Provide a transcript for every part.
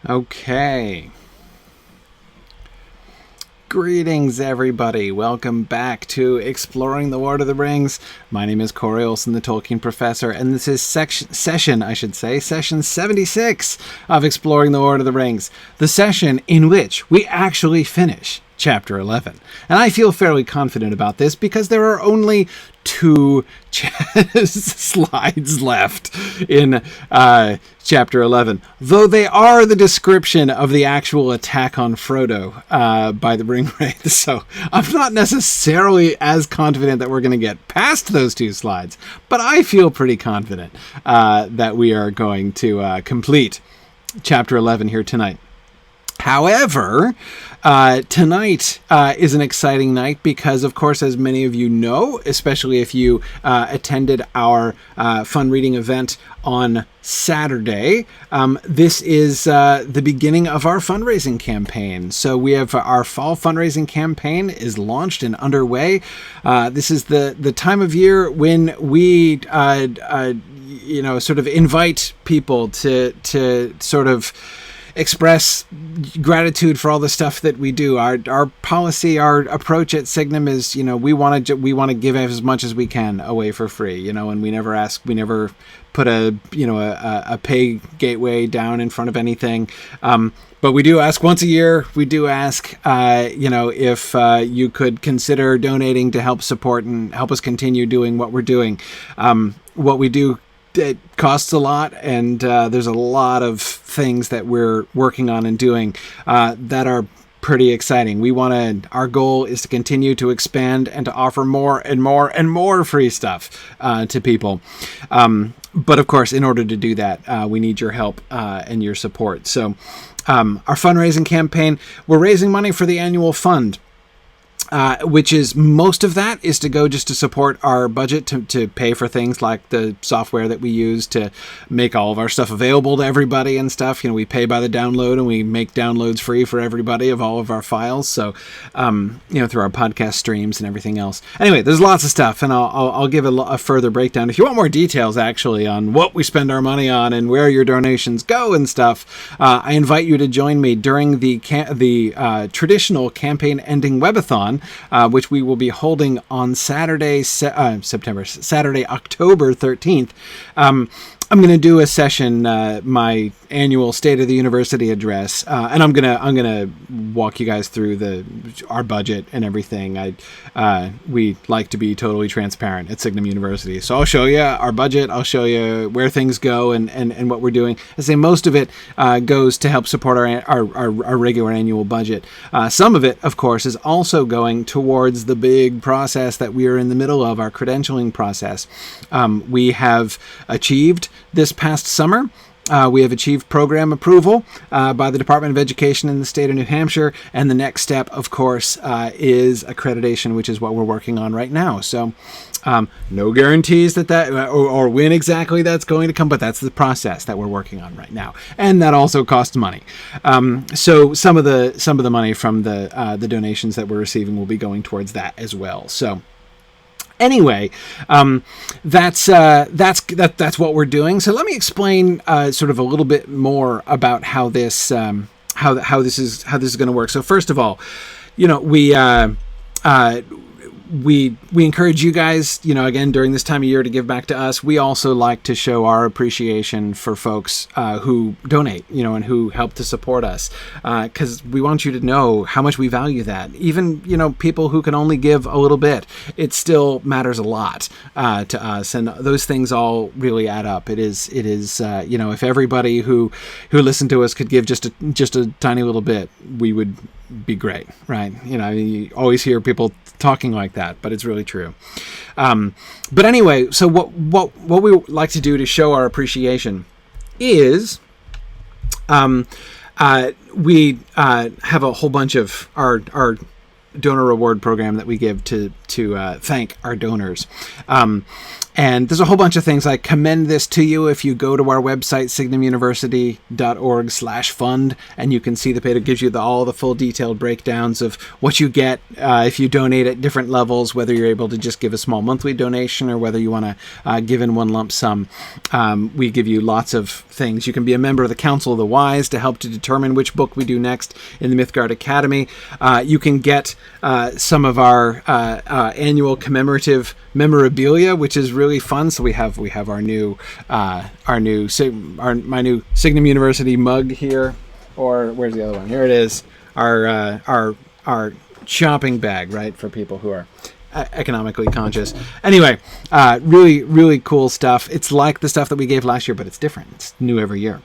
Okay. Greetings, everybody. Welcome back to Exploring the Lord of the Rings. My name is Corey Olsen, the Tolkien Professor, and this is session 76 of Exploring the Lord of the Rings, the session in which we actually finish Chapter 11. And I feel fairly confident about this because there are only two slides left in Chapter 11, though they are the description of the actual attack on Frodo by the Ringwraith. So I'm not necessarily as confident that we're going to get past those two slides, but I feel pretty confident that we are going to complete Chapter 11 here tonight. However, tonight is an exciting night because, of course, as many of you know, especially if you attended our fun reading event on Saturday, this is the beginning of our fundraising campaign. So we have our fall fundraising campaign is launched and underway. This is the time of year when we sort of invite people to sort of express gratitude for all the stuff that we do. Our policy, our approach at Signum is, we want to give as much as we can away for free, and we never put a pay gateway down in front of anything. But we do ask once a year. We do ask, if you could consider donating to help support and help us continue doing what we're doing. What we do, it costs a lot, and there's a lot of things that we're working on and doing that are pretty exciting. Our goal is to continue to expand and to offer more and more and more free stuff to people. But of course, in order to do that, we need your help and your support. So our fundraising campaign, we're raising money for the annual fund. Which is most of that is to go just to support our budget to pay for things like the software that we use to make all of our stuff available to everybody and stuff. We pay by the download and we make downloads free for everybody of all of our files. So, through our podcast streams and everything else. Anyway, there's lots of stuff, and I'll give a further breakdown. If you want more details actually on what we spend our money on and where your donations go and stuff, I invite you to join me during the traditional campaign ending webathon, which we will be holding on Saturday, October 13th. I'm going to do a session, my annual State of the University address, and I'm gonna walk you guys through our budget and everything. We like to be totally transparent at Signum University, so I'll show you our budget. I'll show you where things go and what we're doing. I say most of it goes to help support our regular annual budget. Some of it, of course, is also going towards the big process that we are in the middle of, our credentialing process. We have achieved this past summer. We have achieved program approval by the Department of Education in the state of New Hampshire, and the next step, of course, is accreditation, which is what we're working on right now. So no guarantees that or when exactly that's going to come, but that's the process that we're working on right now, and that also costs money. So some of the money from the donations that we're receiving will be going towards that as well. So. Anyway, that's what we're doing. So let me explain sort of a little bit more about how this how this is going to work. So first of all, we encourage you guys, again, during this time of year to give back to us. We also like to show our appreciation for folks who donate, and who help to support us, because we want you to know how much we value that. Even, people who can only give a little bit, it still matters a lot to us, and those things all really add up. It is if everybody who listened to us could give just a tiny little bit, we would be great, right? You always hear people talking like that, but it's really true. But anyway, so what we like to do to show our appreciation is we have a whole bunch of our donor reward program that we give to thank our donors. And there's a whole bunch of things. I commend this to you if you go to our website, signumuniversity.org/fund, and you can see the page. It gives you all the full detailed breakdowns of what you get if you donate at different levels, whether you're able to just give a small monthly donation or whether you want to give in one lump sum. We give you lots of things. You can be a member of the Council of the Wise to help to determine which book we do next in the Mythgard Academy. You can get some of our annual commemorative memorabilia, which is really fun. So we have my new Signum University mug here, or where's the other one? Here it is. Our shopping bag, right, for people who are economically conscious. Anyway, really, really cool stuff. It's like the stuff that we gave last year, but it's different. It's new every year.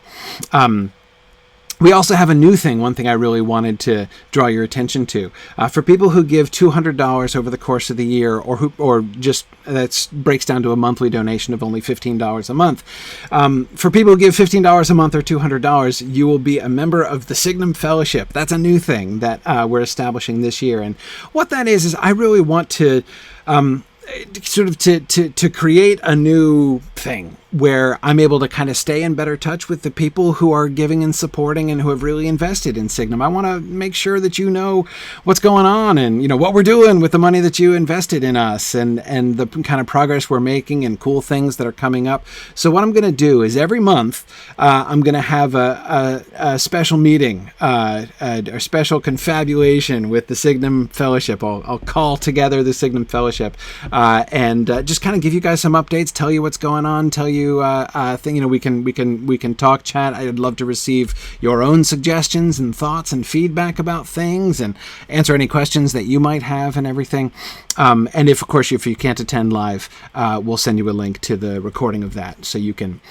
We also have a new thing, one thing I really wanted to draw your attention to. For people who give $200 over the course of the year, or just that breaks down to a monthly donation of only $15 a month. For people who give $15 a month or $200, you will be a member of the Signum Fellowship. That's a new thing that we're establishing this year. And what that is I really want to sort of to create a new thing where I'm able to kind of stay in better touch with the people who are giving and supporting and who have really invested in Signum. I want to make sure that you know what's going on and, you know, what we're doing with the money that you invested in us and the kind of progress we're making and cool things that are coming up. So what I'm going to do is every month, I'm going to have a special meeting, a special confabulation with the Signum Fellowship. I'll call together the Signum Fellowship and just kind of give you guys some updates, tell you what's going on, tell you we can talk, chat. I'd love to receive your own suggestions and thoughts and feedback about things and answer any questions that you might have and everything. And if you can't attend live, we'll send you a link to the recording of that so you can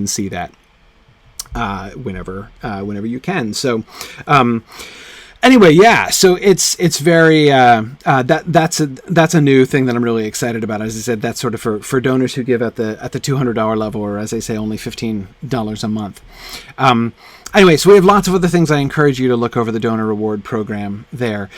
see that whenever you can. So anyway, yeah, so it's very that's a new thing that I'm really excited about. As I said, that's sort of for donors who give at the $200 level, or as I say, only $15 a month. Anyway, so we have lots of other things. I encourage you to look over the donor reward program there.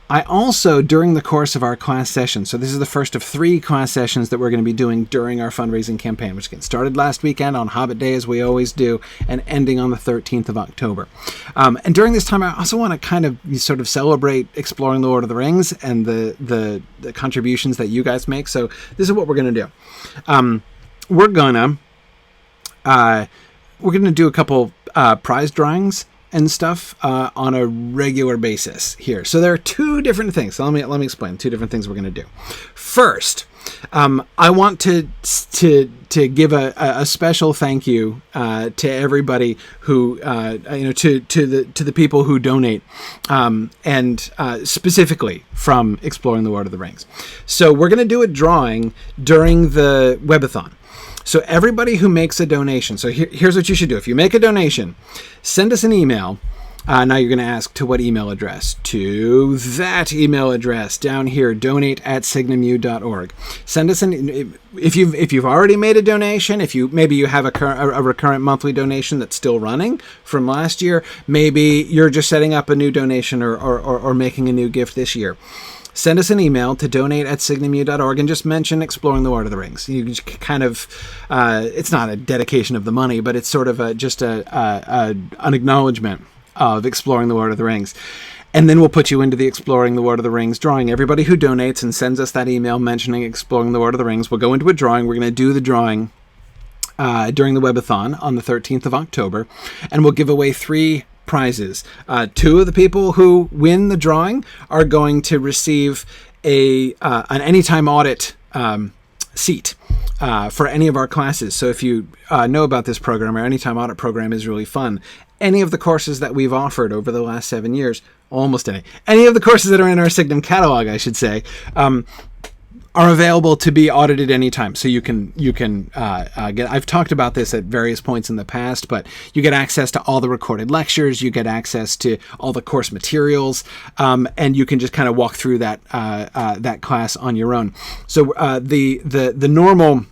I also, during the course of our class session, so this is the first of 3 class sessions that we're going to be doing during our fundraising campaign, which started last weekend on Hobbit Day, as we always do, and ending on the 13th of October. And during this time, I also want to kind of sort of celebrate exploring the Lord of the Rings and the contributions that you guys make. So this is what we're going to do. We're going to do a couple prize drawings and stuff on a regular basis here. So there are 2 different things. So let me explain 2 different things we're going to do. First, I want to give a special thank you to everybody who to the people who donate, and specifically from Exploring the Lord of the Rings. So we're going to do a drawing during the webathon. So everybody who makes a donation, so here's what you should do. If you make a donation, send us an email. Now you're going to ask to what email address? To that email address down here, donate@signumu.org. Send us if you've already made a donation, maybe you have a recurrent monthly donation that's still running from last year, maybe you're just setting up a new donation or making a new gift this year. Send us an email to donate@signumu.org and just mention Exploring the Lord of the Rings. You just kind of, it's not a dedication of the money, but it's sort of an acknowledgement of Exploring the Lord of the Rings. And then we'll put you into the Exploring the Lord of the Rings drawing. Everybody who donates and sends us that email mentioning Exploring the Lord of the Rings, we'll go into a drawing. We're going to do the drawing during the webathon on the 13th of October, and we'll give away 3 prizes. 2 of the people who win the drawing are going to receive an anytime audit seat for any of our classes. So if you know about this program, our anytime audit program is really fun. Any of the courses that we've offered over the last 7 years, almost any of the courses that are in our Signum catalog, I should say, are available to be audited anytime. So you can get, I've talked about this at various points in the past, but you get access to all the recorded lectures, you get access to all the course materials, and you can just kind of walk through that class on your own. So the normal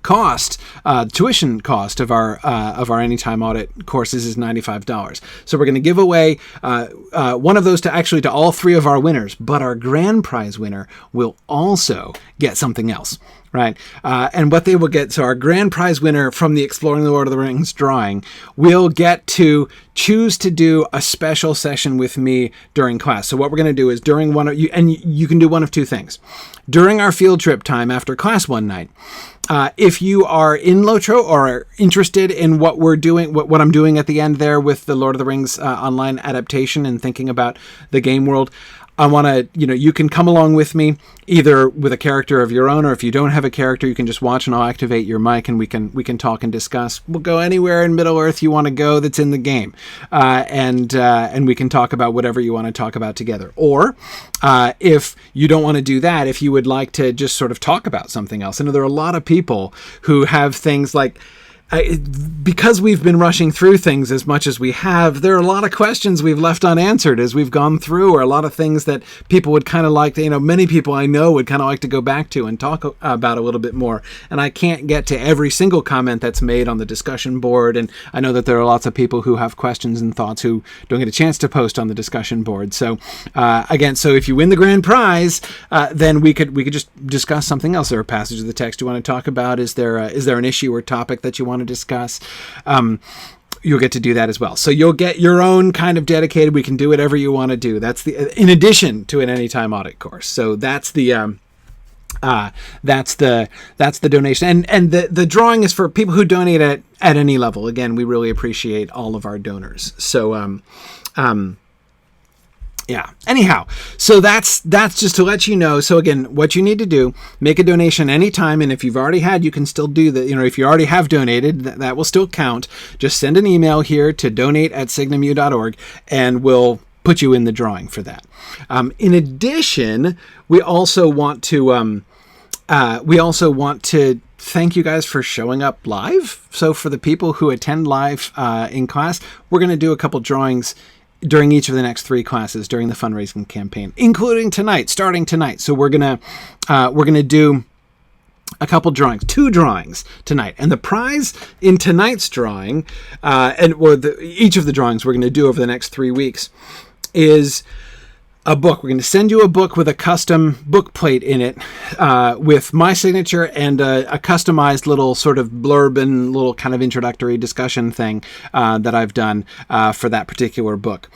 tuition cost of our Anytime Audit courses is $95. So we're going to give away one of those to all three of our winners, but our grand prize winner will also get something else. Right. And what they will get, so our grand prize winner from the Exploring the Lord of the Rings drawing will get to choose to do a special session with me during class. So what we're going to do is during one of you, and you can do one of two things. During our field trip time after class one night, if you are in Lotro or are interested in what we're doing, what I'm doing at the end there with the Lord of the Rings online adaptation and thinking about the game world, I want to, you can come along with me either with a character of your own, or if you don't have a character, you can just watch and I'll activate your mic and we can talk and discuss. We'll go anywhere in Middle Earth you want to go that's in the game. And we can talk about whatever you want to talk about together. Or if you don't want to do that, if you would like to just sort of talk about something else. I know there are a lot of people who have things like, because we've been rushing through things as much as we have, there are a lot of questions we've left unanswered as we've gone through, or a lot of things that people would kind of like to, many people I know would kind of like to go back to and talk about a little bit more. And I can't get to every single comment that's made on the discussion board. And I know that there are lots of people who have questions and thoughts who don't get a chance to post on the discussion board. So again, so if you win the grand prize, then we could just discuss something else. There a passage of the text you want to talk about? Is there an issue or topic that you want to discuss? You'll get to do that as well. So you'll get your own kind of dedicated, we can do whatever you want to do. That's in addition to an Anytime Audit course. So that's the donation. And the drawing is for people who donate at any level. Again, we really appreciate all of our donors. So, yeah. Anyhow, so that's just to let you know. So again, what you need to do, make a donation anytime. And if you've already had, you can still do that. If you already have donated, that will still count. Just send an email here to donate@signumu.org and we'll put you in the drawing for that. In addition, we also want to thank you guys for showing up live. So for the people who attend live in class, we're going to do a couple drawings during each of the next 3 classes during the fundraising campaign, including tonight, starting tonight. So we're gonna do a couple drawings, 2 drawings tonight, and the prize in tonight's drawing, each of the drawings we're going to do over the next 3 weeks, is a book. We're going to send you a book with a custom book plate in it, with my signature and a customized little sort of blurb and little kind of introductory discussion thing that I've done for that particular book.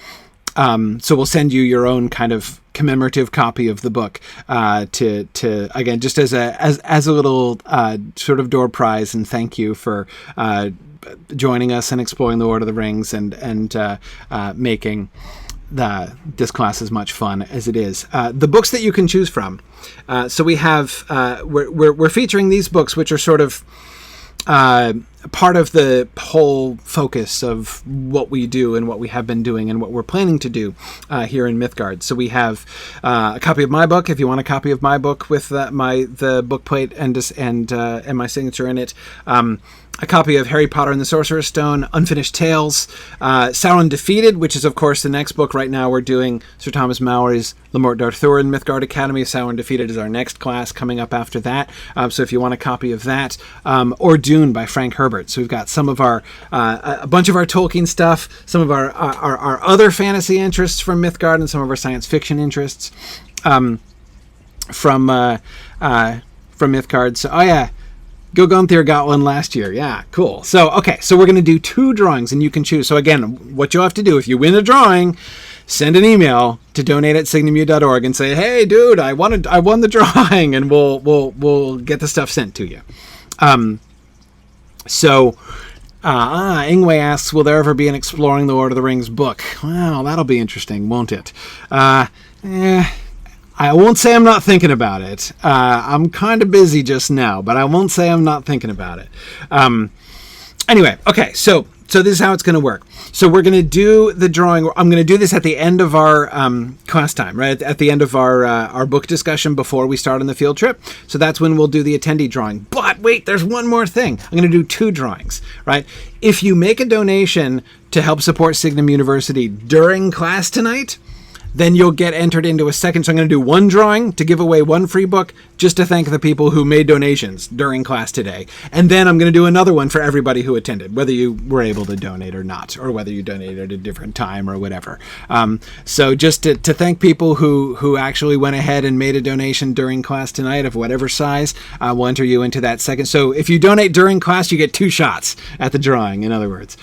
So we'll send you your own kind of commemorative copy of the book to again, just as a little sort of door prize and thank you for joining us and exploring the Lord of the Rings and making this class as much fun as it is. The books that you can choose from. So we have we're featuring these books, which are sort of part of the whole focus of what we do and what we have been doing and what we're planning to do here in Mythgard. So we have a copy of my book. If you want a copy of my book with the book plate and my signature in it. A copy of Harry Potter and the Sorcerer's Stone, Unfinished Tales, Sauron Defeated, which is, of course, the next book. Right now we're doing Sir Thomas Malory's Le Morte d'Arthur in Mythgard Academy. Sauron Defeated is our next class coming up after that. So if you want a copy of that, or Dune by Frank Herbert. So we've got some of our, a bunch of our Tolkien stuff, some of our other fantasy interests from Mythgard, and some of our science fiction interests from Mythgard. So, oh yeah. Gil Gunther got one last year. Yeah, cool. So, okay, so we're going to do 2 drawings, and you can choose. So again, what you'll have to do, if you win a drawing, send an email to donate@signumu.org and say, hey, dude, I won the drawing, and we'll get the stuff sent to you. Ingwe asks, will there ever be an Exploring the Lord of the Rings book? Well, that'll be interesting, won't it? I won't say I'm not thinking about it. I'm kind of busy just now, but I won't say I'm not thinking about it. Anyway, okay, so this is how it's going to work. So we're going to do the drawing. I'm going to do this at the end of our class time, right? At the end of our book discussion before we start on the field trip. So that's when we'll do the attendee drawing. But wait, there's one more thing. I'm going to do 2 drawings, right? If you make a donation to help support Signum University during class tonight, then you'll get entered into a second. So I'm going to do one drawing to give away one free book just to thank the people who made donations during class today. And then I'm going to do another one for everybody who attended, whether you were able to donate or not, or whether you donated at a different time or whatever. So just to thank people who actually went ahead and made a donation during class tonight of whatever size, we'll enter you into that second. So if you donate during class, you get 2 shots at the drawing, in other words.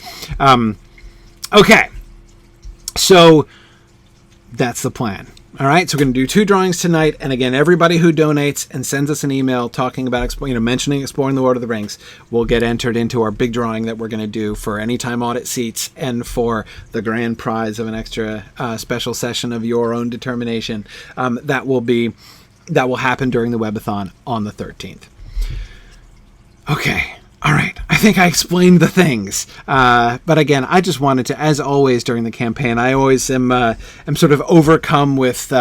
Okay. So that's the plan. All right, so we're going to do 2 drawings tonight, and again, everybody who donates and sends us an email talking about, mentioning Exploring the Lord of the Rings will get entered into our big drawing that we're going to do for Anytime Audit seats and for the grand prize of an extra special session of your own determination. That will happen during the webathon on the 13th. Okay. All right, I think I explained the things, but again, I just wanted to, as always during the campaign, I always am sort of overcome with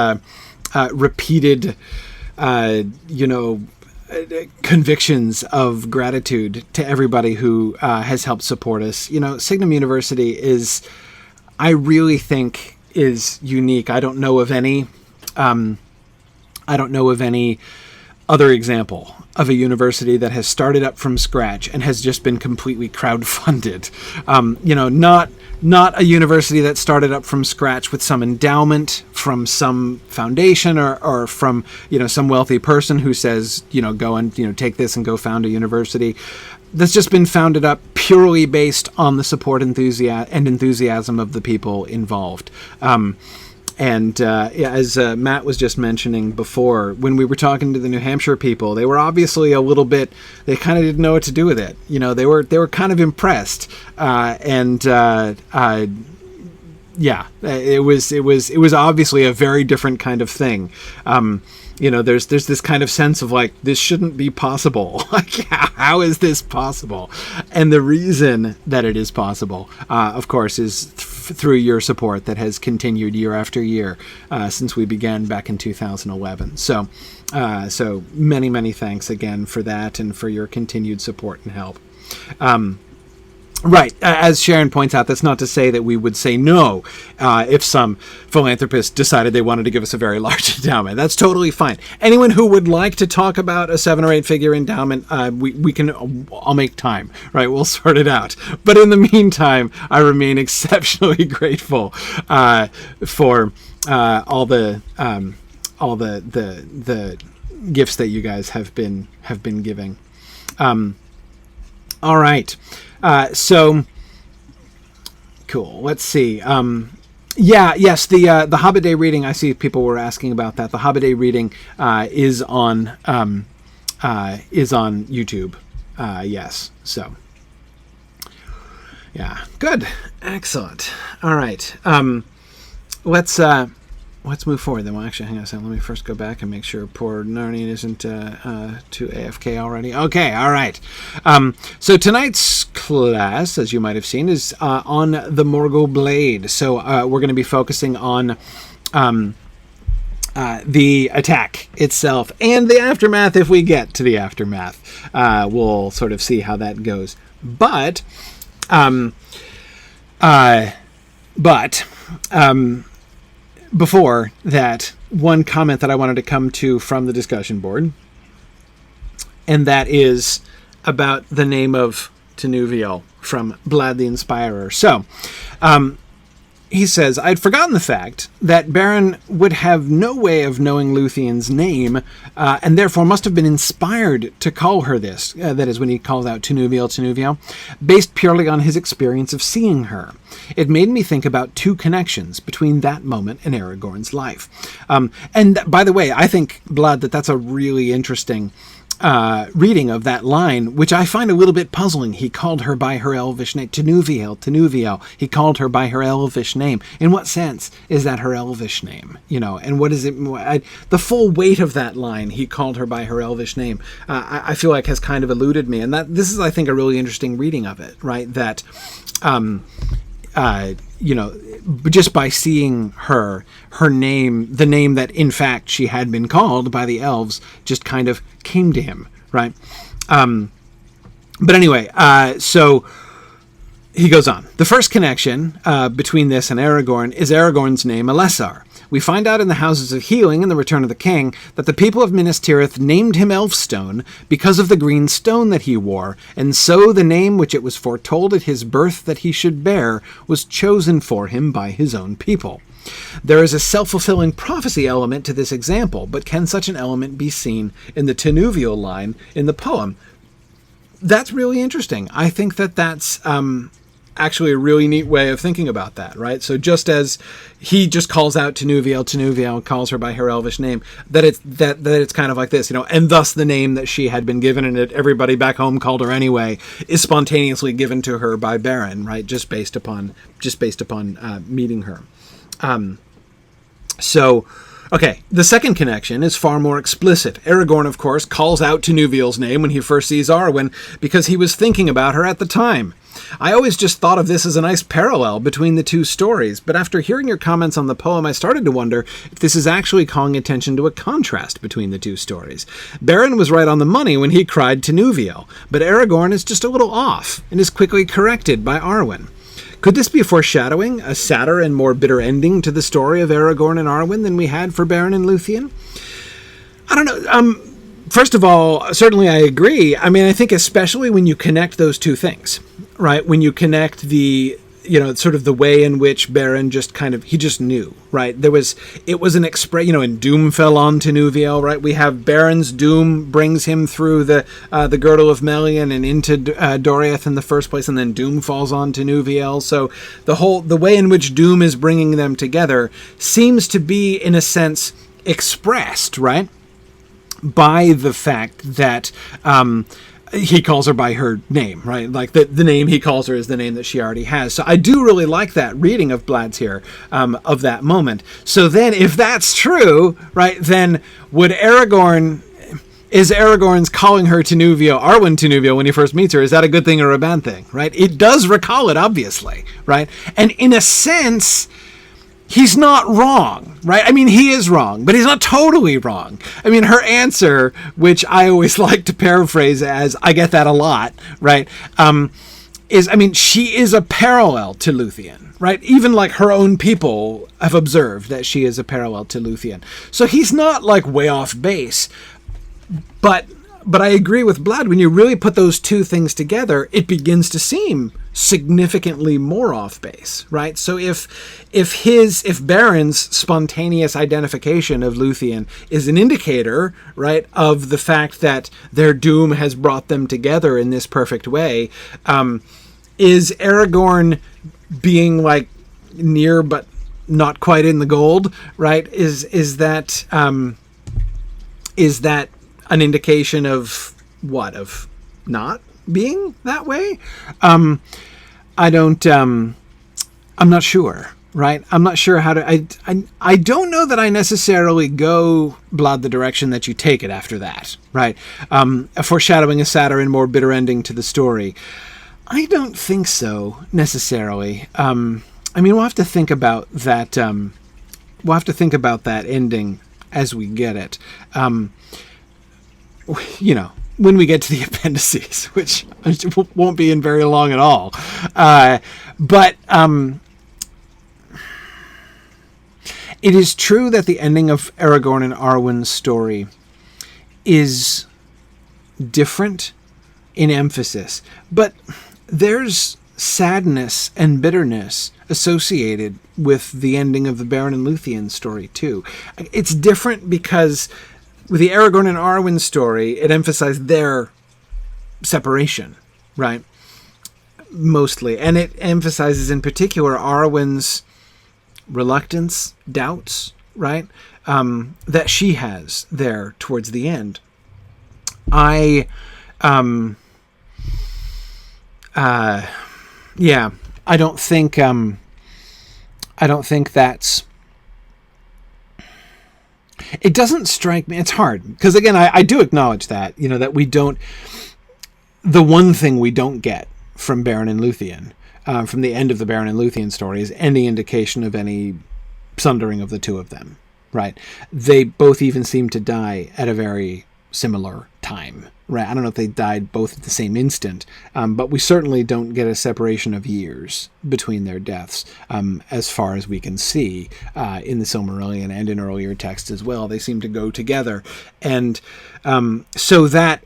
repeated, convictions of gratitude to everybody who has helped support us. Signum University I really think is unique. I don't know of any other example of a university that has started up from scratch and has just been completely crowdfunded. Not a university that started up from scratch with some endowment from some foundation or from, some wealthy person who says, go and, take this and go found a university. That's just been founded up purely based on the support and enthusiasm of the people involved. As Matt was just mentioning before, when we were talking to the New Hampshire people, they were obviously a little bit, they kind of didn't know what to do with it. They were kind of impressed. It was obviously a very different kind of thing. There's this kind of sense of like, this shouldn't be possible. Like, how is this possible? And the reason that it is possible, of course, is through your support that has continued year after year since we began back in 2011. So many, many thanks again for that and for your continued support and help. Right. As Sharon points out, that's not to say that we would say no if some philanthropist decided they wanted to give us a very large endowment. That's totally fine. Anyone who would like to talk about a 7 or 8 figure endowment, I'll make time, right? We'll sort it out. But in the meantime, I remain exceptionally grateful for all the gifts that you guys have been giving. All right. So cool. Let's see. The Hobbit Day reading. I see people were asking about that. The Hobbit Day reading is on YouTube. Yes. So yeah. Good. Excellent. All right. Let's move forward then. Well, actually, hang on a second. Let me first go back and make sure poor Narnian isn't too AFK already. Okay, all right. So tonight's class, as you might have seen, is on the Morgul blade. So we're going to be focusing on the attack itself and the aftermath if we get to the aftermath. We'll sort of see how that goes. But before that, one comment that I wanted to come to from the discussion board, and that is about the name of Tinuviel from Blad the Inspirer. So, he says, I'd forgotten the fact that Beren would have no way of knowing Lúthien's name, and therefore must have been inspired to call her this, that is when he calls out Tinuviel, based purely on his experience of seeing her. It made me think about 2 connections between that moment and Aragorn's life. And by the way, I think, Blad, that's a really interesting reading of that line, which I find a little bit puzzling. He called her by her elvish name, Tinuviel. He called her by her elvish name. In what sense is that her elvish name? And what is it? The full weight of that line, he called her by her elvish name, I feel like has kind of eluded me. And this is, I think, a really interesting reading of it, right? That, just by seeing her name, the name that in fact she had been called by the elves, just kind of came to him, right? But anyway, so he goes on. The first connection between this and Aragorn is Aragorn's name, Elessar, We find out in the Houses of Healing in The Return of the King that the people of Minas Tirith named him Elfstone because of the green stone that he wore, and so the name which it was foretold at his birth that he should bear was chosen for him by his own people. There is a self-fulfilling prophecy element to this example, but can such an element be seen in the Tinuvial line in the poem? That's really interesting. I think that that's actually a really neat way of thinking about that, right? So just as he just calls out Tinuviel calls her by her elvish name, that it's kind of like this, and thus the name that she had been given and that everybody back home called her anyway is spontaneously given to her by Beren, right? Just based upon meeting her. Okay, the second connection is far more explicit. Aragorn, of course, calls out Tinuviel's name when he first sees Arwen because he was thinking about her at the time. I always just thought of this as a nice parallel between the two stories, but after hearing your comments on the poem, I started to wonder if this is actually calling attention to a contrast between the two stories. Beren was right on the money when he cried Tinuviel, but Aragorn is just a little off and is quickly corrected by Arwen. Could this be foreshadowing a sadder and more bitter ending to the story of Aragorn and Arwen than we had for Beren and Lúthien? I don't know. First of all, certainly I agree. I mean, I think especially when you connect those two things, right? When you connect the, sort of the way in which Beren he just knew, right? It was an express, and doom fell on Tinuviel, right? We have Beren's doom brings him through the girdle of Melian and into Doriath in the first place, and then doom falls on Tinuviel. So the way in which doom is bringing them together seems to be, in a sense, expressed, right? By the fact that, he calls her by her name, right? Like the name he calls her is the name that she already has. So I do really like that reading of Blad's here, of that moment. So then if that's true, right, then is Aragorn's calling her Arwen Tinuviel when he first meets her, is that a good thing or a bad thing, right? It does recall it, obviously, right? And in a sense, he's not wrong, right? I mean, he is wrong, but he's not totally wrong. I mean, her answer, which I always like to paraphrase as, I get that a lot, right, she is a parallel to Lúthien, right? Even like her own people have observed that she is a parallel to Lúthien. So he's not like way off base, but I agree with Blad, when you really put those two things together, it begins to seem significantly more off base, right? So if Beren's spontaneous identification of Lúthien is an indicator, right, of the fact that their doom has brought them together in this perfect way, is Aragorn being like near but not quite in the gold, right? Is that an indication of what? Of not being that way? I'm not sure, right? I'm not sure how to, I don't know that I necessarily go, Blad, the direction that you take it after that, right? Foreshadowing a sadder and more bitter ending to the story. I don't think so necessarily. We'll have to think about that. We'll have to think about that ending as we get it. When we get to the appendices, which won't be in very long at all. But it is true that the ending of Aragorn and Arwen's story is different in emphasis, but there's sadness and bitterness associated with the ending of the Beren and Lúthien story too. It's different because with the Aragorn and Arwen story, it emphasized their separation, right? Mostly. And it emphasizes in particular Arwen's reluctance, doubts, right? That she has there towards the end. I don't think that's, it doesn't strike me. It's hard because, again, I do acknowledge that, that we don't, the one thing we don't get from Beren and Lúthien, from the end of the Beren and Lúthien story, is any indication of any sundering of the two of them, right? They both even seem to die at a very similar time, right? I don't know if they died both at the same instant, but we certainly don't get a separation of years between their deaths, as far as we can see in the Silmarillion and in earlier texts as well. They seem to go together. And so that,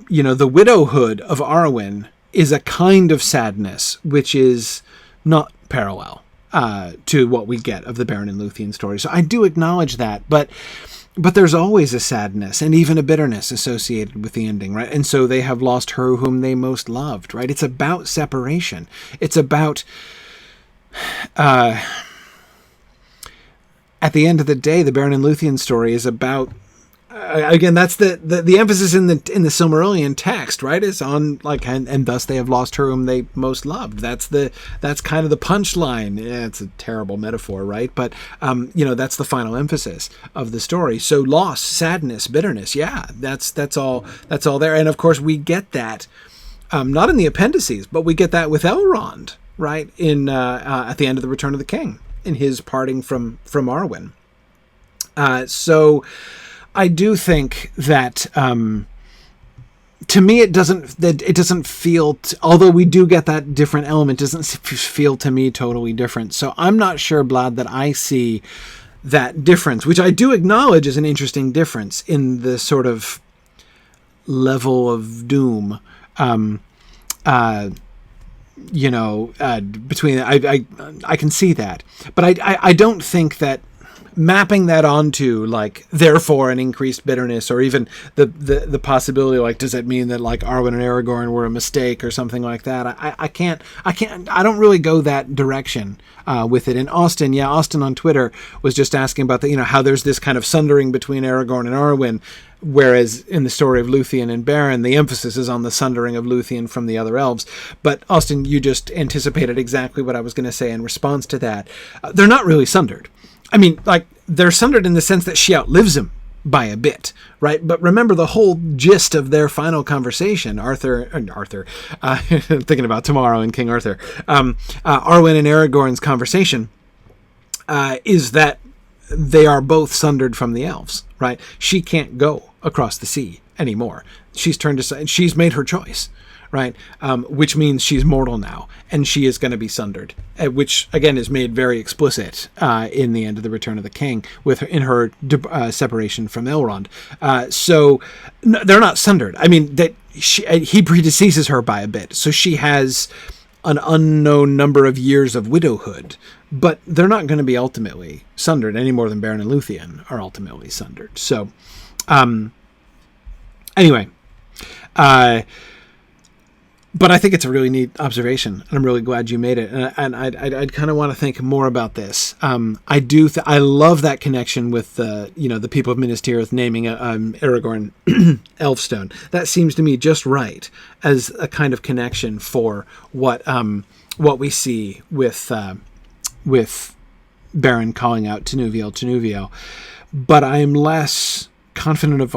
the widowhood of Arwen is a kind of sadness which is not parallel to what we get of the Beren and Lúthien story. So I do acknowledge that, but there's always a sadness and even a bitterness associated with the ending, right? And so they have lost her whom they most loved, right? It's about separation. It's about, at the end of the day, the Beren and Lúthien story is about, again, that's the emphasis in the Silmarillion text, right? Is on and thus they have lost her whom they most loved. That's kind of the punchline. Yeah, it's a terrible metaphor, right? But that's the final emphasis of the story. So loss, sadness, bitterness, yeah, that's all there. And of course we get that not in the appendices, but we get that with Elrond, right? In at the end of the Return of the King, in his parting from Arwen. So I do think that, to me, it doesn't feel, although we do get that different element, doesn't feel to me totally different. So I'm not sure, Blad, that I see that difference, which I do acknowledge is an interesting difference in the sort of level of doom, between, I can see that, but I don't think that mapping that onto therefore an increased bitterness, or even the possibility, does that mean that Arwen and Aragorn were a mistake or something like that? I don't really go that direction with it. And Austin on Twitter was just asking about how there's this kind of sundering between Aragorn and Arwen, whereas in the story of Lúthien and Beren, the emphasis is on the sundering of Lúthien from the other elves. But Austin, you just anticipated exactly what I was going to say in response to that. They're not really sundered. I mean, they're sundered in the sense that she outlives him by a bit, right? But remember the whole gist of their final conversation, thinking about tomorrow and King Arthur, Arwen and Aragorn's conversation, is that they are both sundered from the elves, right? She can't go across the sea anymore. She's turned aside. She's made her choice, right? Which means she's mortal now, and she is going to be sundered, which again is made very explicit in the end of the Return of the King in her separation from Elrond. So they're not sundered. I mean, he predeceases her by a bit, so she has an unknown number of years of widowhood, but they're not going to be ultimately sundered any more than Beren and Lúthien are ultimately sundered. So, anyway. But I think it's a really neat observation, and I'm really glad you made it. And I'd kind of want to think more about this. I love that connection with the people of Minas Tirith naming Aragorn Elfstone. That seems to me just right as a kind of connection for what we see with Beren calling out Tinuviel. But I am less confident of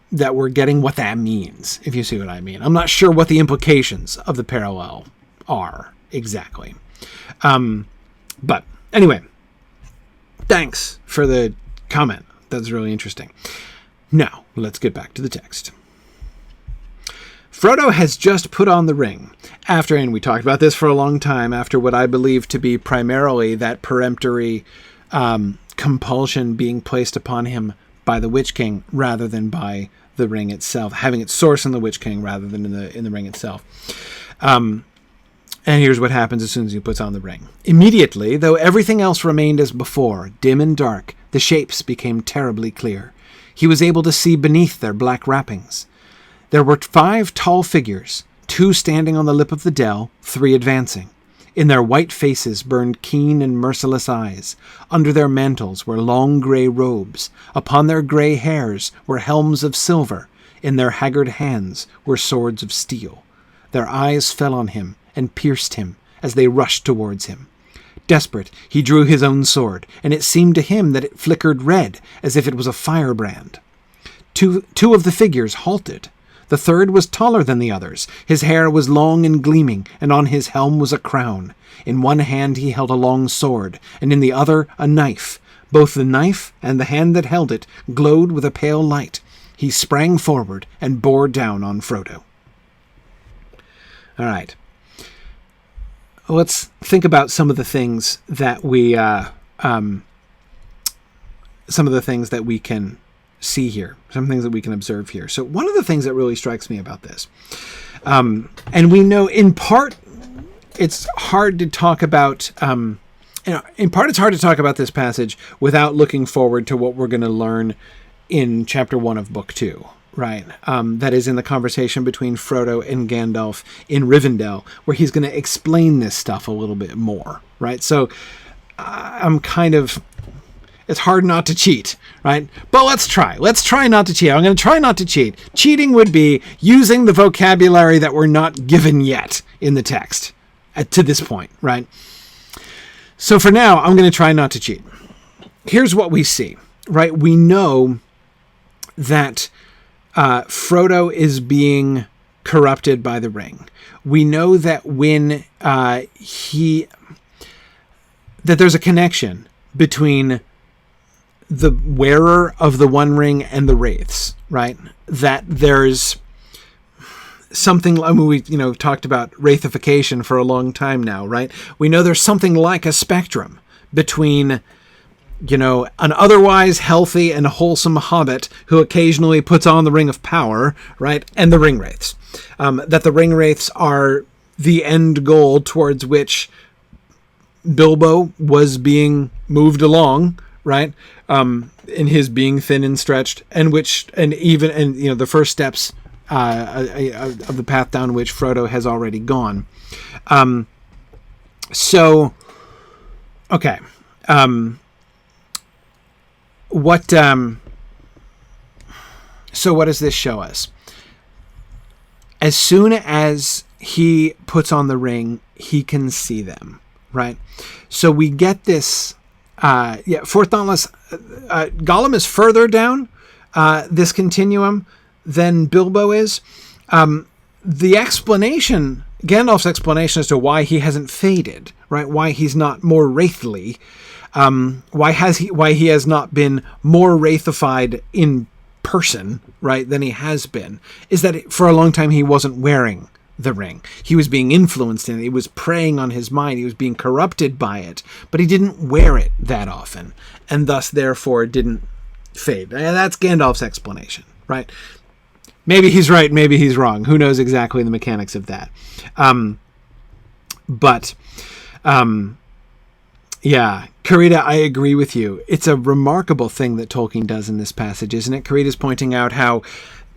that we're getting what that means, if you see what I mean. I'm not sure what the implications of the parallel are exactly. But anyway, thanks for the comment. That's really interesting. Now, let's get back to the text. Frodo has just put on the ring after, and we talked about this for a long time, after what I believe to be primarily that peremptory compulsion being placed upon him by the Witch King rather than by the ring itself, having its source in the Witch King rather than in the ring itself. And here's what happens as soon as he puts on the ring. Immediately, though everything else remained as before, dim and dark, the shapes became terribly clear. He was able to see beneath their black wrappings. There were 5 tall figures, 2 standing on the lip of the dell, 3 advancing. In their white faces burned keen and merciless eyes. Under their mantles were long grey robes. Upon their grey hairs were helms of silver. In their haggard hands were swords of steel. Their eyes fell on him and pierced him as they rushed towards him. Desperate, he drew his own sword, and it seemed to him that it flickered red, as if it was a firebrand. Two of the figures halted. The third was taller than the others. His hair was long and gleaming, and on his helm was a crown. In one hand he held a long sword, and in the other a knife. Both the knife and the hand that held it glowed with a pale light. he sprang forward and bore down on Frodo. All right. Let's think about some of the things that we can see here, some things that we can observe here. So one of the things that really strikes me about this, and we know in part it's hard to talk about, it's hard to talk about this passage without looking forward to what we're going to learn in chapter 1 of book 2. Right. That is in the conversation between Frodo and Gandalf in Rivendell, where he's going to explain this stuff a little bit more. Right. So it's hard not to cheat. Right. But let's try not to cheat. I'm going to try not to cheat. Cheating would be using the vocabulary that we're not given yet in the text to this point. Right. So for now, I'm going to try not to cheat. Here's what we see. Right. We know that Frodo is being corrupted by the ring. We know that when that there's a connection between the wearer of the One Ring and the wraiths, right? That there's something. I mean, we talked about wraithification for a long time now, right? We know there's something like a spectrum between an otherwise healthy and wholesome hobbit who occasionally puts on the Ring of Power, right, and the Ringwraiths. That the Ringwraiths are the end goal towards which Bilbo was being moved along, right, in his being thin and stretched, and the first steps of the path down which Frodo has already gone. So what does this show us? As soon as he puts on the ring, he can see them, right? So we get this, Fourth Dauntless, Gollum is further down this continuum than Bilbo is. The explanation, Gandalf's explanation as to why he hasn't faded, right? Why he's not more wraithly, why he has not been more wraithified in person, right, than he has been, is that for a long time he wasn't wearing the ring. He was being influenced in it. It was preying on his mind. He was being corrupted by it, but he didn't wear it that often, and thus, therefore, didn't fade. And that's Gandalf's explanation, right? Maybe he's right, maybe he's wrong. Who knows exactly the mechanics of that? Yeah, Karita, I agree with you. It's a remarkable thing that Tolkien does in this passage, isn't it? Karita's pointing out how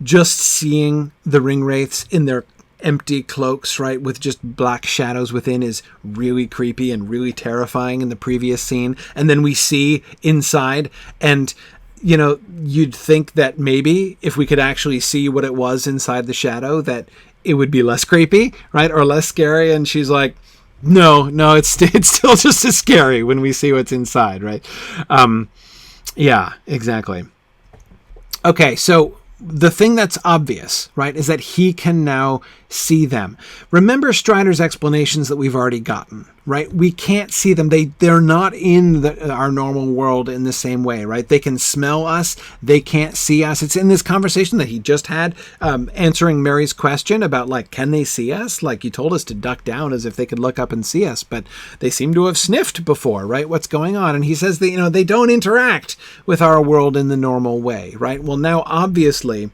just seeing the Ringwraiths in their empty cloaks, right, with just black shadows within is really creepy and really terrifying in the previous scene. And then we see inside, and you'd think that maybe if we could actually see what it was inside the shadow, that it would be less creepy, right, or less scary. And she's like, no, it's still just as scary when we see what's inside, right? Yeah, exactly. Okay, so the thing that's obvious, right, is that he can now see them. Remember Strider's explanations that we've already gotten, right? We can't see them. They're not in our normal world in the same way, right? They can smell us. They can't see us. It's in this conversation that he just had, answering Mary's question about, like, can they see us? Like, you told us to duck down as if they could look up and see us, but they seem to have sniffed before, right? What's going on? And he says that, they don't interact with our world in the normal way, right? Well, now, obviously,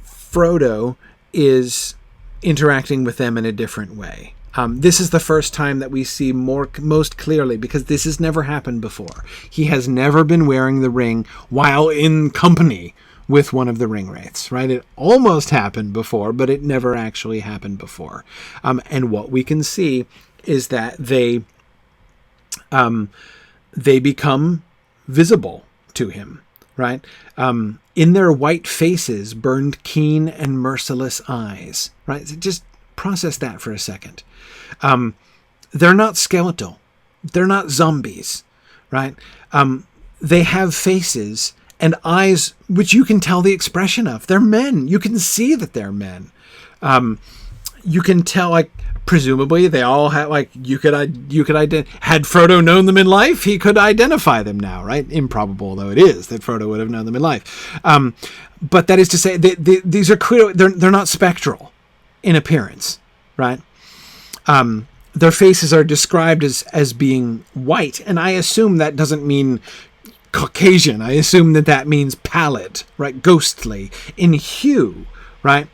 Frodo is interacting with them in a different way. This is the first time that we see most clearly, because this has never happened before. He has never been wearing the ring while in company with one of the Ringwraiths, right? It almost happened before, but it never actually happened before. And what we can see is that they become visible to him, right? In their white faces burned keen and merciless eyes, right? So just process that for a second. They're not skeletal. They're not zombies, right? They have faces and eyes which you can tell the expression of. They're men. You can see that they're men. You can tell, like, presumably they all had, like, you could had Frodo known them in life, he could identify them now, right? Improbable though it is that Frodo would have known them in life. But that is to say, these are clear. They're not spectral in appearance, right? Their faces are described as being white, and I assume that doesn't mean Caucasian. I assume that means pallid, right? Ghostly in hue, right?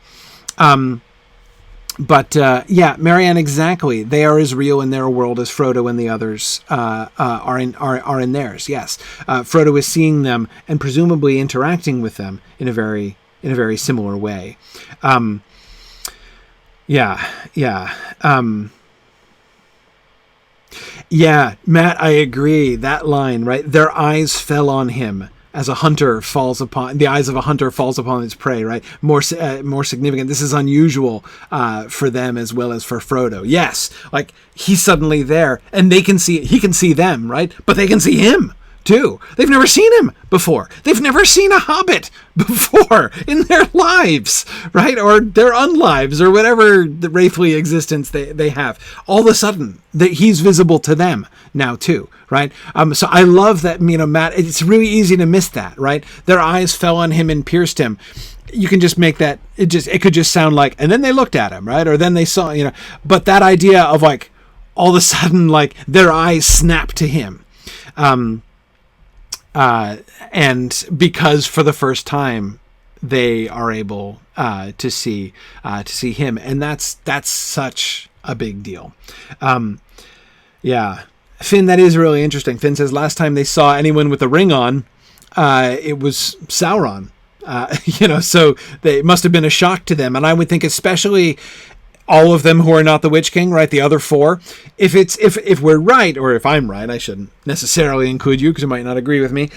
But Marianne, exactly. They are as real in their world as Frodo and the others are in theirs. Yes, Frodo is seeing them and presumably interacting with them in a very similar way. Matt, I agree. That line, right? Their eyes fell on him. As the eyes of a hunter falls upon its prey, right? More significant. This is unusual for them as well as for Frodo. Yes, like he's suddenly there, and he can see them, right? But they can see him too. They've never seen him before. They've never seen a hobbit before in their lives, right? Or their unlives, or whatever the wraithly existence they have. All of a sudden, he's visible to them now too, right? So I love that, Matt, it's really easy to miss that, right? Their eyes fell on him and pierced him. You can just make that, it could just sound like, and then they looked at him, right? Or then they saw, but that idea of like, all of a sudden, like their eyes snap to him. And because for the first time they are able to see him, and that's such a big deal. Finn, that is really interesting. Finn says last time they saw anyone with a ring on, it was Sauron. So they must have been a shock to them, and I would think especially all of them who are not the Witch King, right? The other four. If we're right, or if I'm right, I shouldn't necessarily include you because you might not agree with me.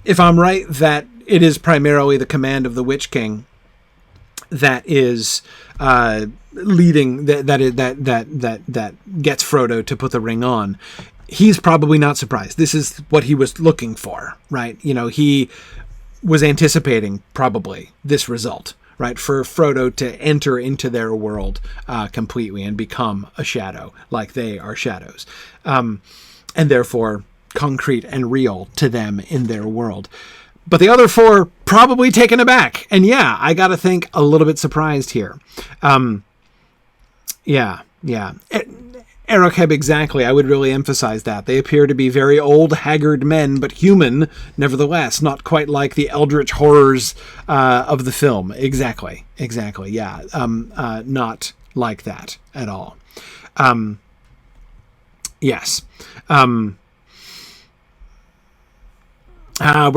If I'm right that it is primarily the command of the Witch King that is leading that gets Frodo to put the ring on, he's probably not surprised. This is what he was looking for, right? He was anticipating probably this result. Right, for Frodo to enter into their world completely and become a shadow, like they are shadows, and therefore concrete and real to them in their world. But the other four probably taken aback, and I got to think a little bit surprised here. Erokheb, exactly. I would really emphasize that. They appear to be very old, haggard men, but human, nevertheless. Not quite like the eldritch horrors of the film. Exactly. Yeah. Not like that at all. Yes. We're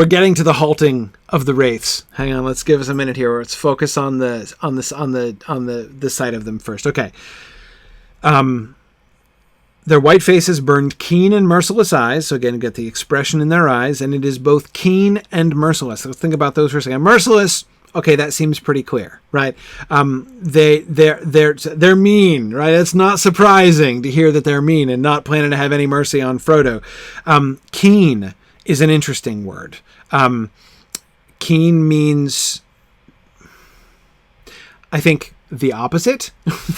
getting to the halting of the wraiths. Hang on, let's give us a minute here. Let's focus on the sight of them first. Okay. Their white faces burned keen and merciless eyes. So again, get the expression in their eyes, and it is both keen and merciless. So think about those for a second. Merciless, okay, that seems pretty clear, right? They're mean, right? It's not surprising to hear that they're mean and not planning to have any mercy on Frodo. Keen is an interesting word. Keen means, I think, the opposite,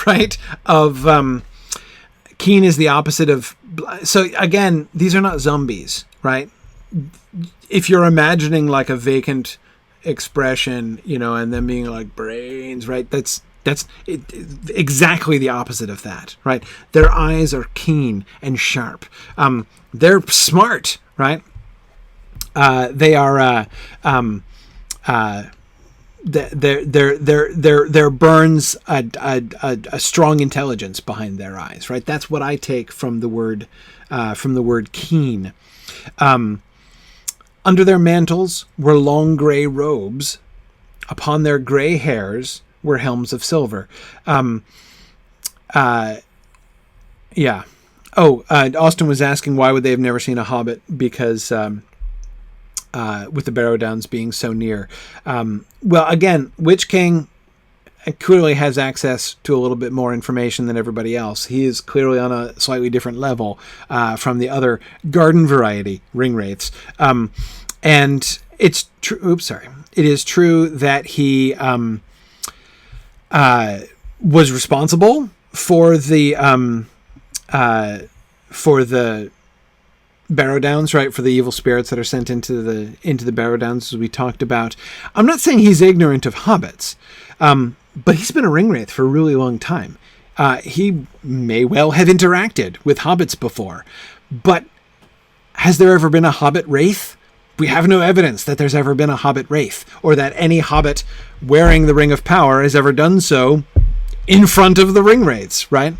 right? Of keen is the opposite of. So again, these are not zombies, right? If you're imagining like a vacant expression, and them being like brains, right? That's exactly the opposite of that, right? Their eyes are keen and sharp. They're smart, right? They are. There burns a strong intelligence behind their eyes, right? That's what I take from the word keen. Under their mantles were long gray robes. Upon their gray hairs were helms of silver. Austin was asking why would they have never seen a hobbit, because with the Barrow Downs being so near. Well, again, Witch King clearly has access to a little bit more information than everybody else. He is clearly on a slightly different level from the other garden variety Ringwraiths. And it's true. It is true that he was responsible for the Barrow Downs, right? For the evil spirits that are sent into the Barrow Downs, as we talked about. I'm not saying he's ignorant of hobbits, but he's been a ringwraith for a really long time. He may well have interacted with hobbits before, but has there ever been a hobbit wraith? We have no evidence that there's ever been a hobbit wraith, or that any hobbit wearing the Ring of Power has ever done so in front of the ringwraiths, right?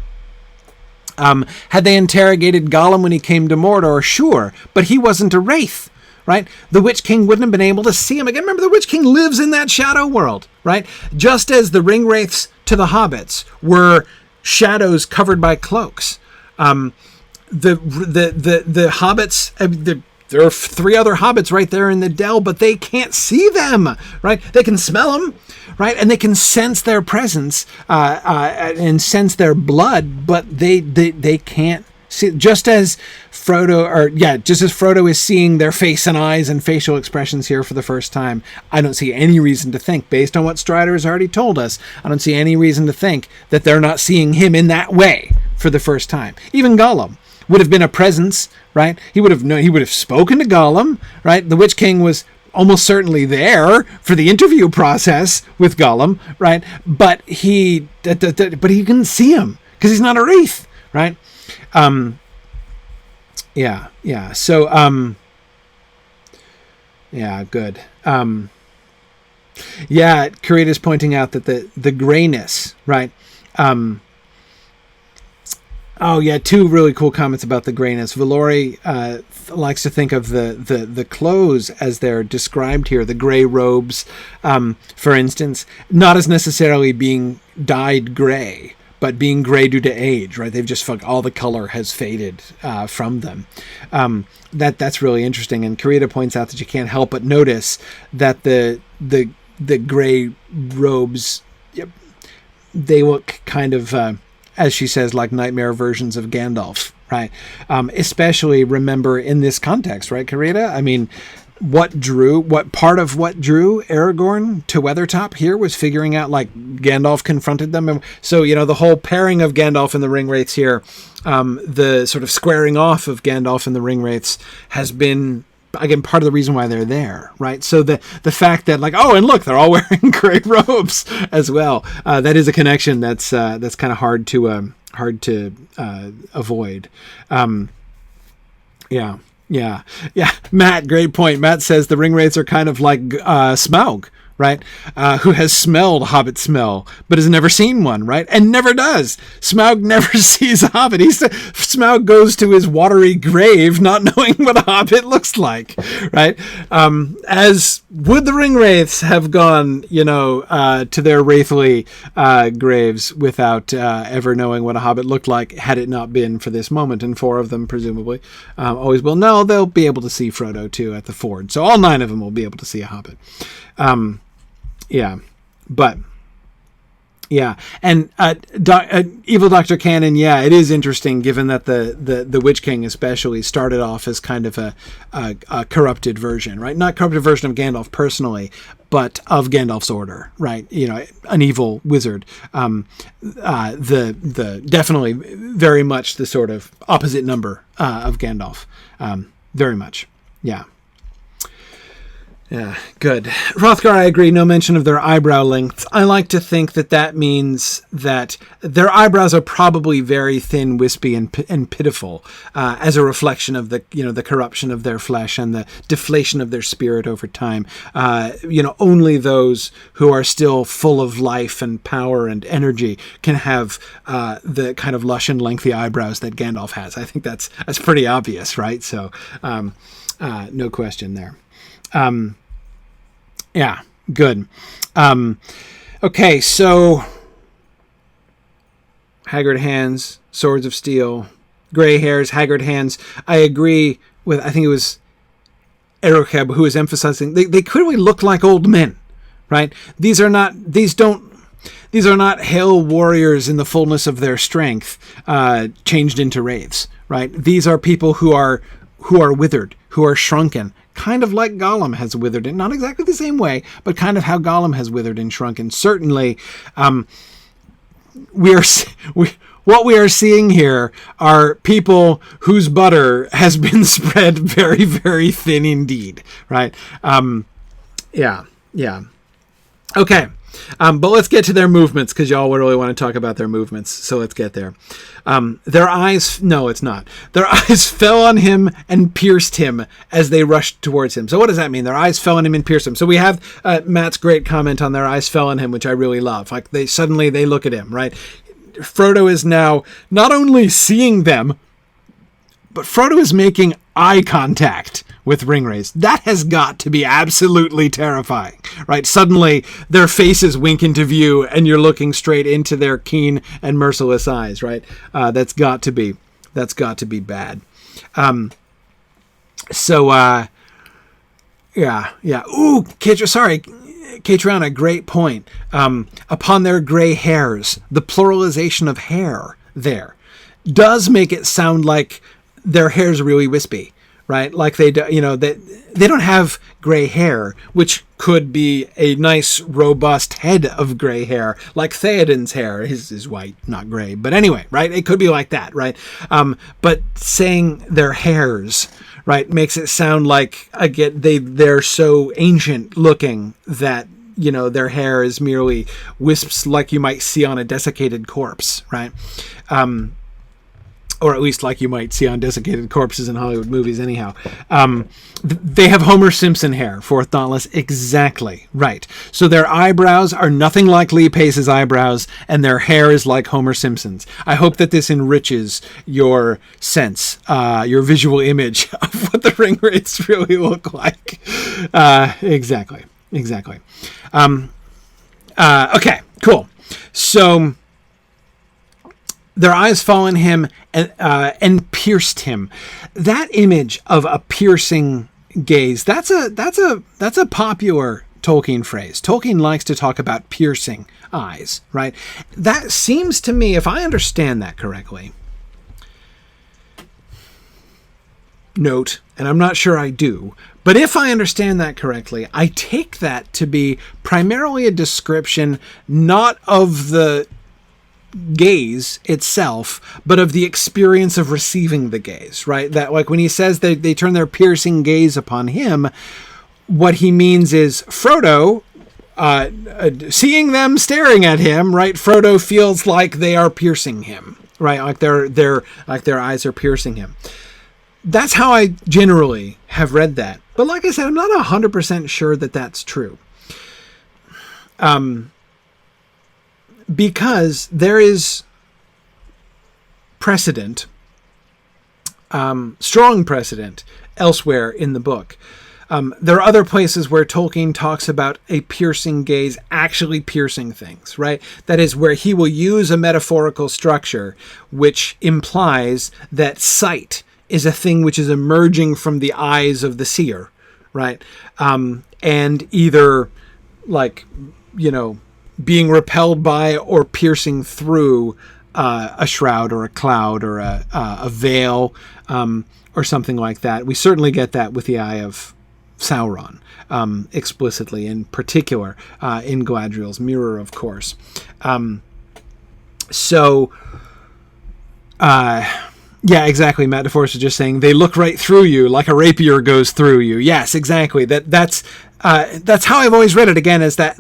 Had they interrogated Gollum when he came to Mordor? Sure, but he wasn't a wraith, right? The Witch King wouldn't have been able to see him again. Remember, the Witch King lives in that shadow world, right? Just as the ringwraiths to the hobbits were shadows covered by cloaks. The hobbits, there are 3 other hobbits right there in the dell, but they can't see them, right? They can smell them, right? And they can sense their presence and sense their blood, but they can't see. Just as Frodo is seeing their face and eyes and facial expressions here for the first time, I don't see any reason to think, based on what Strider has already told us, I don't see any reason to think that they're not seeing him in that way for the first time. Even Gollum would have been a presence, right? He would have spoken to Gollum, right? The Witch King was almost certainly there for the interview process with Gollum, right? But he couldn't see him because he's not a wraith, right? So good. Karita's pointing out that the grayness, right? 2 really cool comments about the grayness. Valori likes to think of the clothes as they're described here, the gray robes, for instance, not as necessarily being dyed gray, but being gray due to age, right? They've just all the color has faded from them. That's really interesting. And Karita points out that you can't help but notice that the gray robes, they look kind of, as she says, like nightmare versions of Gandalf, right? Especially, remember, in this context, right, Karita? I mean, what part of what drew Aragorn to Weathertop here was figuring out, like, Gandalf confronted them. And so, the whole pairing of Gandalf and the Ringwraiths here, the sort of squaring off of Gandalf and the Ringwraiths has been, again, part of the reason why they're there, right? So the fact that, like, oh, and look, they're all wearing gray robes as well. That is a connection that's kind of hard to avoid. Matt, great point. Matt says the ringwraiths are kind of like Smaug, right? Who has smelled hobbit smell, but has never seen one, right? And never does. Smaug never sees a hobbit. Smaug goes to his watery grave not knowing what a hobbit looks like, right? As would the ringwraiths have gone, to their wraithly graves without ever knowing what a hobbit looked like, had it not been for this moment. And 4 of them, presumably, always will. No, they'll be able to see Frodo, too, at the ford. So all 9 of them will be able to see a hobbit. And Evil Dr. Cannon, it is interesting, given that the Witch King especially started off as kind of a corrupted version, right? Not corrupted version of Gandalf personally, but of Gandalf's order, right? An evil wizard. The definitely very much the sort of opposite number of Gandalf. Very much, yeah. Yeah, good. Hrothgar, I agree, no mention of their eyebrow lengths. I like to think that means that their eyebrows are probably very thin, wispy, and pitiful, as a reflection of the corruption of their flesh and the deflation of their spirit over time. Only those who are still full of life and power and energy can have the kind of lush and lengthy eyebrows that Gandalf has. I think that's pretty obvious, right? So, no question there. Good. Okay, so haggard hands, swords of steel, gray hairs, haggard hands. I agree with, I think it was Erocheb who was emphasizing they clearly look like old men, right? These are not hale warriors in the fullness of their strength, changed into wraiths, right? These are people who are withered, who are shrunken, kind of like Gollum has withered in, not exactly the same way, but kind of how Gollum has withered and shrunken. Certainly, what we are seeing here are people whose butter has been spread very, very thin indeed, right? Yeah. Okay. But let's get to their movements, because y'all really want to talk about their movements. So let's get there. Their eyes fell on him and pierced him as they rushed towards him. So what does that mean? Their eyes fell on him and pierced him. So we have Matt's great comment on their eyes fell on him, which I really love. Like they look at him, right? Frodo is now not only seeing them, but Frodo is making eye contact with Ringwraiths. That has got to be absolutely terrifying, right? Suddenly their faces wink into view and you're looking straight into their keen and merciless eyes, right? That's got to be bad. Yeah. Ooh, Catriona, great point. Upon their gray hairs, the pluralization of hair there does make it sound like their hair's really wispy, right? Like they don't have gray hair, which could be a nice, robust head of gray hair, like Theoden's hair. His is white, not gray. But anyway, right? It could be like that, right? But saying their hairs, right, makes it sound like, again, they're so ancient looking that, their hair is merely wisps like you might see on a desiccated corpse, right? Or at least like you might see on desiccated corpses in Hollywood movies anyhow. They have Homer Simpson hair, for Thoughtless. Exactly, right. So their eyebrows are nothing like Lee Pace's eyebrows, and their hair is like Homer Simpson's. I hope that this enriches your sense, your visual image of what the Ringwraiths really look like. Exactly. Okay, cool. So their eyes fall on him and pierced him. That image of a piercing gaze, that's a popular Tolkien phrase. Tolkien likes to talk about piercing eyes, right? That seems to me, if I understand that correctly, note, and I'm not sure I do, but if I understand that correctly, I take that to be primarily a description not of the gaze itself, but of the experience of receiving the gaze, right? That, like, when he says they turn their piercing gaze upon him, what he means is Frodo, seeing them staring at him, right? Frodo feels like they are piercing him, right? Like their eyes are piercing him. That's how I generally have read that. But like I said, I'm not 100% sure that that's true. Because there is precedent, strong precedent elsewhere in the book. There are other places where Tolkien talks about a piercing gaze actually piercing things, right? That is where he will use a metaphorical structure which implies that sight is a thing which is emerging from the eyes of the seer, right? And either, like, being repelled by or piercing through a shroud or a cloud or a veil or something like that. We certainly get that with the eye of Sauron, explicitly, in particular in Galadriel's mirror, of course. Yeah, exactly. Matt DeForest is just saying they look right through you like a rapier goes through you. Yes, exactly. That's how I've always read it. Again, is that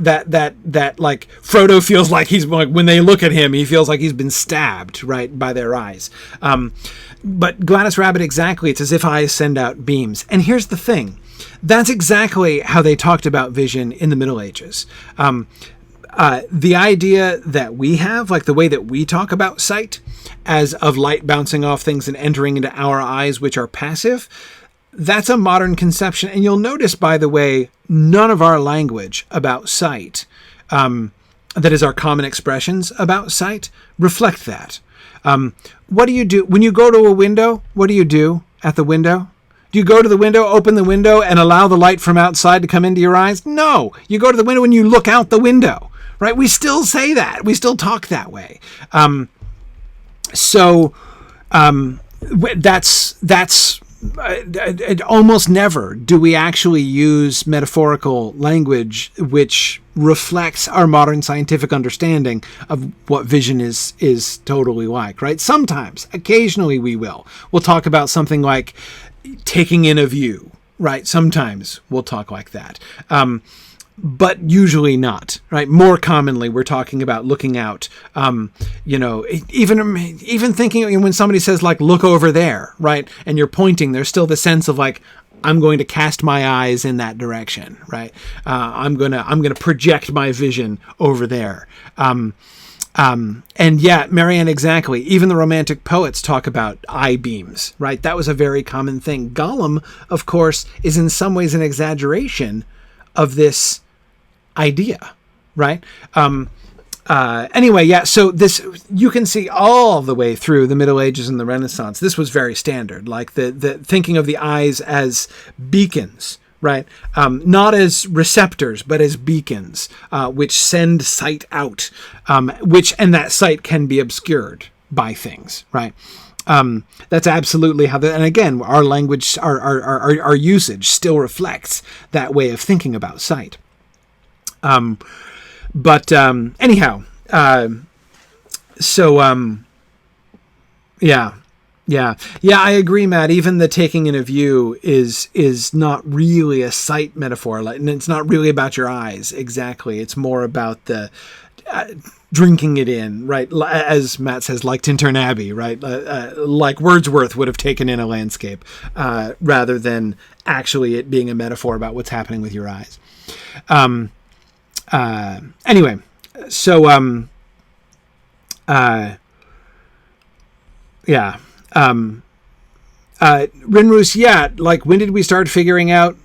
like Frodo feels like he's, like, when they look at him, he feels like he's been stabbed, right, by their eyes. But Gladys Rabbit, exactly. It's as if eyes send out beams. And here's the thing. That's exactly how they talked about vision in the Middle Ages. The idea that we have, like the way that we talk about sight, as of light bouncing off things and entering into our eyes, which are passive, that's a modern conception. And you'll notice, by the way, none of our language about sight, that is our common expressions about sight, reflect that. What do you do when you go to a window? What do you do at the window? Do you go to the window, open the window, and allow the light from outside to come into your eyes? No. You go to the window and you look out the window, right? We still say that. We still talk that way. That's almost never do we actually use metaphorical language which reflects our modern scientific understanding of what vision is totally like, right? Sometimes, occasionally we will. We'll talk about something like taking in a view, right? Sometimes we'll talk like that. But usually not, right? More commonly, we're talking about looking out, even thinking when somebody says like, look over there, right? And you're pointing, there's still the sense of like, I'm going to cast my eyes in that direction, right? I'm going to project my vision over there. And yeah, Marianne, exactly. Even the Romantic poets talk about eye beams, right? That was a very common thing. Gollum, of course, is in some ways an exaggeration of this idea, right? Anyway, yeah, so this, you can see all the way through the Middle Ages and the Renaissance. This was very standard, like the thinking of the eyes as beacons, right? Not as receptors, but as beacons, which send sight out, and that sight can be obscured by things, right? That's absolutely how and again, our language, our usage still reflects that way of thinking about sight. Anyhow, yeah, I agree, Matt. Even the taking in a view is not really a sight metaphor. And it's not really about your eyes. Exactly. It's more about the, drinking it in, right? As Matt says, like Tintern Abbey, right? Like Wordsworth would have taken in a landscape, rather than actually it being a metaphor about what's happening with your eyes. Anyway, so, yeah. Rinrus, yeah, like when did we start figuring out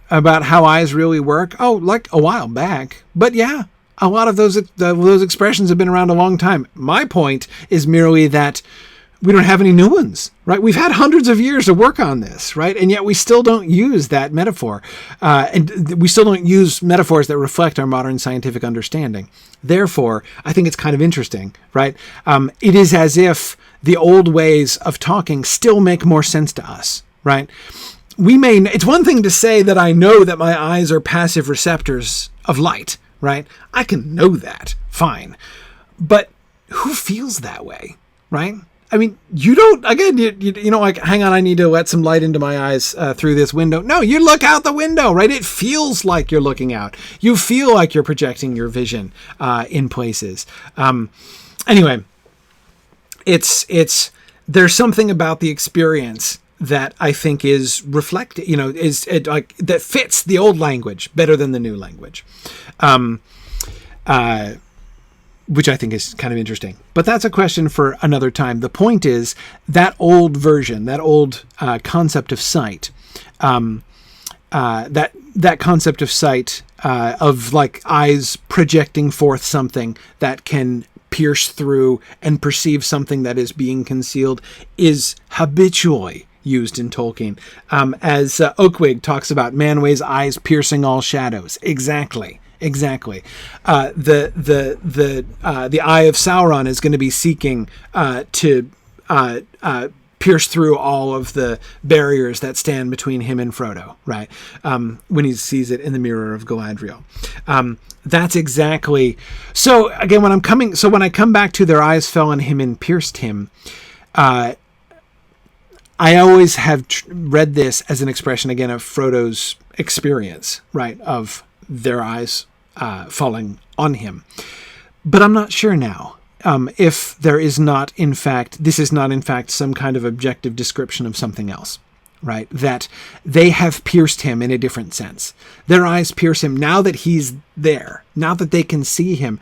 about how eyes really work? Oh, like a while back. But yeah, a lot of those expressions have been around a long time. My point is merely that we don't have any new ones, right? We've had hundreds of years to work on this, right? And yet we still don't use that metaphor. And we still don't use metaphors that reflect our modern scientific understanding. Therefore, I think it's kind of interesting, right? It is as if the old ways of talking still make more sense to us, right? It's one thing to say that I know that my eyes are passive receptors of light, right? I can know that, fine. But who feels that way, right? I mean, you don't, again, you know, like, hang on, I need to let some light into my eyes through this window. No, you look out the window, right? It feels like you're looking out. You feel like you're projecting your vision in places. Anyway, there's something about the experience that I think is reflected, you know, that fits the old language better than the new language. Which I think is kind of interesting. But that's a question for another time. The point is that old version, that old concept of sight, that concept of sight, of like eyes projecting forth something that can pierce through and perceive something that is being concealed, is habitually used in Tolkien. As Oakwig talks about, Manway's eyes piercing all shadows. Exactly. The eye of Sauron is going to be seeking to pierce through all of the barriers that stand between him and Frodo, right? When he sees it in the mirror of Galadriel. That's exactly. So again, when I come back to their eyes fell on him and pierced him, I always have read this as an expression again of Frodo's experience, right? Of their eyes falling on him. But I'm not sure now if this is not in fact some kind of objective description of something else, right? That they have pierced him in a different sense. Their eyes pierce him now that he's there, now that they can see him.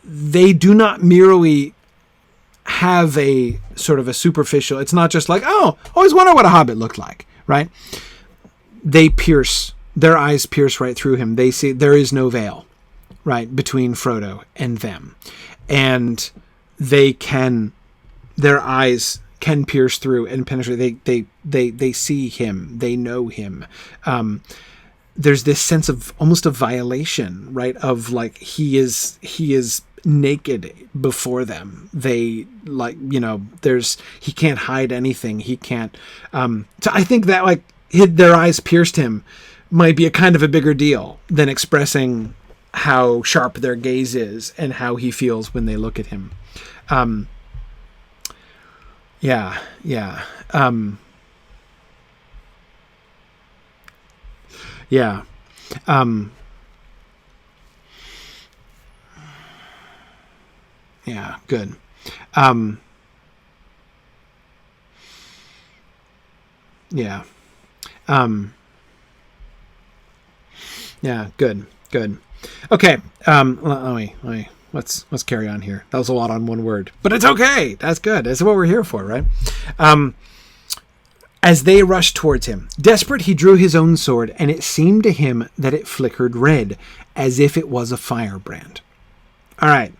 They do not merely have a sort of a superficial, it's not just like, oh, always wonder what a hobbit looked like, right? Their eyes pierce right through him. They see there is no veil, right, between Frodo and them. And their eyes can pierce through and penetrate. They see him. They know him. There's this sense of almost a violation, right? Of like, he is naked before them. They like, he can't hide anything. He can't. So I think that like their eyes pierced him might be a kind of a bigger deal than expressing how sharp their gaze is and how he feels when they look at him. Yeah. Yeah. Yeah, good. Yeah. Yeah, good. Okay. Let's carry on here. That was a lot on one word, but it's okay. That's good. That's what we're here for, right? As they rushed towards him, desperate, he drew his own sword, and it seemed to him that it flickered red, as if it was a firebrand. All right.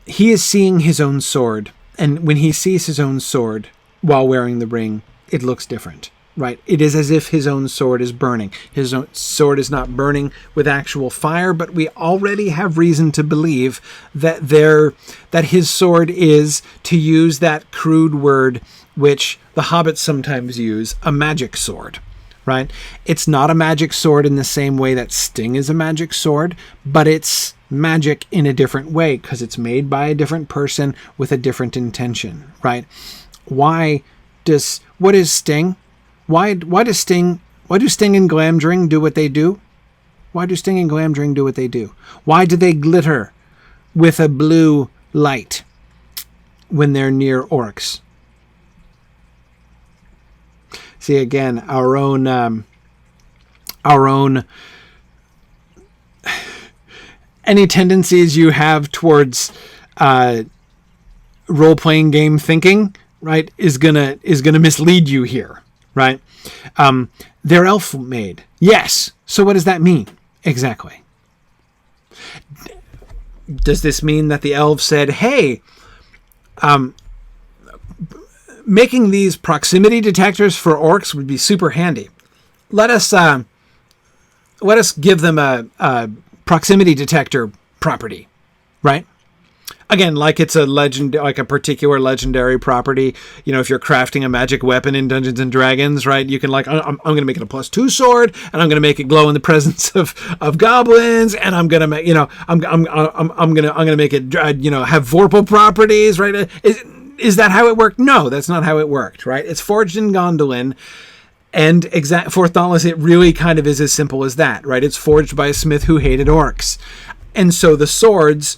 He is seeing his own sword, and when he sees his own sword while wearing the ring, it looks different, right? It is as if his own sword is burning. His own sword is not burning with actual fire, but we already have reason to believe that his sword is, to use that crude word which the hobbits sometimes use, a magic sword. Right? It's not a magic sword in the same way that Sting is a magic sword, but it's magic in a different way because it's made by a different person with a different intention, right? What is Sting? Why do Sting and Glamdring do what they do? Why do Sting and Glamdring do what they do? Why do they glitter with a blue light when they're near orcs? See, again, our own any tendencies you have towards role-playing game thinking, right, is gonna mislead you here, right? They're elf made, yes. So what does that mean exactly? Does this mean that the elves said, "Hey, making these proximity detectors for orcs would be super handy. Let us give them a proximity detector property," right? Again, like it's a legend, like a particular legendary property. If you're crafting a magic weapon in Dungeons and Dragons, right? You can I'm going to make it a +2 sword, and I'm going to make it glow in the presence of goblins, and I'm going to make I'm going to make it have vorpal properties, right? Is that how it worked? No, that's not how it worked, right? It's forged in Gondolin, and for Thalos, it really kind of is as simple as that, right? It's forged by a smith who hated orcs. And so the swords,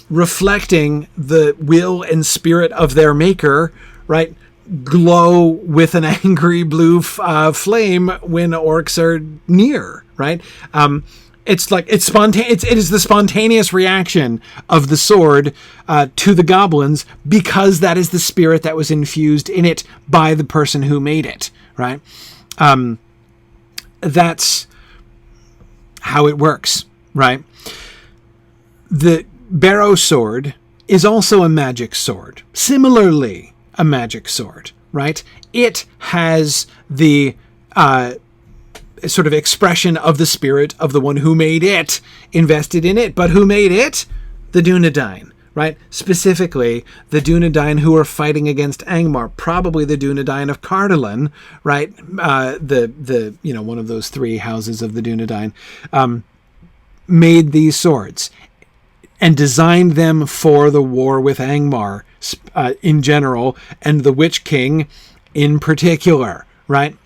reflecting the will and spirit of their maker, right, glow with an angry blue flame when orcs are near, right? It's spontaneous. It is the spontaneous reaction of the sword to the goblins because that is the spirit that was infused in it by the person who made it, right? That's how it works, right? The Barrow sword is also a magic sword. Similarly, a magic sword, right? It has the sort of expression of the spirit of the one who made it invested in it. But who made it? The Dunedain, right? Specifically, the Dunedain who are fighting against Angmar, probably the Dunedain of Cardolan, right? The one of those three houses of the Dunedain, made these swords and designed them for the war with Angmar in general, and the Witch King in particular, right?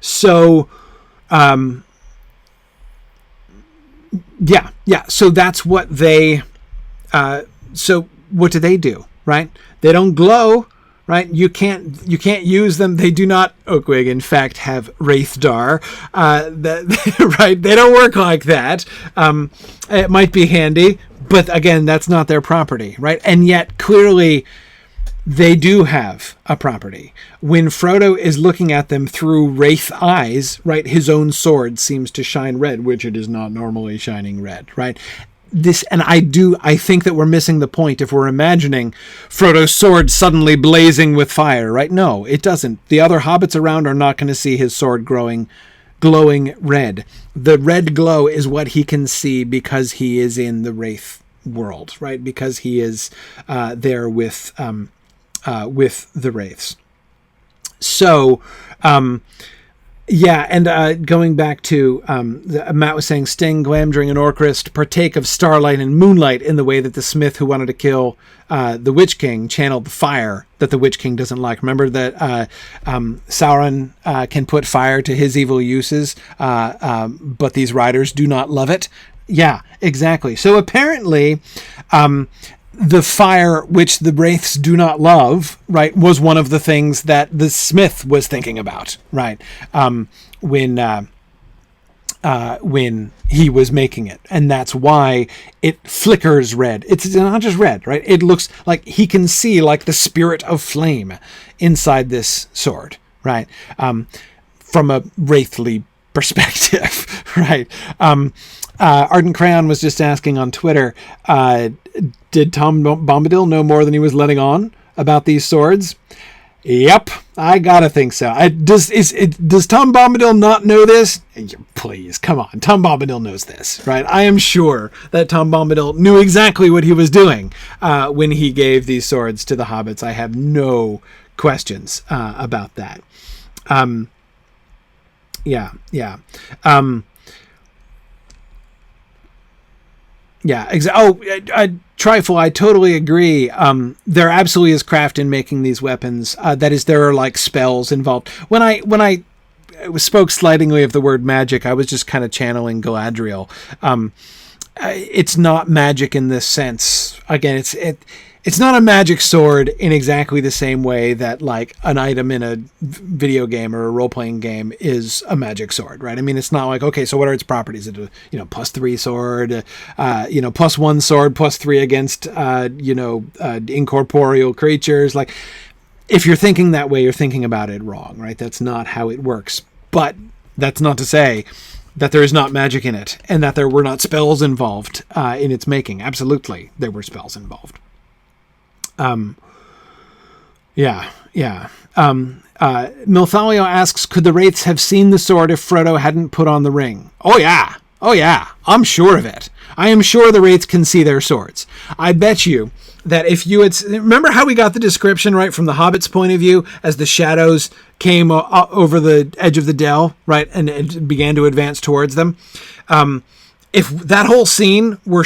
So that's what they, so what do, right? They don't glow, right? You can't use them. They do not, Oakwig, in fact, have wraithdar, right? They don't work like that. It might be handy, but again, that's not their property, right? And yet clearly they do have a property. When Frodo is looking at them through wraith eyes, right, his own sword seems to shine red, which it is not normally shining red, right? I think that we're missing the point if we're imagining Frodo's sword suddenly blazing with fire, right? No, it doesn't. The other hobbits around are not going to see his sword glowing red. The red glow is what he can see because he is in the wraith world, right? Because he is there with the wraiths. So, yeah, and going back to Matt was saying, Sting, Glamdring, and Orcrist partake of starlight and moonlight in the way that the smith who wanted to kill the Witch King channeled the fire that the Witch King doesn't like. Remember that Sauron can put fire to his evil uses, but these riders do not love it. Yeah, exactly. So apparently, the fire, which the wraiths do not love, right, was one of the things that the smith was thinking about, right, when he was making it. And that's why it flickers red. It's not just red, right? It looks like he can see like the spirit of flame inside this sword, right, from a wraithly perspective, right? Ardent Crayon was just asking on Twitter, did Tom Bombadil know more than he was letting on about these swords? Yep, I gotta think so. Does Tom Bombadil not know this? Please, come on. Tom Bombadil knows this, right? I am sure that Tom Bombadil knew exactly what he was doing when he gave these swords to the hobbits. I have no questions about that. Yeah. Trifle, I totally agree. There absolutely is craft in making these weapons. That is, there are like spells involved. When I spoke slightingly of the word magic, I was just kind of channeling Galadriel. It's not magic in this sense. Again, it's not a magic sword in exactly the same way that like an item in a video game or a role-playing game is a magic sword, right? I mean, it's not like, okay, so what are its properties? It's a, +3 sword, +1 sword, +3 against, incorporeal creatures. Like, if you're thinking that way, you're thinking about it wrong, right? That's not how it works. But that's not to say that there is not magic in it and that there were not spells involved in its making. Absolutely, there were spells involved. Milthalio asks, could the wraiths have seen the sword if Frodo hadn't put on the ring? Oh yeah, I'm sure of it. I am sure the wraiths can see their swords. I bet you that if you had... Remember how we got the description, right, from the Hobbit's point of view as the shadows came over the edge of the dell, right, and began to advance towards them? If that whole scene were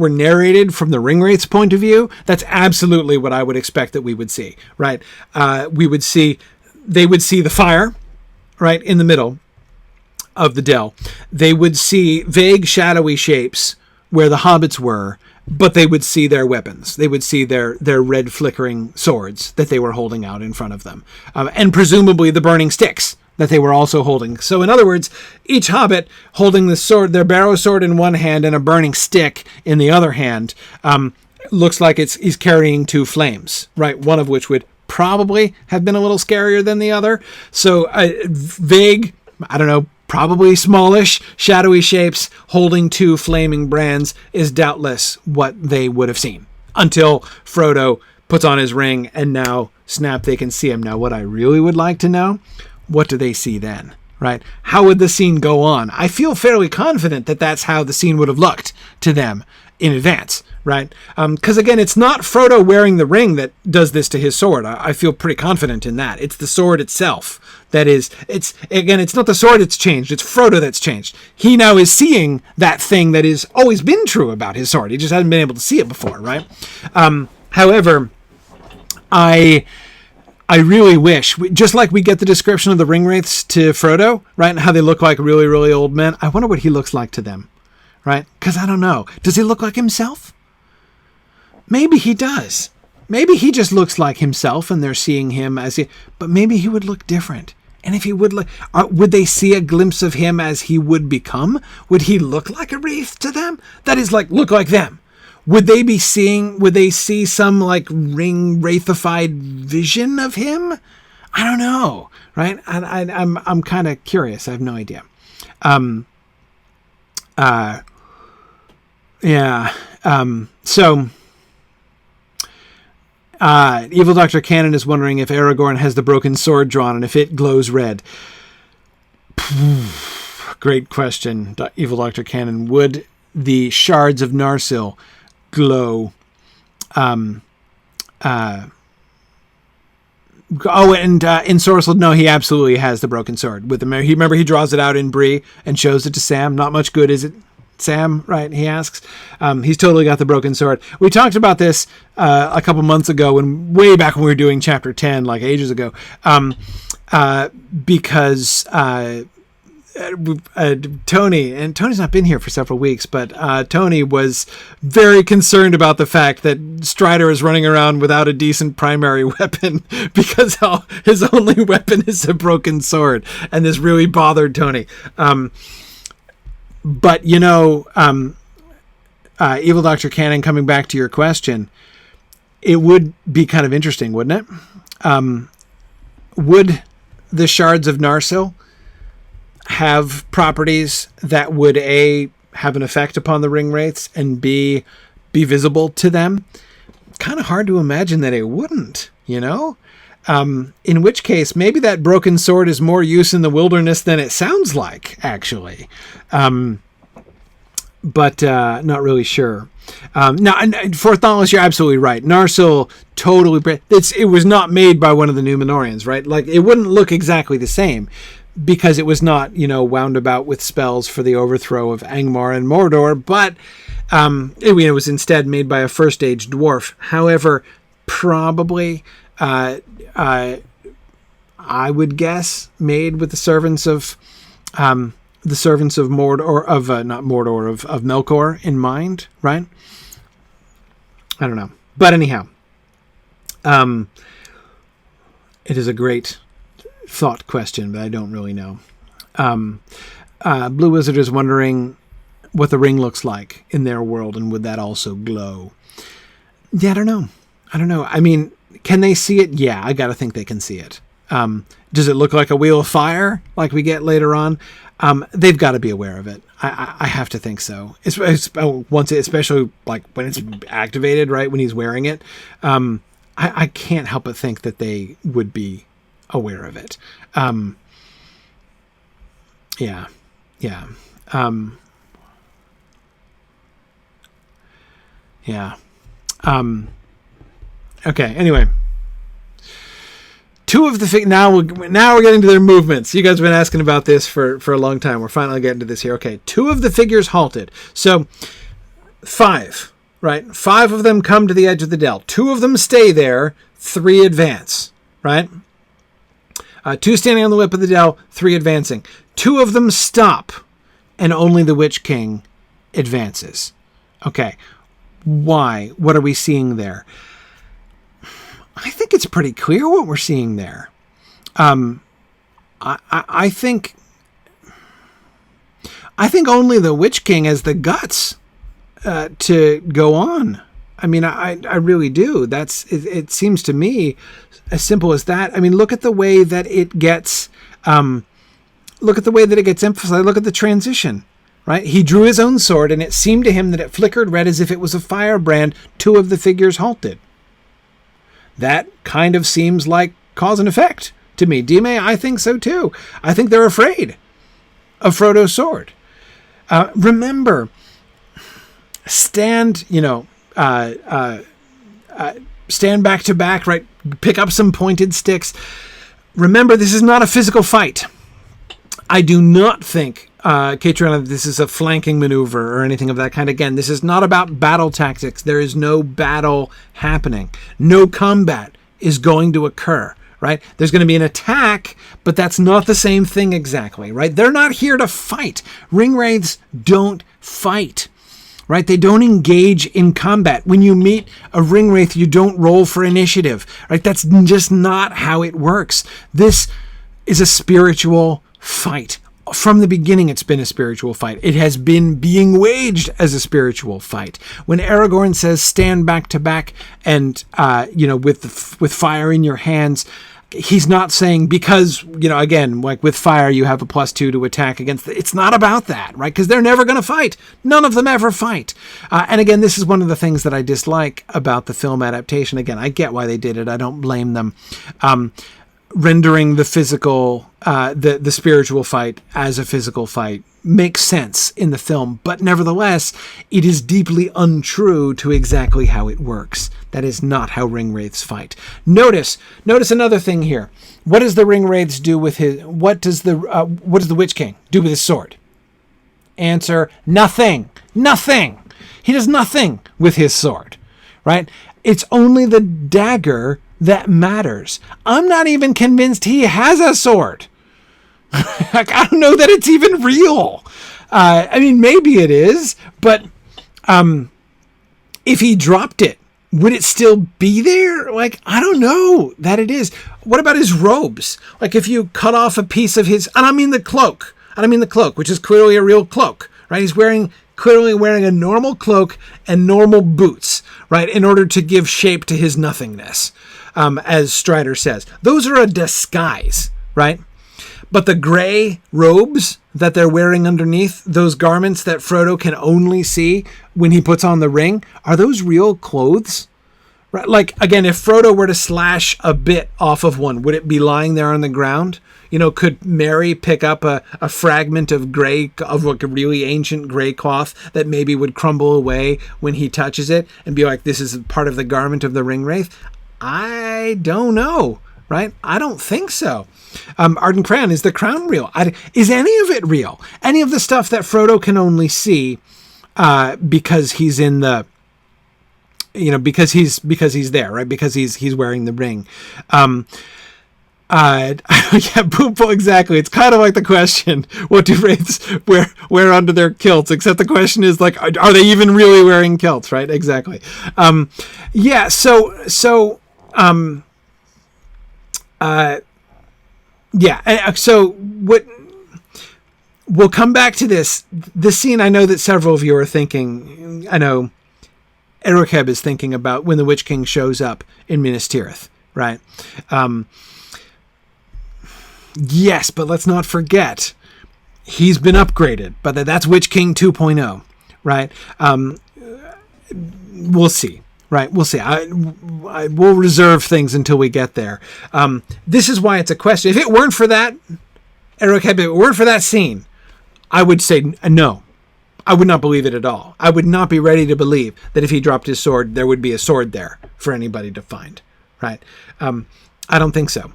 narrated from the Ringwraith's point of view, that's absolutely what I would expect that we would see, right? They would see the fire, right, in the middle of the dell. They would see vague shadowy shapes where the hobbits were, but they would see their weapons. They would see their red flickering swords that they were holding out in front of them. And presumably the burning sticks that they were also holding. So in other words, each hobbit holding the sword, their barrow sword in one hand and a burning stick in the other hand, looks like he's carrying two flames, right? One of which would probably have been a little scarier than the other. So vague, probably smallish, shadowy shapes holding two flaming brands is doubtless what they would have seen until Frodo puts on his ring and now snap, they can see him. Now, what I really would like to know, what do they see then, right? How would the scene go on? I feel fairly confident that that's how the scene would have looked to them in advance, right? Because again, it's not Frodo wearing the ring that does this to his sword. I feel pretty confident in that. It's the sword itself that is, it's not the sword that's changed, it's Frodo that's changed. He now is seeing that thing that has always been true about his sword. He just hasn't been able to see it before, right? However, I really wish, just like we get the description of the Ringwraiths to Frodo, right, and how they look like really, really old men, I wonder what he looks like to them, right? Because I don't know. Does he look like himself? Maybe he does. Maybe he just looks like himself and they're seeing him as he... But maybe he would look different. And if he would look... would they see a glimpse of him as he would become? Would he look like a wraith to them? That is, like, look like them. Would they see some like Ringwraithified vision of him? I don't know, right? I'm kind of curious. I have no idea. Yeah. So Evil Dr. Cannon is wondering if Aragorn has the broken sword drawn and if it glows red. Great question, Evil Dr. Cannon. Would the shards of Narsil glow? In Sorcel, no, he absolutely has the broken sword. Remember he draws it out in Bree and shows it to Sam. Not much good, is it, Sam? Right? He asks. He's totally got the broken sword. We talked about this a couple months ago, way back when we were doing chapter 10, like ages ago, because Tony, and Tony's not been here for several weeks, but Tony was very concerned about the fact that Strider is running around without a decent primary weapon because his only weapon is a broken sword, and this really bothered Tony. But Evil Dr. Cannon, coming back to your question, it would be kind of interesting, wouldn't it? Would the shards of Narsil have properties that would A, have an effect upon the Ringwraiths, and B, be visible to them? Kind of hard to imagine that it wouldn't, in which case maybe that broken sword is more use in the wilderness than it sounds like, actually. But not really sure. Now, for Thanatos, you're absolutely right. Narsil totally... It was not made by one of the Númenóreans, right? Like, it wouldn't look exactly the same, because it was not, wound about with spells for the overthrow of Angmar and Mordor, but it was instead made by a first-age dwarf. However, probably, I would guess, made with the servants of Mordor, of Melkor in mind, right? I don't know. But anyhow, it is a great thought question, but I don't really know. Blue Wizard is wondering what the ring looks like in their world, and would that also glow? Yeah, I don't know. I mean, can they see it? Yeah, I gotta think they can see it. Does it look like a wheel of fire like we get later on? They've got to be aware of it. I have to think so. Especially like when it's activated, right? When he's wearing it. I can't help but think that they would be aware of it. Yeah. Okay. Anyway, two of the now we're getting to their movements. You guys have been asking about this for a long time. We're finally getting to this here. Okay, two of the figures halted. So 5, right? 5 of them come to the edge of the dell. 2 of them stay there. 3 advance, right? 2 standing on the lip of the dell, 3 advancing. 2 of them stop, and only the Witch King advances. Okay, why? What are we seeing there? I think it's pretty clear what we're seeing there. I think only the Witch King has the guts to go on. I mean, I really do. It seems to me as simple as that. I mean, look at the way that it gets emphasized. Look at the transition, right? He drew his own sword, and it seemed to him that it flickered red as if it was a firebrand. 2 of the figures halted. That kind of seems like cause and effect to me. Dime, I think so too. I think they're afraid of Frodo's sword. Remember, stand back to back, right? Pick up some pointed sticks. Remember, this is not a physical fight. I do not think, Catriona, this is a flanking maneuver or anything of that kind. Again, this is not about battle tactics. There is no battle happening. No combat is going to occur, right? There's going to be an attack, but that's not the same thing exactly, right? They're not here to fight. Ringwraiths don't fight, right? They don't engage in combat. When you meet a Ringwraith, you don't roll for initiative, right? That's just not how it works. This is a spiritual fight. From the beginning, it's been a spiritual fight. It has been being waged as a spiritual fight. When Aragorn says, stand back to back and, with fire in your hands, He's not saying because, again, like with fire, you have a +2 to attack against. It's not about that, right? Because they're never going to fight. None of them ever fight. And again, this is one of the things that I dislike about the film adaptation. Again, I get why they did it. I don't blame them. Rendering the physical, the spiritual fight as a physical fight makes sense in the film, but nevertheless, it is deeply untrue to exactly how it works. That is not how ringwraiths fight. Notice another thing here. What does the ringwraiths do with his? What does the Witch King do with his sword? Answer: nothing. Nothing. He does nothing with his sword, right? It's only the dagger that matters. I'm not even convinced he has a sword. Like, I don't know that it's even real. I mean, maybe it is, but if he dropped it, would it still be there? Like, I don't know that it is. What about his robes? Like, if you cut off a piece of his, and I mean the cloak, which is clearly a real cloak, right? He's clearly wearing a normal cloak and normal boots, right? In order to give shape to his nothingness, as Strider says. Those are a disguise, right? But the gray robes that they're wearing underneath, those garments that Frodo can only see when he puts on the ring, are those real clothes? Right? Like, again, if Frodo were to slash a bit off of one, would it be lying there on the ground? Could Merry pick up a fragment of like a really ancient gray cloth that maybe would crumble away when he touches it and be like, this is part of the garment of the ringwraith? I don't know, right? I don't think so. Arden Cran, is the crown real? Is any of it real? Any of the stuff that Frodo can only see because he's in the, because he's there, right? Because he's wearing the ring. Yeah, Boompo, exactly. It's kind of like the question, what do wraiths wear under their kilts? Except the question is like, are they even really wearing kilts, right? Exactly. Yeah, so what we'll come back to this scene. I know that several of you are thinking, I know Erokeb is thinking about when the Witch King shows up in Minas Tirith, right? Yes, but let's not forget he's been upgraded, but that's Witch King 2.0, right? We'll see. Right, we'll see. I will reserve things until we get there. This is why it's a question. If it weren't for that, Erokeb, if it weren't for that scene, I would say no. I would not believe it at all. I would not be ready to believe that if he dropped his sword, there would be a sword there for anybody to find. Right? I don't think so.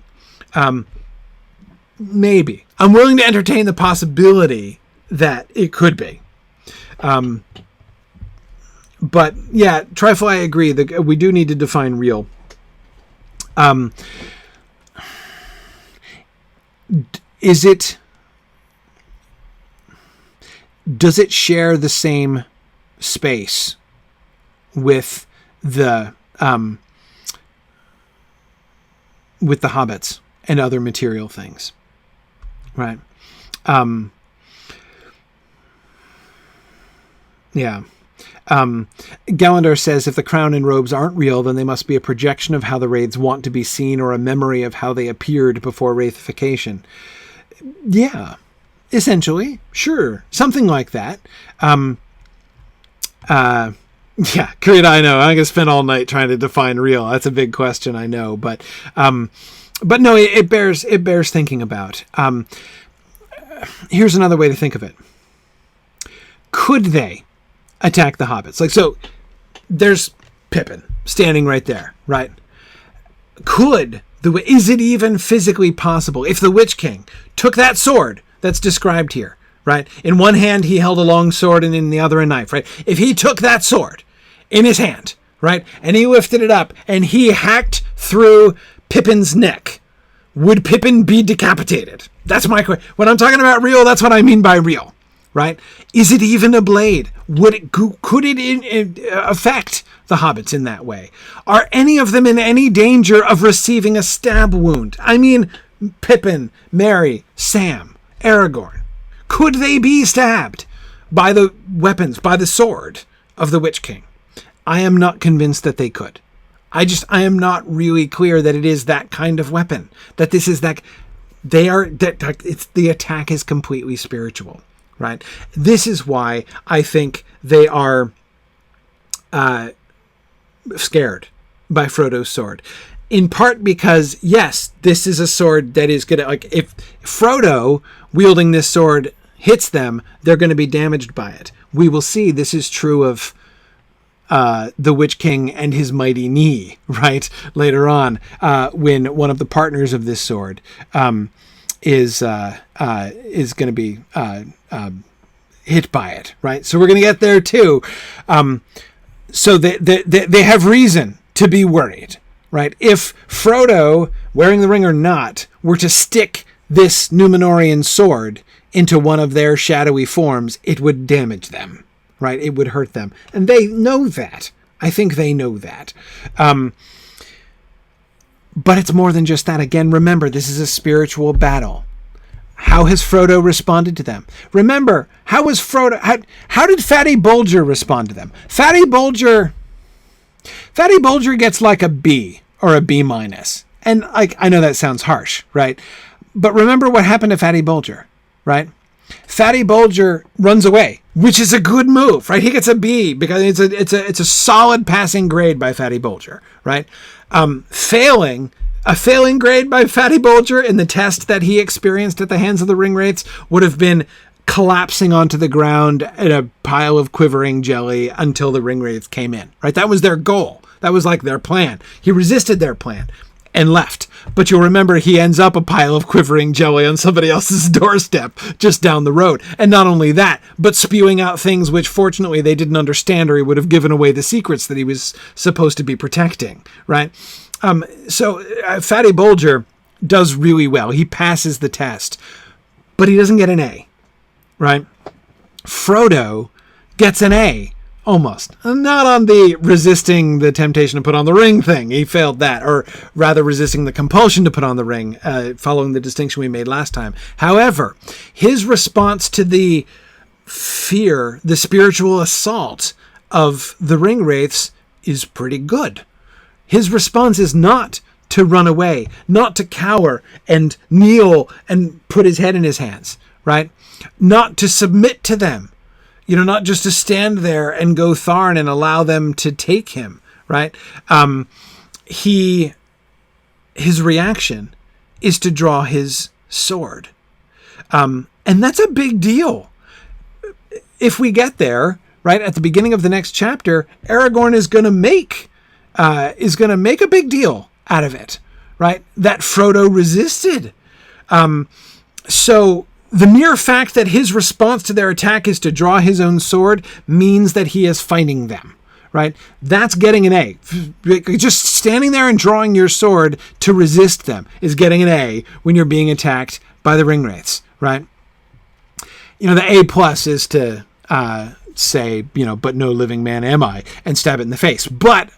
Maybe. I'm willing to entertain the possibility that it could be. But yeah, Trifle, I agree that we do need to define real. Does it share the same space with the hobbits and other material things? Right. Yeah. Galandar says if the crown and robes aren't real, then they must be a projection of how the wraiths want to be seen or a memory of how they appeared before wraithification. Yeah, essentially. Sure. Something like that. Yeah, Kurita, I know. I'm going to spend all night trying to define real. That's a big question, I know. But no, it bears thinking about. Here's another way to think of it. Could they attack the hobbits? Like, so there's Pippin standing right there, right? Is it even physically possible if the Witch King took that sword that's described here, right? In one hand he held a long sword and in the other a knife, right? If he took that sword in his hand, right, and he lifted it up and he hacked through Pippin's neck, would Pippin be decapitated? That's my question. When I'm talking about real, that's what I mean by real. Right? Is it even a blade? Could it affect the hobbits in that way? Are any of them in any danger of receiving a stab wound? I mean, Pippin, Merry, Sam, Aragorn. Could they be stabbed by the weapons, by the sword of the Witch King? I am not convinced that they could. I am not really clear that it is that kind of weapon, that this is that it's the attack is completely spiritual, right? This is why I think they are scared by Frodo's sword. In part because, yes, this is a sword that is gonna, like, if Frodo wielding this sword hits them, they're going to be damaged by it. We will see this is true of the Witch King and his mighty knee, right? Later on, when one of the partners of this sword is going to be hit by it, right? So we're going to get there too. So they have reason to be worried, right? If Frodo, wearing the ring or not, were to stick this Númenórean sword into one of their shadowy forms, it would damage them, right? It would hurt them. And they know that. I think they know that. But it's more than just that. Again, remember, this is a spiritual battle. How has Frodo responded to them? Remember, how did Fatty Bolger respond to them? Fatty Bolger gets like a B or a B minus. And I know that sounds harsh, right? But remember what happened to Fatty Bolger, right? Fatty Bolger runs away, which is a good move, right? He gets a B because it's a solid passing grade by Fatty Bolger, right? A failing grade by Fatty Bolger in the test that he experienced at the hands of the Ringwraiths would have been collapsing onto the ground in a pile of quivering jelly until the Ringwraiths came in, right? That was their goal. That was like their plan. He resisted their plan and left. But you'll remember he ends up a pile of quivering jelly on somebody else's doorstep just down the road. And not only that, but spewing out things which fortunately they didn't understand, or he would have given away the secrets that he was supposed to be protecting, right? So Fatty Bolger does really well. He passes the test, but he doesn't get an A, right? Frodo gets an A, almost. Not on the resisting the temptation to put on the ring thing. He failed that, or rather resisting the compulsion to put on the ring, following the distinction we made last time. However, his response to the fear, the spiritual assault of the Ringwraiths is pretty good. His response is not to run away, not to cower and kneel and put his head in his hands, right? Not to submit to them, not just to stand there and go Tharn and allow them to take him, right? His reaction is to draw his sword. And that's a big deal. If we get there, right, at the beginning of the next chapter, Aragorn is going to make a big deal out of it, right? That Frodo resisted. So the mere fact that his response to their attack is to draw his own sword means that he is fighting them, right? That's getting an A. Just standing there and drawing your sword to resist them is getting an A when you're being attacked by the Ringwraiths, right? The A plus is to say, but no living man am I, and stab it in the face,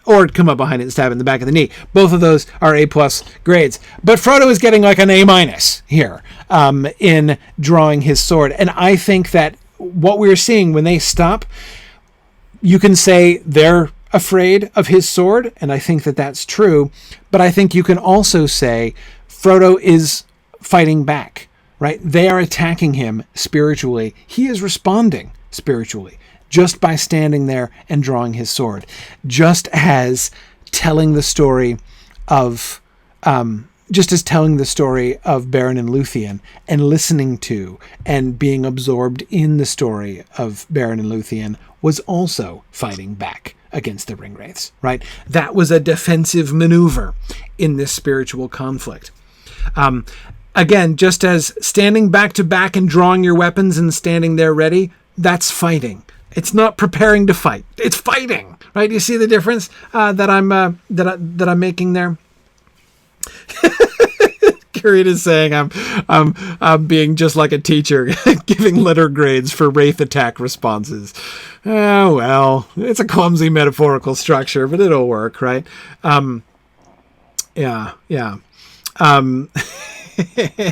or come up behind it and stab it in the back of the knee. Both of those are A plus grades, but Frodo is getting like an A minus here in drawing his sword. And I think that what we're seeing when they stop, you can say they're afraid of his sword, and I think that that's true, but I think you can also say Frodo is fighting back, right? They are attacking him spiritually. He is responding spiritually just by standing there and drawing his sword, just as telling the story of Beren and Lúthien and listening to and being absorbed in the story of Beren and Lúthien was also fighting back against the Ringwraiths, right? That was a defensive maneuver in this spiritual conflict. Again, just as standing back to back and drawing your weapons and standing there ready, that's fighting. It's not preparing to fight. It's fighting, right? You see the difference that I'm making there. Kieran is saying I'm being just like a teacher, giving letter grades for wraith attack responses. Oh well, it's a clumsy metaphorical structure, but it'll work, right? Yeah.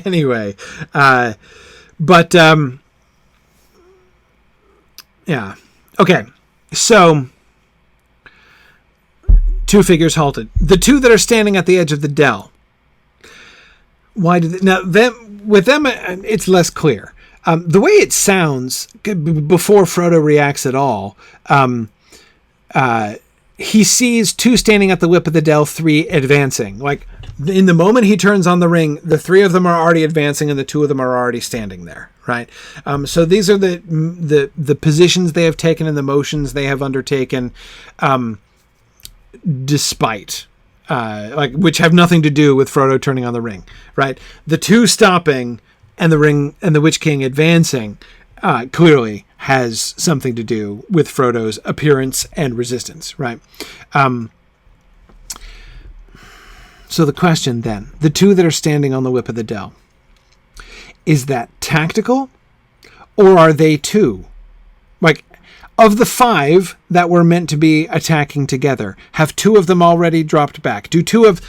Anyway, yeah. Okay. So two figures halted. The two that are standing at the edge of the dell. Why did they, now with them it's less clear. The way it sounds before Frodo reacts at all, he sees two standing at the lip of the dell, three advancing. Like in the moment he turns on the ring, the three of them are already advancing and the two of them are already standing there. Right. So these are the positions they have taken and the motions they have undertaken, despite, which have nothing to do with Frodo turning on the ring. Right. The two stopping and the ring and the Witch King advancing, clearly has something to do with Frodo's appearance and resistance. Right. So the question then, the two that are standing on the lip of the dell, is that tactical, or are they two? Like, of the five that were meant to be attacking together, have two of them already dropped back? Do two of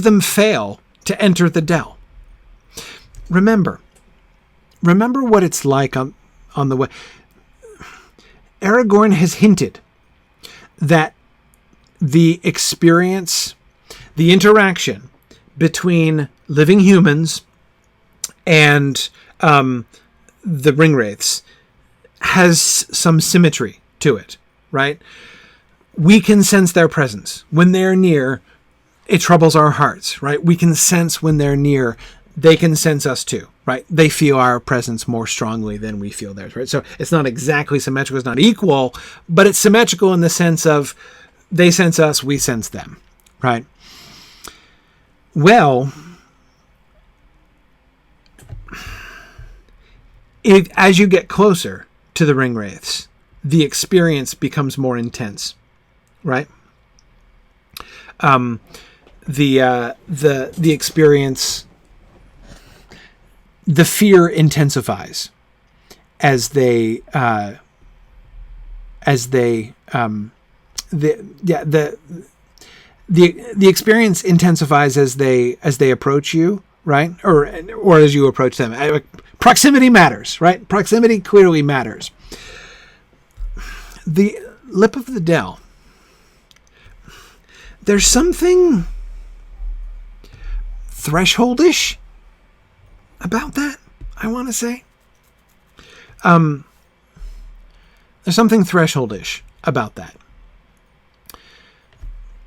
them fail to enter the dell? Remember what it's like on the way. Aragorn has hinted that the experience, the interaction between living humans and the Ringwraiths has some symmetry to it, right? We can sense their presence. When they're near, it troubles our hearts, right? We can sense when they're near, they can sense us too, right? They feel our presence more strongly than we feel theirs, right? So it's not exactly symmetrical, it's not equal, but it's symmetrical in the sense of they sense us, we sense them, right? Well, as you get closer to the Ringwraiths, the experience becomes more intense, right? The experience, the fear intensifies as the experience intensifies as they approach you, right? Or as you approach them. Proximity matters, right? Proximity clearly matters. The lip of the dell. There's something thresholdish about that, I want to say. There's something thresholdish about that.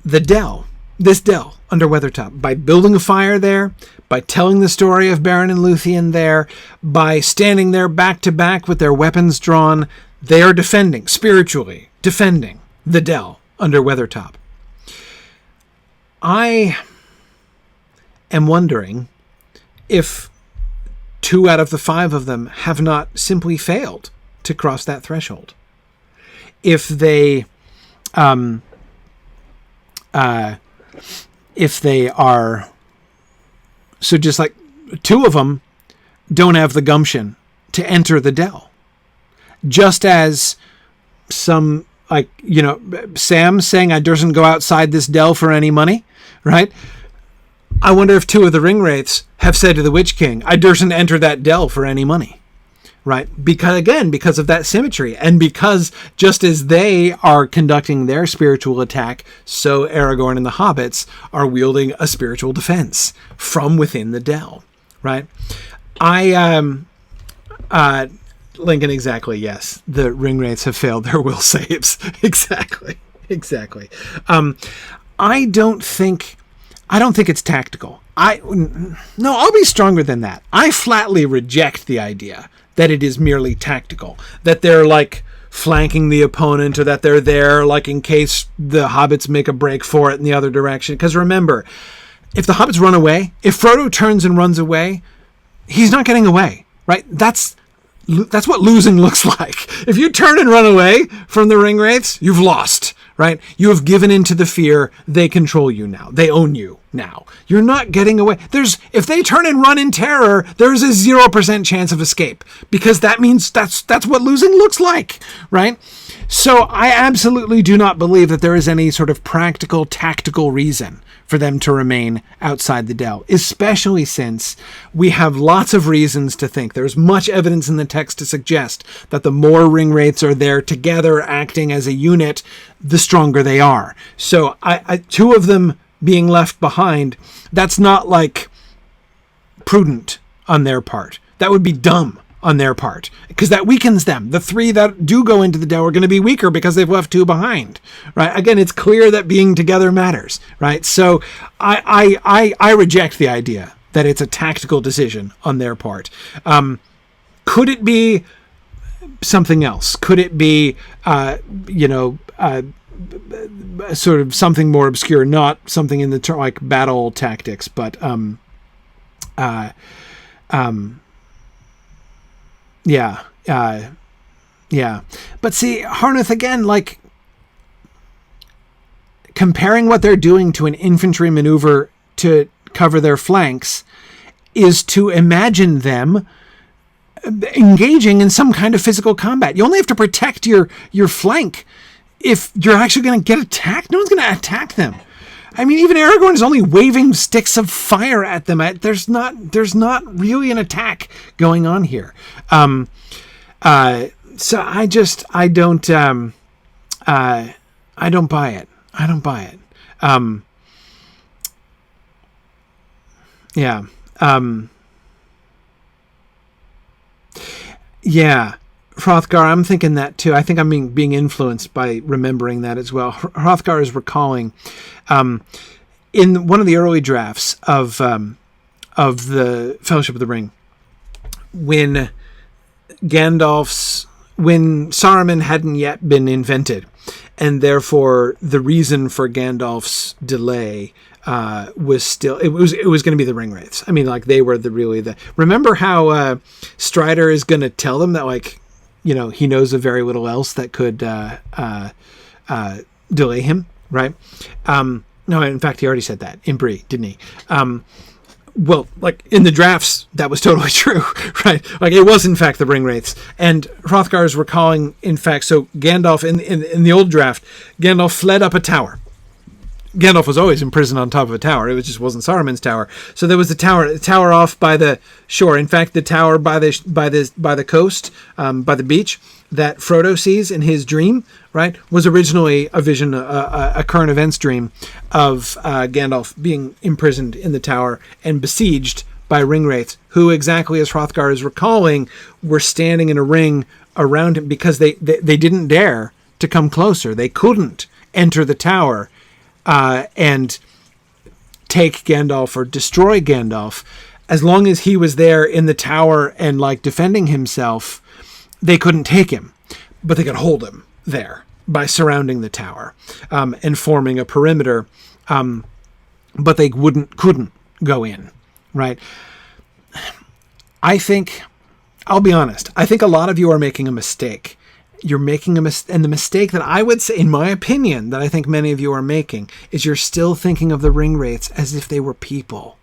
The dell, this dell under Weathertop, by building a fire there, by telling the story of Beren and Lúthien there, by standing there back to back with their weapons drawn, they are spiritually defending the dell under Weathertop. I am wondering if 2 out of the 5 of them have not simply failed to cross that threshold. If they are, so just like 2 of them don't have the gumption to enter the dell. Just as some, Sam saying, I durstn't go outside this dell for any money, right? I wonder if 2 of the Ringwraiths have said to the Witch King, I durstn't enter that dell for any money, right? Because of that symmetry, and because just as they are conducting their spiritual attack, so Aragorn and the hobbits are wielding a spiritual defense from within the dell, right? Lincoln, exactly, yes. The Ringwraiths have failed their will saves. Exactly. I don't think it's tactical. I'll be stronger than that. I flatly reject the idea that it is merely tactical, that they're like flanking the opponent, or that they're there like in case the hobbits make a break for it in the other direction. Because remember, if the hobbits run away, if Frodo turns and runs away, he's not getting away, right? That's what losing looks like. If you turn and run away from the Ringwraiths, you've lost, right? You have given into the fear. They control you now. They own you now. You're not getting away. If they turn and run in terror, there's a 0% chance of escape, because that means that's what losing looks like, right? So I absolutely do not believe that there is any sort of practical, tactical reason for them to remain outside the dell, especially since we have lots of reasons to think there's much evidence in the text to suggest that the more ringwraiths are there together acting as a unit, the stronger they are. So two of them being left behind, that's not like prudent on their part. That would be dumb on their part, because that weakens them. The three that do go into the dell are going to be weaker because they've left two behind, right? Again, it's clear that being together matters, right? So I reject the idea that it's a tactical decision on their part. Could it be something else? Could it be, sort of something more obscure, not something in the like battle tactics, but yeah. But see, Harnath, again, like, comparing what they're doing to an infantry maneuver to cover their flanks is to imagine them engaging in some kind of physical combat. You only have to protect your flank if you're actually going to get attacked. No one's going to attack them. I mean, even Aragorn is only waving sticks of fire at them. There's not really an attack going on here. So I don't buy it. I don't buy it. Yeah. Hrothgar, I'm thinking that too. I think I'm being influenced by remembering that as well. Hrothgar is recalling in one of the early drafts of the Fellowship of the Ring, when Saruman hadn't yet been invented, and therefore the reason for Gandalf's delay was still it was going to be the Ringwraiths. I mean, like, they were remember how Strider is going to tell them that, like, he knows of very little else that could delay him, right? No, in fact, he already said that in Bree, didn't he? Well, like, in the drafts, that was totally true, right? Like, it was, in fact, the Ringwraiths. And Hrothgar is recalling, in fact, so Gandalf, in the old draft, Gandalf fled up a tower. Gandalf was always imprisoned on top of a tower. It just wasn't Saruman's tower. So there was the tower off by the shore. In fact, the tower by the coast, by the beach, that Frodo sees in his dream, right, was originally a vision, a current events dream of Gandalf being imprisoned in the tower and besieged by Ringwraiths, who, exactly as Hrothgar is recalling, were standing in a ring around him because they didn't dare to come closer. They couldn't enter the tower and take Gandalf or destroy Gandalf. As long as he was there in the tower and, like, defending himself, they couldn't take him, but they could hold him there by surrounding the tower and forming a perimeter, but they couldn't go in, right? I'll be honest, I think a lot of you are making a mistake. You're making and the mistake that I would say, in my opinion, that I think many of you are making, is you're still thinking of the Ringwraiths as if they were people.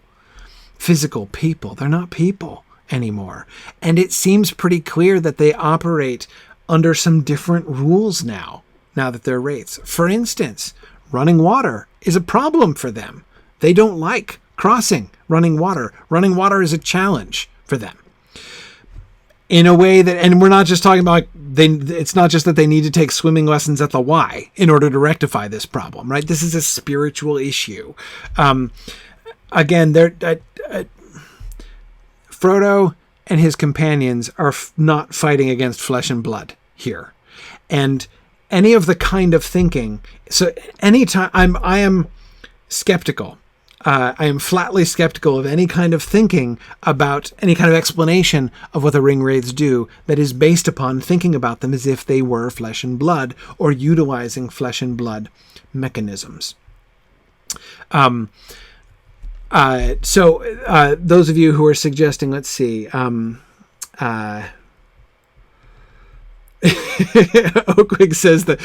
Physical people. They're not people anymore. And it seems pretty clear that they operate under some different rules now that they're wraiths. For instance, running water is a problem for them. They don't like crossing running water. Running water is a challenge for them. In a way that, and we're not just talking about, it's not just that they need to take swimming lessons at the Y in order to rectify this problem, right? This is a spiritual issue. Again, Frodo and his companions are not fighting against flesh and blood here. And any of the kind of thinking, so anytime I am skeptical, I am flatly skeptical of any kind of thinking about any kind of explanation of what the Ringwraiths do that is based upon thinking about them as if they were flesh and blood or utilizing flesh and blood mechanisms. So those of you who are suggesting, let's see, Oakwig says that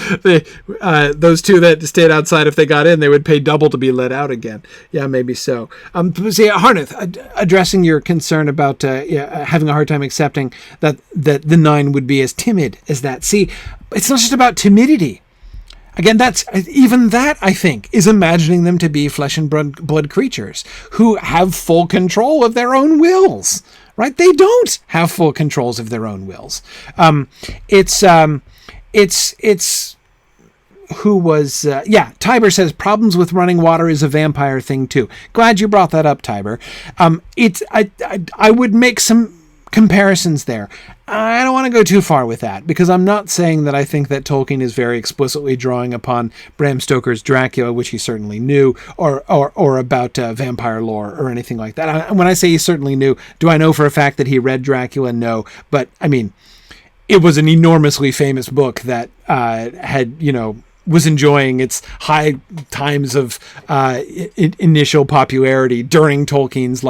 those two that stayed outside, if they got in, they would pay double to be let out again. Yeah, maybe so. See, Harnath, addressing your concern about having a hard time accepting that the 9 would be as timid as that. See, it's not just about timidity. Again, that I think is imagining them to be flesh and blood creatures who have full control of their own wills, right? They don't have full controls of their own wills. Tiber says problems with running water is a vampire thing too. Glad you brought that up, Tiber. I would make some comparisons there. I don't want to go too far with that, because I'm not saying that I think that Tolkien is very explicitly drawing upon Bram Stoker's Dracula, which he certainly knew, or about vampire lore or anything like that. When I say he certainly knew, do I know for a fact that he read Dracula? No, but I mean, it was an enormously famous book that was enjoying its high times of initial popularity during Tolkien's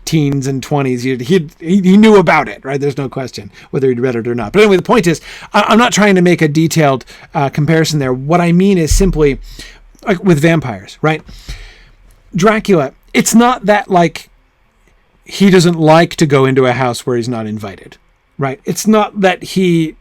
teens and 20s. He knew about it, right? There's no question whether he'd read it or not. But anyway, the point is, I'm not trying to make a detailed comparison there. What I mean is simply with vampires, right? Dracula, it's not that he doesn't like to go into a house where he's not invited, right? It's not that he,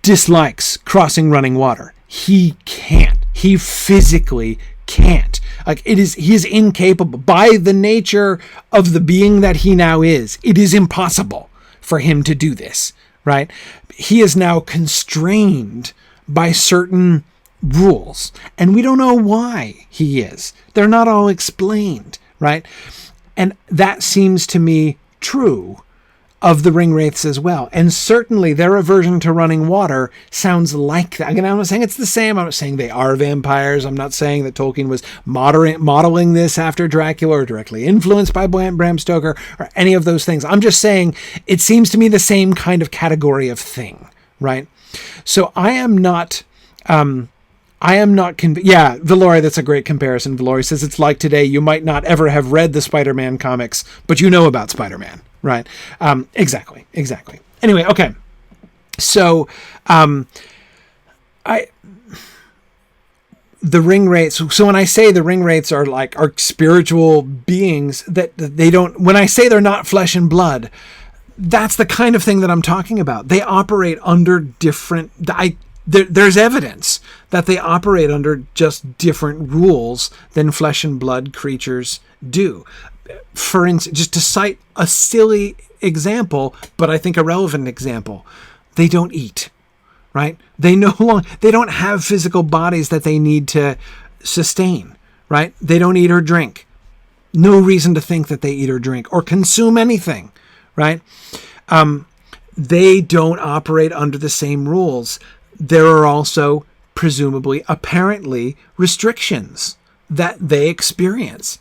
dislikes crossing running water. He can't. He physically can't. He is incapable. By the nature of the being that he now is, it is impossible for him to do this, right? He is now constrained by certain rules, and we don't know why he is. They're not all explained, right? And that seems to me true of the Ringwraiths as well. And certainly their aversion to running water sounds like that. Again, I'm not saying it's the same. I'm not saying they are vampires. I'm not saying that Tolkien was modeling this after Dracula or directly influenced by Bram Stoker or any of those things. I'm just saying it seems to me the same kind of category of thing, right? So I am not convinced. Yeah, Valori, that's a great comparison. Valori says it's like today. You might not ever have read the Spider-Man comics, but you know about Spider-Man. Right. Exactly. Anyway, okay. So, the Ringwraiths. So when I say the Ringwraiths are spiritual beings that they don't, when I say they're not flesh and blood, that's the kind of thing that I'm talking about. They operate under different, there's evidence that they operate under just different rules than flesh and blood creatures do. For instance, just to cite a silly example, but I think a relevant example, they don't eat, right? They don't have physical bodies that they need to sustain, right? They don't eat or drink. No reason to think that they eat or drink or consume anything, right? They don't operate under the same rules. There are also apparently restrictions that they experience.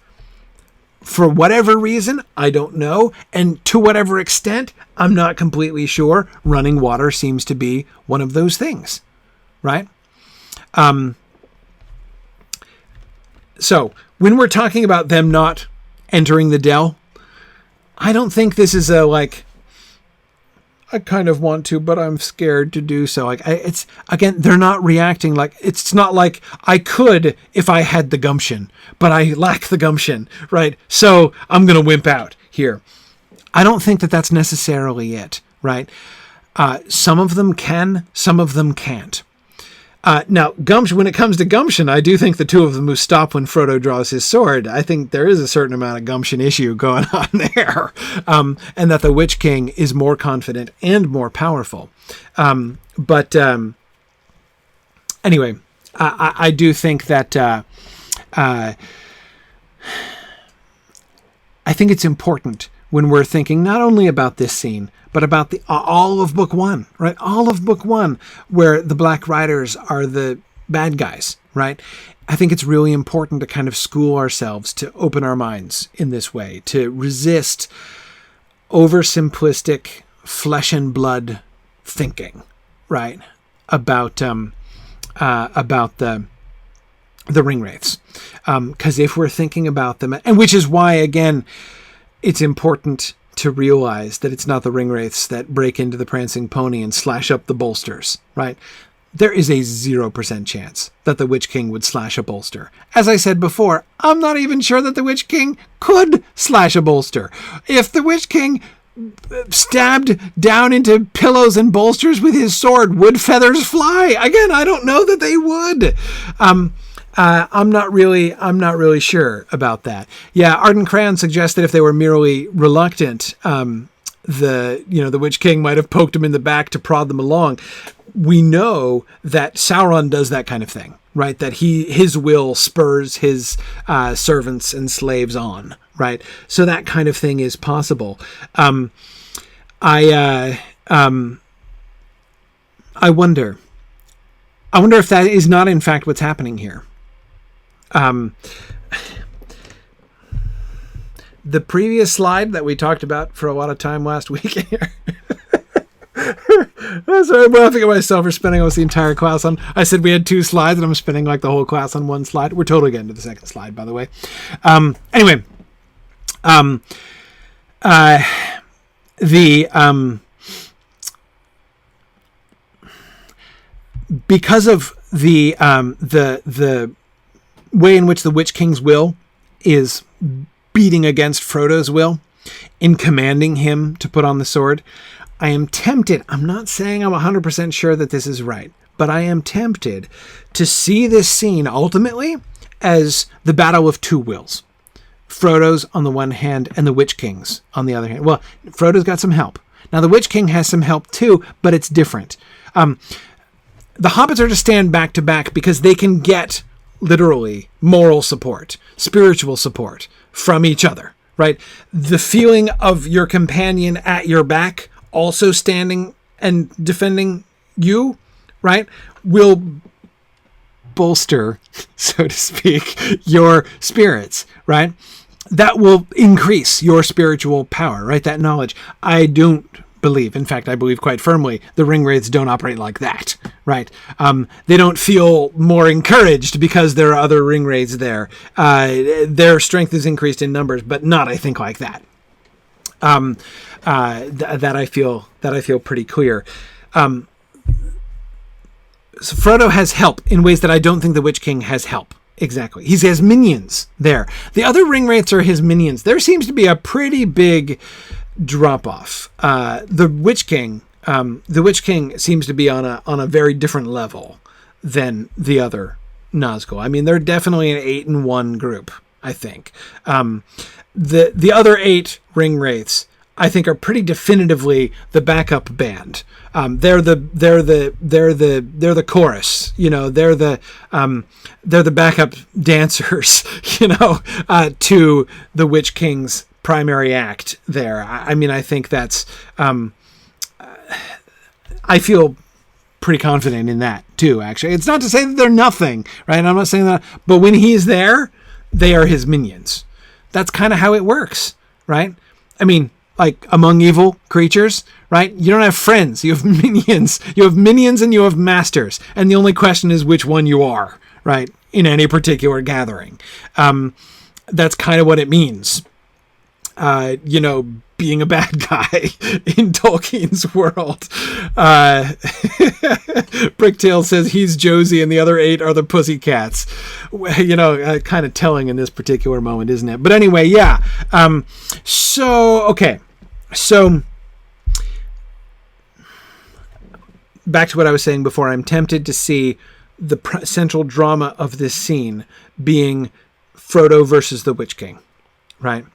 For whatever reason, I don't know. And to whatever extent, I'm not completely sure. Running water seems to be one of those things, right? So when we're talking about them not entering the dell, I don't think this is I kind of want to, but I'm scared to do so. They're not reacting it's not like I could if I had the gumption, but I lack the gumption, right? So I'm going to wimp out here. I don't think that that's necessarily it, right? Some of them can, some of them can't. Now, gumption. When it comes to gumption, I do think the two of them who stop when Frodo draws his sword, I think there is a certain amount of gumption issue going on there, and that the Witch King is more confident and more powerful. Anyway, I do think that I think it's important when we're thinking not only about this scene, but about all of book one, right? All of book one, where the Black Riders are the bad guys, right? I think it's really important to kind of school ourselves to open our minds in this way, to resist oversimplistic flesh and blood thinking, right? About the Ringwraiths. Because if we're thinking about them, and which is why, again, it's important to realize that it's not the Ringwraiths that break into the Prancing Pony and slash up the bolsters, right? There is a 0% chance that the Witch King would slash a bolster. As I said before, I'm not even sure that the Witch King could slash a bolster. If the Witch King stabbed down into pillows and bolsters with his sword, would feathers fly? Again, I don't know that they would. I'm not really sure about that. Yeah, Arden Cran suggests that if they were merely reluctant, the Witch King might have poked him in the back to prod them along. We know that Sauron does that kind of thing, right? That his will spurs his servants and slaves on, right? So that kind of thing is possible. I wonder if that is not in fact what's happening here. The previous slide that we talked about for a lot of time last week here. Sorry, I'm laughing at myself for spending almost the entire class on. I said we had 2 slides, and I'm spending like the whole class on 1 slide. We're totally getting to the second slide, by the way. Anyway, because of the way in which the Witch King's will is beating against Frodo's will in commanding him to put on the sword, I am tempted, I'm not saying I'm 100% sure that this is right, but I am tempted to see this scene ultimately as the battle of 2 wills. Frodo's on the one hand and the Witch King's on the other hand. Well, Frodo's got some help. Now, the Witch King has some help too, but it's different. The hobbits are to stand back to back because they can get literally moral support, spiritual support from each other, right? The feeling of your companion at your back also standing and defending you, right, will bolster, so to speak, your spirits, right? That will increase your spiritual power, right? That knowledge. I don't believe, in fact, I believe quite firmly, the Ringwraiths don't operate like that, right? They don't feel more encouraged because there are other Ringwraiths there. Their strength is increased in numbers, but not, I think, like that. That I feel pretty clear. So Frodo has help in ways that I don't think the Witch King has help. Exactly. He has minions there. The other Ringwraiths are his minions. There seems to be a pretty big drop off. The Witch King seems to be on a very different level than the other Nazgul. I mean, they're definitely an 8-in-1 group, I think. The other 8 Ringwraiths, I think, are pretty definitively the backup band. They're the chorus, you know. They're the backup dancers, you know, to the Witch King's primary act. There, I mean, I think that's. I feel pretty confident in that too. Actually, it's not to say that they're nothing, right? I'm not saying that, but when he's there, they are his minions. That's kind of how it works, right? I mean, like among evil creatures, right? You don't have friends, you have minions. You have minions and you have masters. And the only question is which one you are, right? In any particular gathering. That's kind of what it means. You know, being a bad guy in Tolkien's world. Bricktail says he's Josie and the other 8 are the Pussycats. You know, kind of telling in this particular moment, isn't it? But anyway, yeah. So back to what I was saying before. I'm tempted to see the central drama of this scene being Frodo versus the Witch King, right?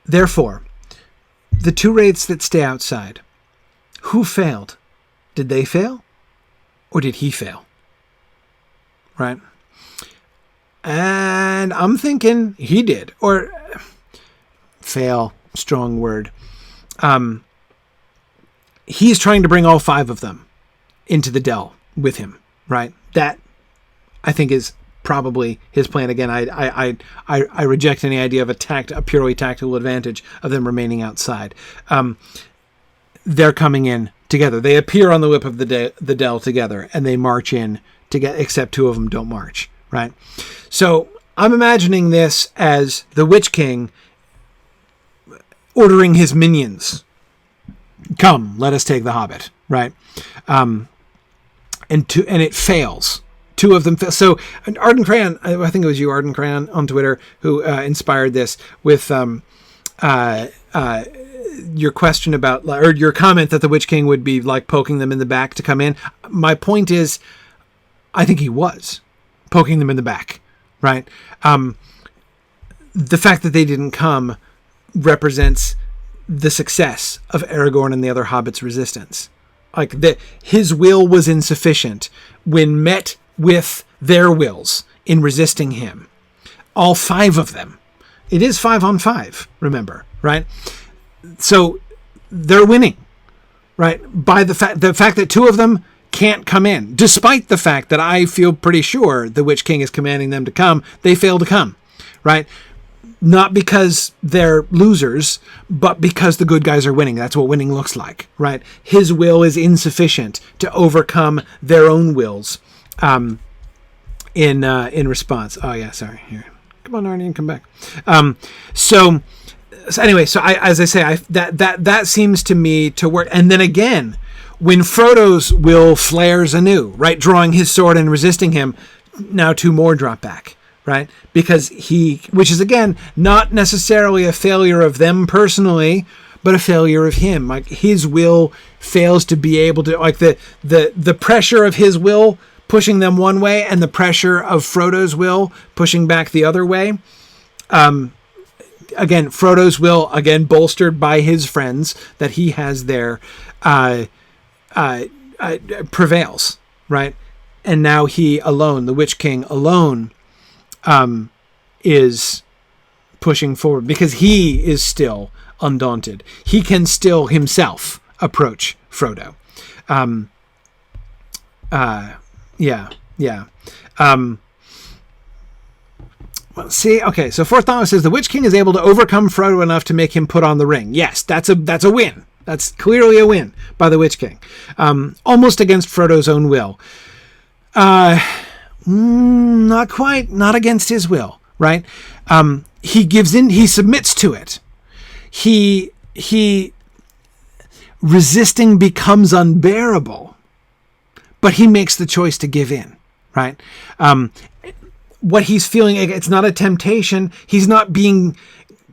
Therefore, the 2 wraiths that stay outside, who failed? Did they fail? Or did he fail? Right? And I'm thinking he did. Or fail, strong word. He's trying to bring all 5 of them into the dell with him, right? That, I think, is probably his plan. Again, I reject any idea of a purely tactical advantage of them remaining outside. They're coming in together. They appear on the lip of the dell together, and they march in together, except 2 of them don't march, right? So I'm imagining this as the Witch King ordering his minions, come, let us take the Hobbit, right? And it fails. 2 of them fail. So Arden Cran, I think it was you, Arden Cran, on Twitter, who inspired this with your question about, or your comment that the Witch King would be like poking them in the back to come in. My point is, I think he was poking them in the back, right? The fact that they didn't come represents the success of Aragorn and the other hobbits' resistance. Like his will was insufficient when met with their wills in resisting him. All 5 of them. It is 5 on 5, remember, right? So they're winning, right? By the fact that 2 of them can't come in, despite the fact that I feel pretty sure the Witch King is commanding them to come, they fail to come, right? Not because they're losers, but because the good guys are winning. That's what winning looks like, right? His will is insufficient to overcome their own wills in response. Oh, yeah, sorry. Here. Come on, Arnie, and come back. So anyway, as I say, that seems to me to work. And then again, when Frodo's will flares anew, right, drawing his sword and resisting him, now 2 more drop back. Right? Because which is again, not necessarily a failure of them personally, but a failure of him. Like his will fails to be able to, like the pressure of his will pushing them one way and the pressure of Frodo's will pushing back the other way. Again, Frodo's will, again, bolstered by his friends that he has there, prevails, right? And now he alone, the Witch King alone, is pushing forward because he is still undaunted. He can still himself approach Frodo. Well, see, okay, so Fourth Dauntless says the Witch King is able to overcome Frodo enough to make him put on the ring. Yes, that's a win. That's clearly a win by the Witch King. Almost against Frodo's own will. Not quite, not against his will, right? He gives in, he submits to it. He resisting becomes unbearable, but he makes the choice to give in, right? What he's feeling, it's not a temptation. He's not being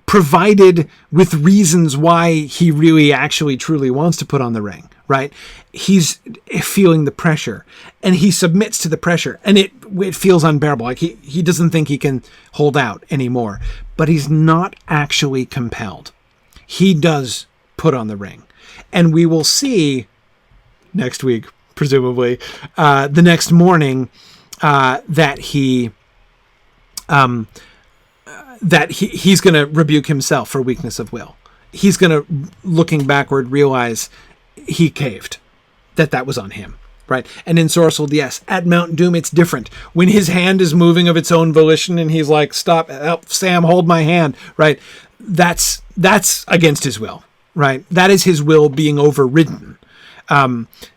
provided with reasons why he really actually truly wants to put on the ring, right? He's feeling the pressure and he submits to the pressure and it feels unbearable. Like he doesn't think he can hold out anymore, but he's not actually compelled. He does put on the ring, and we will see next week, presumably, the next morning, that he's going to rebuke himself for weakness of will. He's going to, looking backward, realize he caved, that was on him, right? And in Sorcel, yes, at Mount Doom, it's different. When his hand is moving of its own volition and he's like, stop, help, Sam, hold my hand, right? That's against his will, right? That is his will being overridden.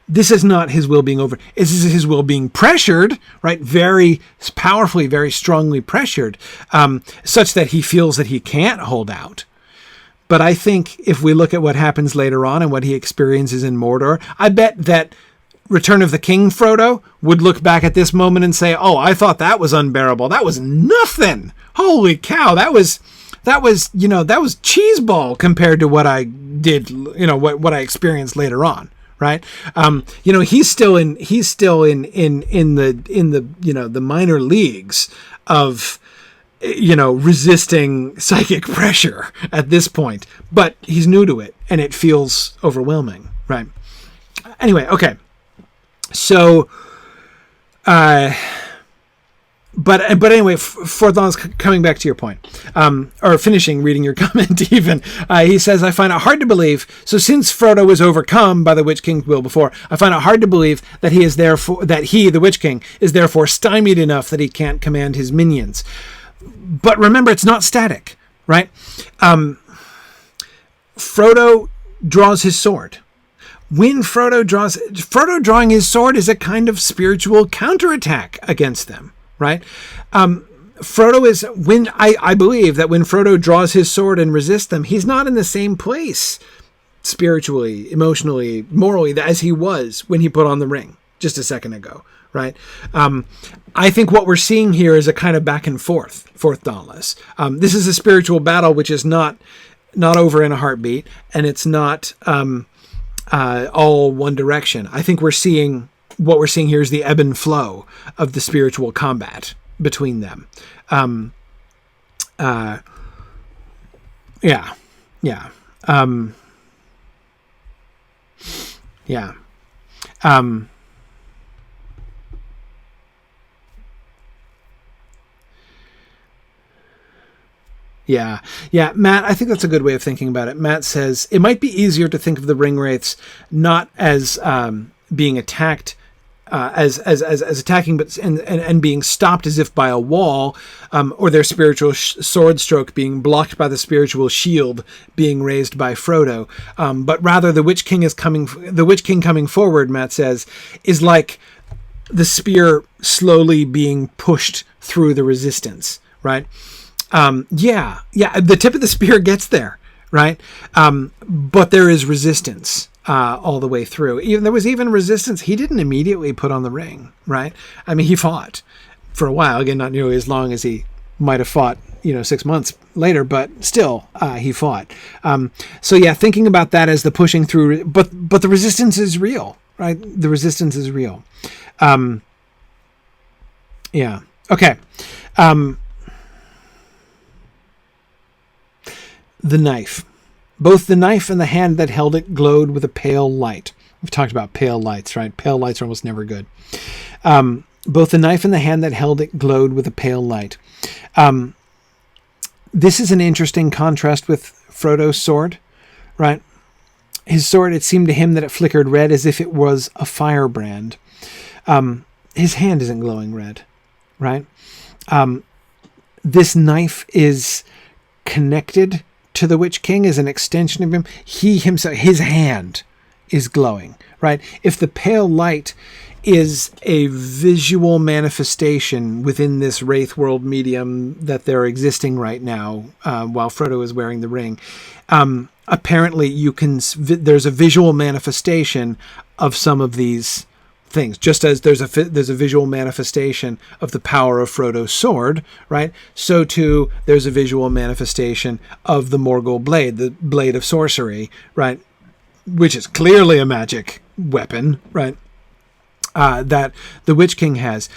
This is not his will being this is his will being pressured, right? Very powerfully, very strongly pressured, such that he feels that he can't hold out. But I think if we look at what happens later on and what he experiences in Mordor, I bet that Return of the King Frodo would look back at this moment and say, oh, I thought that was unbearable. That was nothing. Holy cow. That was cheeseball compared to what I did, what I experienced later on. Right. He's still in the minor leagues of, resisting psychic pressure at this point, but he's new to it and it feels overwhelming. Right. Anyway. Okay. So, But anyway, Fourth Dauntless, coming back to your point, or finishing reading your comment even, he says, I find it hard to believe, so since Frodo was overcome by the Witch King's will before, I find it hard to believe that the Witch King, is therefore stymied enough that he can't command his minions. But remember, it's not static, right? Frodo draws his sword. When Frodo drawing his sword is a kind of spiritual counterattack against them. Right? Frodo is, I believe that when Frodo draws his sword and resists them, he's not in the same place spiritually, emotionally, morally, as he was when he put on the ring just a second ago. Right? I think what we're seeing here is a kind of back and forth, Fourth Dauntless. This is a spiritual battle which is not not over in a heartbeat, and it's not all one direction. I think what we're seeing here is the ebb and flow of the spiritual combat between them. Yeah. Yeah, Matt, I think that's a good way of thinking about it. Matt says, it might be easier to think of the Ringwraiths not as being attacked, as attacking, but and being stopped as if by a wall, or their spiritual sword stroke being blocked by the spiritual shield being raised by Frodo. But rather, the Witch King coming forward, Matt says, is like the spear slowly being pushed through the resistance, right? The tip of the spear gets there, right? But there is resistance all the way through. There was even resistance. He didn't immediately put on the ring, right? I mean, he fought for a while, again, not nearly as long as he might have fought, 6 months later, but still, he fought. Thinking about that as the pushing through, but the resistance is real, right? The resistance is real. Okay. The knife. Both the knife and the hand that held it glowed with a pale light. We've talked about pale lights, right? Pale lights are almost never good. Both the knife and the hand that held it glowed with a pale light. This is an interesting contrast with Frodo's sword, right? His sword, it seemed to him that it flickered red as if it was a firebrand. His hand isn't glowing red, right? This knife is connected to the Witch King, as an extension of him. He himself, his hand is glowing, right? If the pale light is a visual manifestation within this wraith world medium that they're existing right now, while Frodo is wearing the ring, apparently there's a visual manifestation of some of these things, just as there's a visual manifestation of the power of Frodo's sword, right? So too, there's a visual manifestation of the Morgul blade, the blade of sorcery, right? Which is clearly a magic weapon, right? That the Witch King has.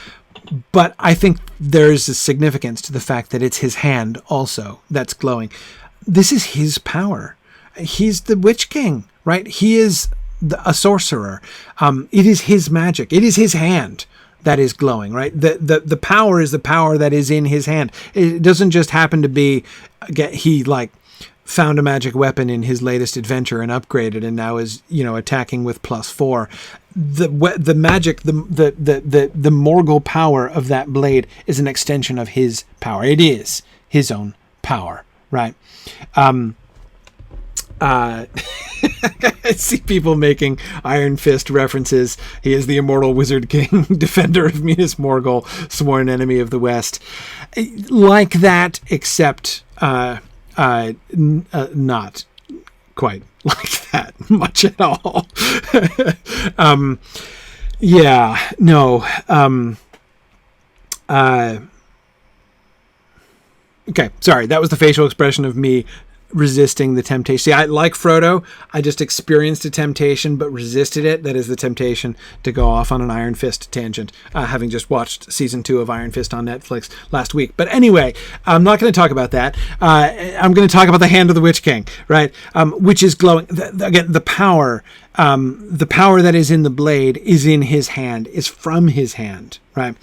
But I think there's a significance to the fact that it's his hand also that's glowing. This is his power. He's the Witch King, right? He is a sorcerer. It is his magic. It is his hand that is glowing, right? The power is the power that is in his hand. It doesn't just happen to be, he found a magic weapon in his latest adventure and upgraded and now is, attacking with +4. The magic, the Morgul power of that blade is an extension of his power. It is his own power, right? I see people making Iron Fist references. He is the immortal Wizard King, defender of Minas Morgul, sworn enemy of the West. Like that, except not quite like that much at all. Okay, sorry, that was the facial expression of me resisting the temptation. See, I like Frodo. I just experienced a temptation, but resisted it. That is the temptation to go off on an Iron Fist tangent, having just watched season 2 of Iron Fist on Netflix last week. But anyway, I'm not going to talk about that. I'm going to talk about the hand of the Witch King, right? Which is glowing. Again, the power that is in the blade is in his hand, is from his hand, right?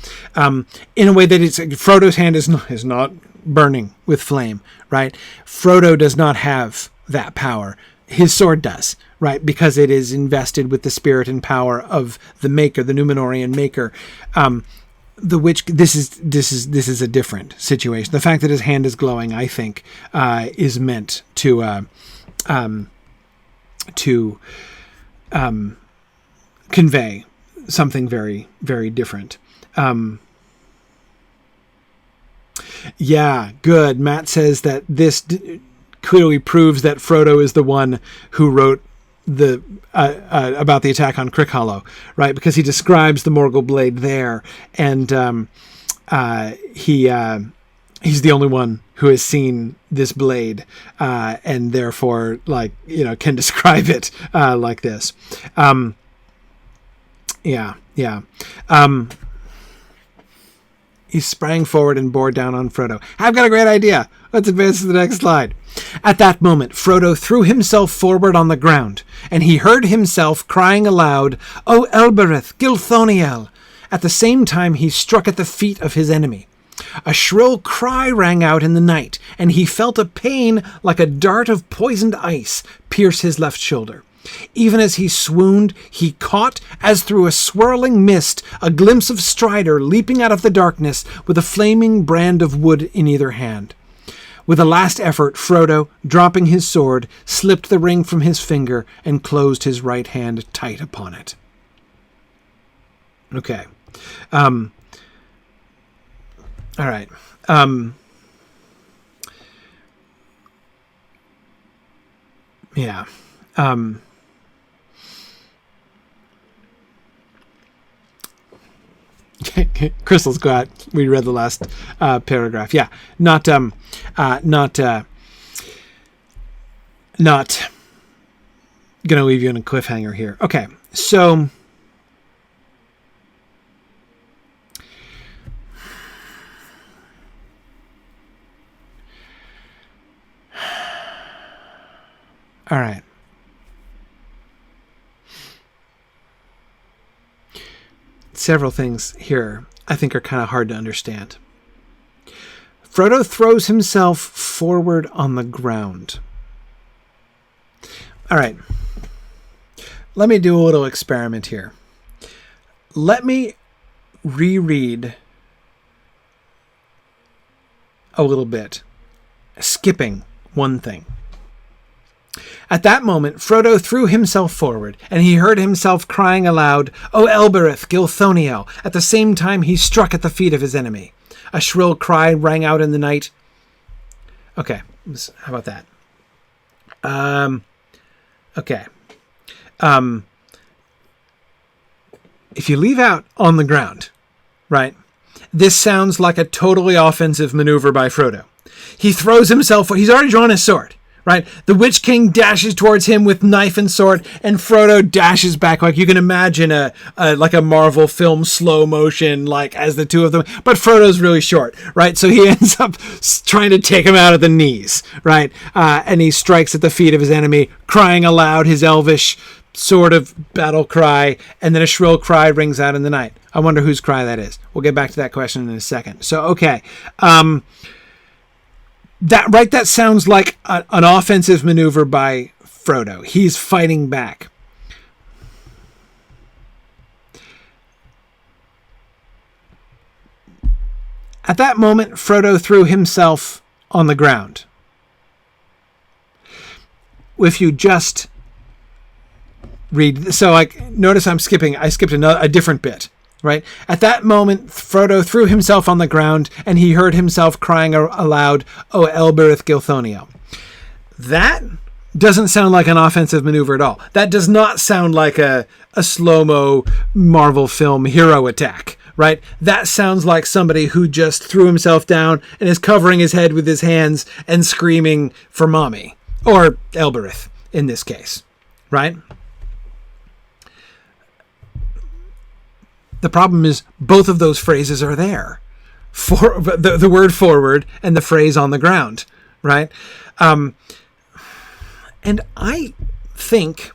In a way that Frodo's hand is not burning with flame, right? Frodo does not have that power. His sword does, right? Because it is invested with the spirit and power of the Maker, the Númenórean Maker. The Witch. This is a different situation. The fact that his hand is glowing, I think, is meant to convey something very, very different. Yeah, good. Matt says that this clearly proves that Frodo is the one who wrote the about the attack on Crickhollow, right? Because he describes the Morgul blade there, and he's the only one who has seen this blade, and therefore, can describe it like this. He sprang forward and bore down on Frodo. I've got a great idea. Let's advance to the next slide. At that moment, Frodo threw himself forward on the ground, and he heard himself crying aloud, "O Elbereth, Gilthoniel!" At the same time, he struck at the feet of his enemy. A shrill cry rang out in the night, and he felt a pain like a dart of poisoned ice pierce his left shoulder. Even as he swooned, he caught, as through a swirling mist, a glimpse of Strider leaping out of the darkness with a flaming brand of wood in either hand. With a last effort, Frodo, dropping his sword, slipped the ring from his finger and closed his right hand tight upon it. Okay. All right. Yeah. Crystals, go out. We read the last paragraph. Yeah, not gonna leave you in a cliffhanger here. Okay, so all right. Several things here I think are kind of hard to understand. Frodo throws himself forward on the ground. All right. Let me do a little experiment here. Let me reread a little bit, skipping one thing. At that moment, Frodo threw himself forward, and he heard himself crying aloud, "O Elbereth, Gilthoniel!" At the same time, he struck at the feet of his enemy. A shrill cry rang out in the night. Okay, how about that? Okay. If you leave out "on the ground," right, this sounds like a totally offensive maneuver by Frodo. He throws himself, he's already drawn his sword. Right, the Witch King dashes towards him with knife and sword, and Frodo dashes back. Like you can imagine a Marvel film slow motion, like as the two of them. But Frodo's really short, right? So he ends up trying to take him out of the knees, right? And he strikes at the feet of his enemy, crying aloud his elvish sort of battle cry, and then a shrill cry rings out in the night. I wonder whose cry that is. We'll get back to that question in a second. So okay. That sounds like an offensive maneuver by Frodo. He's fighting back. At that moment, Frodo threw himself on the ground. If you just read, so notice I skipped a different bit. Right? At that moment, Frodo threw himself on the ground, and he heard himself crying aloud, "O Elbereth Gilthoniel." That doesn't sound like an offensive maneuver at all. That does not sound like a slow-mo Marvel film hero attack, right? That sounds like somebody who just threw himself down and is covering his head with his hands and screaming for mommy, or Elbereth in this case, right? The problem is both of those phrases are there. For the word forward and the phrase on the ground, right? And I think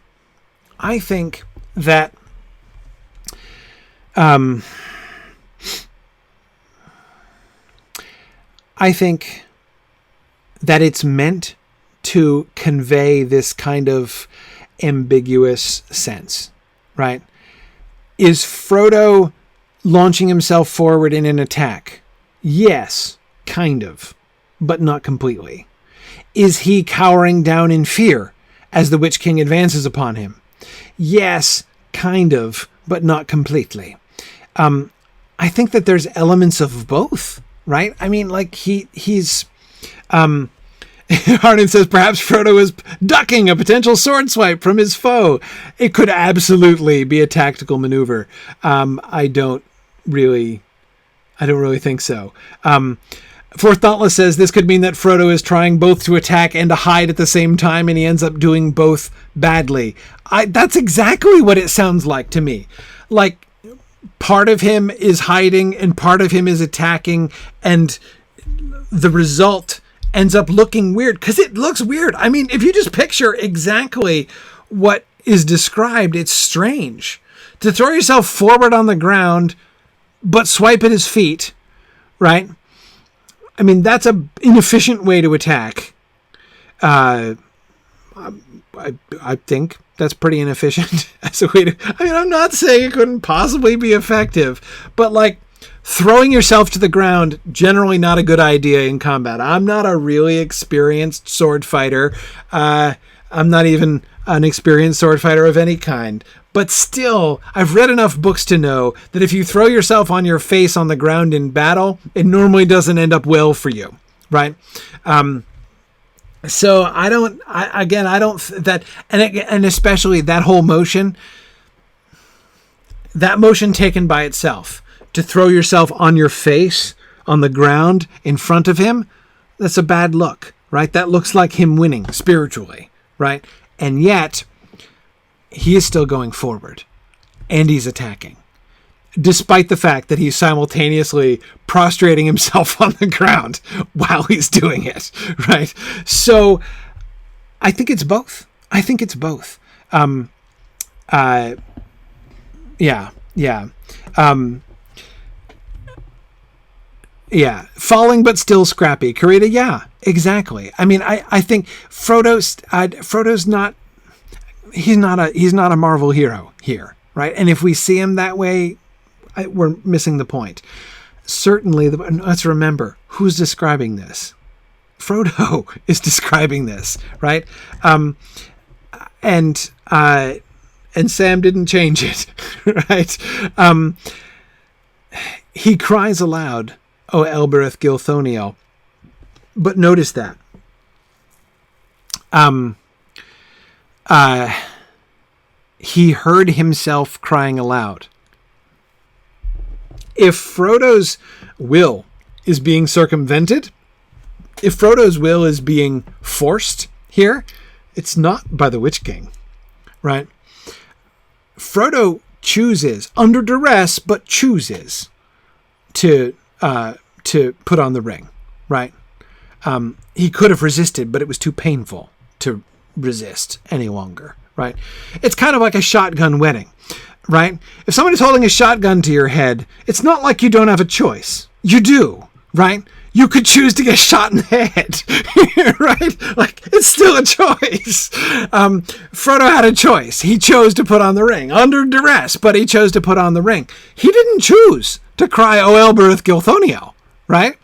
that it's meant to convey this kind of ambiguous sense, right? Is Frodo launching himself forward in an attack? Yes, kind of, but not completely. Is he cowering down in fear as the Witch King advances upon him? Yes, kind of, but not completely. I think that there's elements of both, right? I mean, like he's Hardin says perhaps Frodo was ducking a potential sword swipe from his foe. It could absolutely be a tactical maneuver. I don't really think so. Fourth Dauntless says this could mean that Frodo is trying both to attack and to hide at the same time, and he ends up doing both badly. That's exactly what it sounds like to me. Like, part of him is hiding and part of him is attacking, and the result ends up looking weird, because it looks weird. I mean, if you just picture exactly what is described, it's strange. To throw yourself forward on the ground, but swipe at his feet, right? I mean, that's an inefficient way to attack. I think that's pretty inefficient as a way to... I mean, I'm not saying it couldn't possibly be effective, but like throwing yourself to the ground, generally not a good idea in combat. I'm not a really experienced sword fighter. I'm not even an experienced sword fighter of any kind. But still, I've read enough books to know that if you throw yourself on your face on the ground in battle, it normally doesn't end up well for you, right? So I don't that, and especially that whole motion, that motion taken by itself, to throw yourself on your face on the ground in front of him, that's a bad look, right? That looks like him winning spiritually, right? And yet, he is still going forward, and he's attacking, despite the fact that he's simultaneously prostrating himself on the ground while he's doing it, right? So I think it's both. Yeah. Falling but still scrappy. Karita, yeah, exactly. I mean, I think Frodo's not... He's not a Marvel hero here, right? And if we see him that way, we're missing the point. Certainly, let's remember who's describing this. Frodo is describing this, right? And Sam didn't change it, right? He cries aloud, "O Elbereth Gilthoniel." But notice that. He heard himself crying aloud. If Frodo's will is being circumvented, if Frodo's will is being forced here, it's not by the Witch King, right? Frodo chooses, under duress, but chooses to put on the ring, right? He could have resisted, but it was too painful to resist any longer, right? It's kind of like a shotgun wedding, right? If somebody's holding a shotgun to your head, it's not like you don't have a choice. You do, right? You could choose to get shot in the head, right? Like, it's still a choice. Frodo had a choice. He chose to put on the ring under duress, but he chose to put on the ring. He didn't choose to cry, "O Elbereth Gilthoniel," right?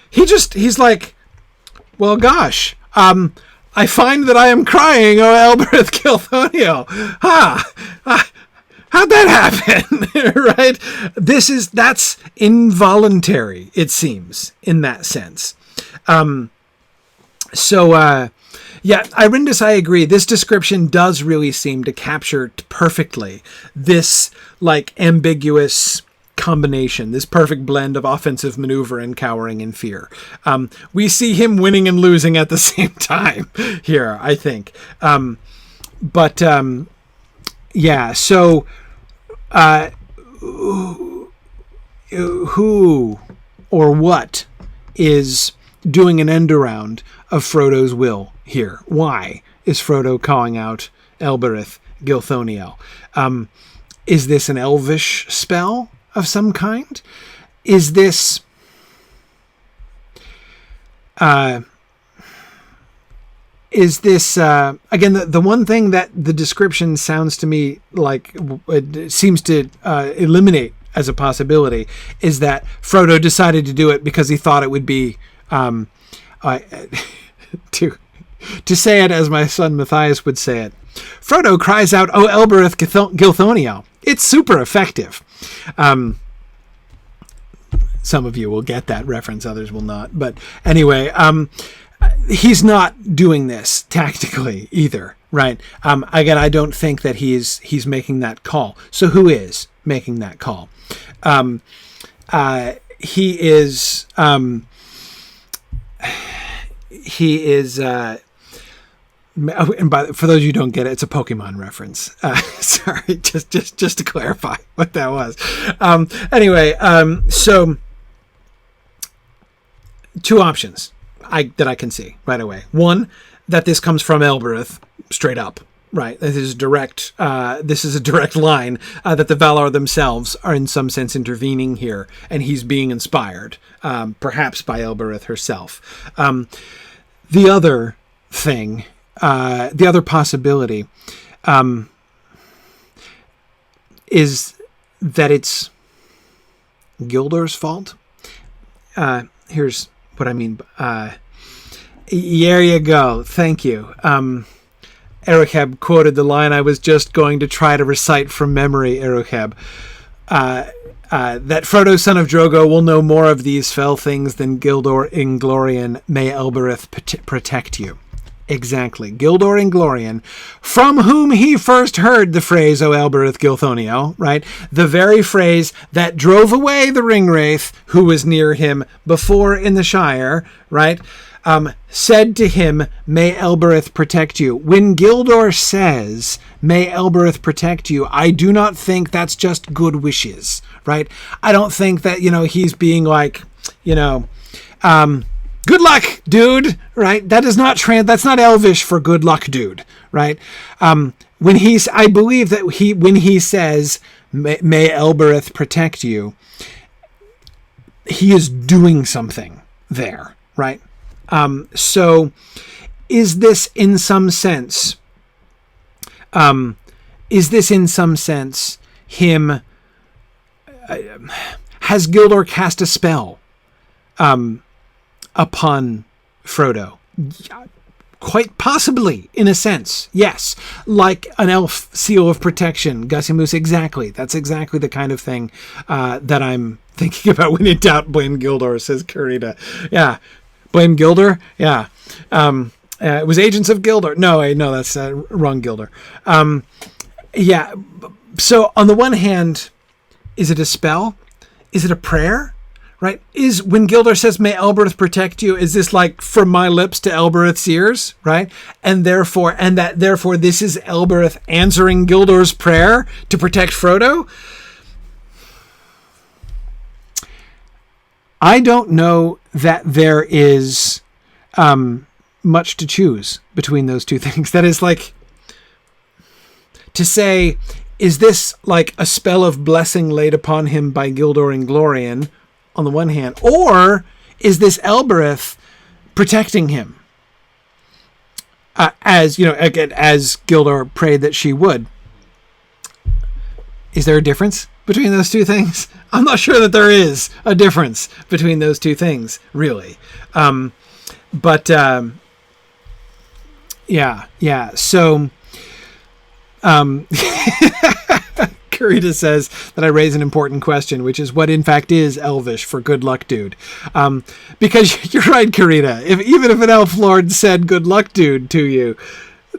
He's like, well, gosh, I find that I am crying, "O Elbereth Gilthoniel." How'd that happen? Right? That's involuntary, it seems, in that sense. Irindus, I agree. This description does really seem to capture perfectly this, like, ambiguous combination, this perfect blend of offensive maneuver and cowering in fear. We see him winning and losing at the same time here, I think. So who or what is doing an end around of Frodo's will here? Why is Frodo calling out Elbereth Gilthoniel? Is this an elvish spell of some kind? Is this again, the one thing that the description sounds to me like it seems to eliminate as a possibility is that Frodo decided to do it because he thought it would be to say it as my son Matthias would say it. Frodo cries out, "O Elbereth Gilthoniel." It's super effective. Some of you will get that reference, others will not. But anyway, he's not doing this tactically either, right? Again, I don't think that he's making that call. So who is making that call? He is he is. And for those of you who don't get it, it's a Pokemon reference. Sorry, just to clarify what that was. Anyway, so two options that I can see right away. One, that this comes from Elbereth straight up. Right, this is direct. This is a direct line that the Valar themselves are in some sense intervening here, and he's being inspired, perhaps by Elbereth herself. The other thing, the other possibility, is that it's Gildor's fault. Here's what I mean. There you go. Thank you. Erucheb quoted the line I was just going to try to recite from memory, Erucheb. That Frodo, son of Drogo, will know more of these fell things than Gildor Inglorian. May Elbereth protect you. Exactly. Gildor Inglorian, from whom he first heard the phrase, O Elbereth Gilthoniel, right? The very phrase that drove away the Ringwraith who was near him before in the Shire, right? Said to him, may Elbereth protect you. When Gildor says, may Elbereth protect you, I do not think that's just good wishes, right? I don't think that, he's being like, good luck, dude, right? That is not that's not Elvish for good luck, dude, right? I believe that when he says, may Elbereth protect you, he is doing something there, right? So is this in some sense him, has Gildor cast a spell, upon Frodo? Quite possibly, in a sense, yes. Like an elf seal of protection, Gussimus, exactly. That's exactly the kind of thing, that I'm thinking about. When in doubt, blame Gildor, says Karita. Yeah. Blame Gildor? Yeah. It was Agents of Gildor. No, that's wrong Gildor. Yeah. So on the one hand, is it a spell? Is it a prayer? Right? Is when Gildor says, may Elbereth protect you, is this like from my lips to Elbereth's ears? Right? And therefore this is Elbereth answering Gildor's prayer to protect Frodo? I don't know that there is much to choose between those two things. That is like to say, is this like a spell of blessing laid upon him by Gildor Inglorian on the one hand, or is this Elbereth protecting him? As Gildor prayed that she would. Is there a difference between those two things? I'm not sure that there is a difference between those two things, really. Yeah. So, Karita says that I raise an important question, which is what in fact is Elvish for good luck, dude. Because you're right, Karita. Even if an elf lord said good luck, dude, to you,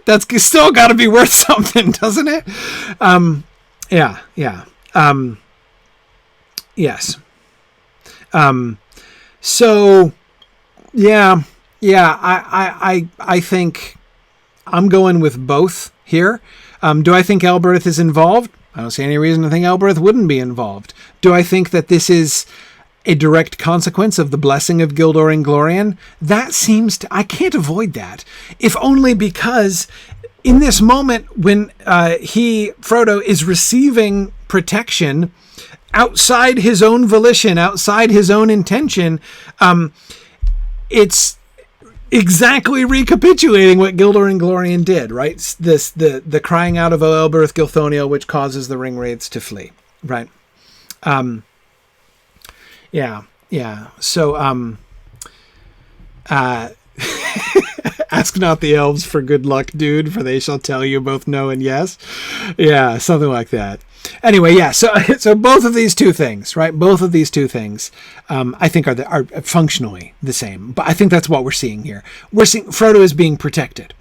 that's still got to be worth something, doesn't it? Yeah. Yes. So, yeah. I think I'm going with both here. Do I think Elbereth is involved? I don't see any reason to think Elbereth wouldn't be involved. Do I think that this is a direct consequence of the blessing of Gildor Inglorian? That seems to... I can't avoid that. If only because in this moment when Frodo is receiving protection outside his own volition, outside his own intention, it's exactly recapitulating what Gildor Inglorian did, right? The crying out of O Elbereth Gilthoniel, which causes the Ringwraiths to flee, right? Yeah. So, ask not the elves for good luck, dude, for they shall tell you both no and yes. Yeah, something like that. Anyway, yeah. So both of these two things, right? Both of these two things, I think are functionally the same. But I think that's what we're seeing here. We're seeing Frodo is being protected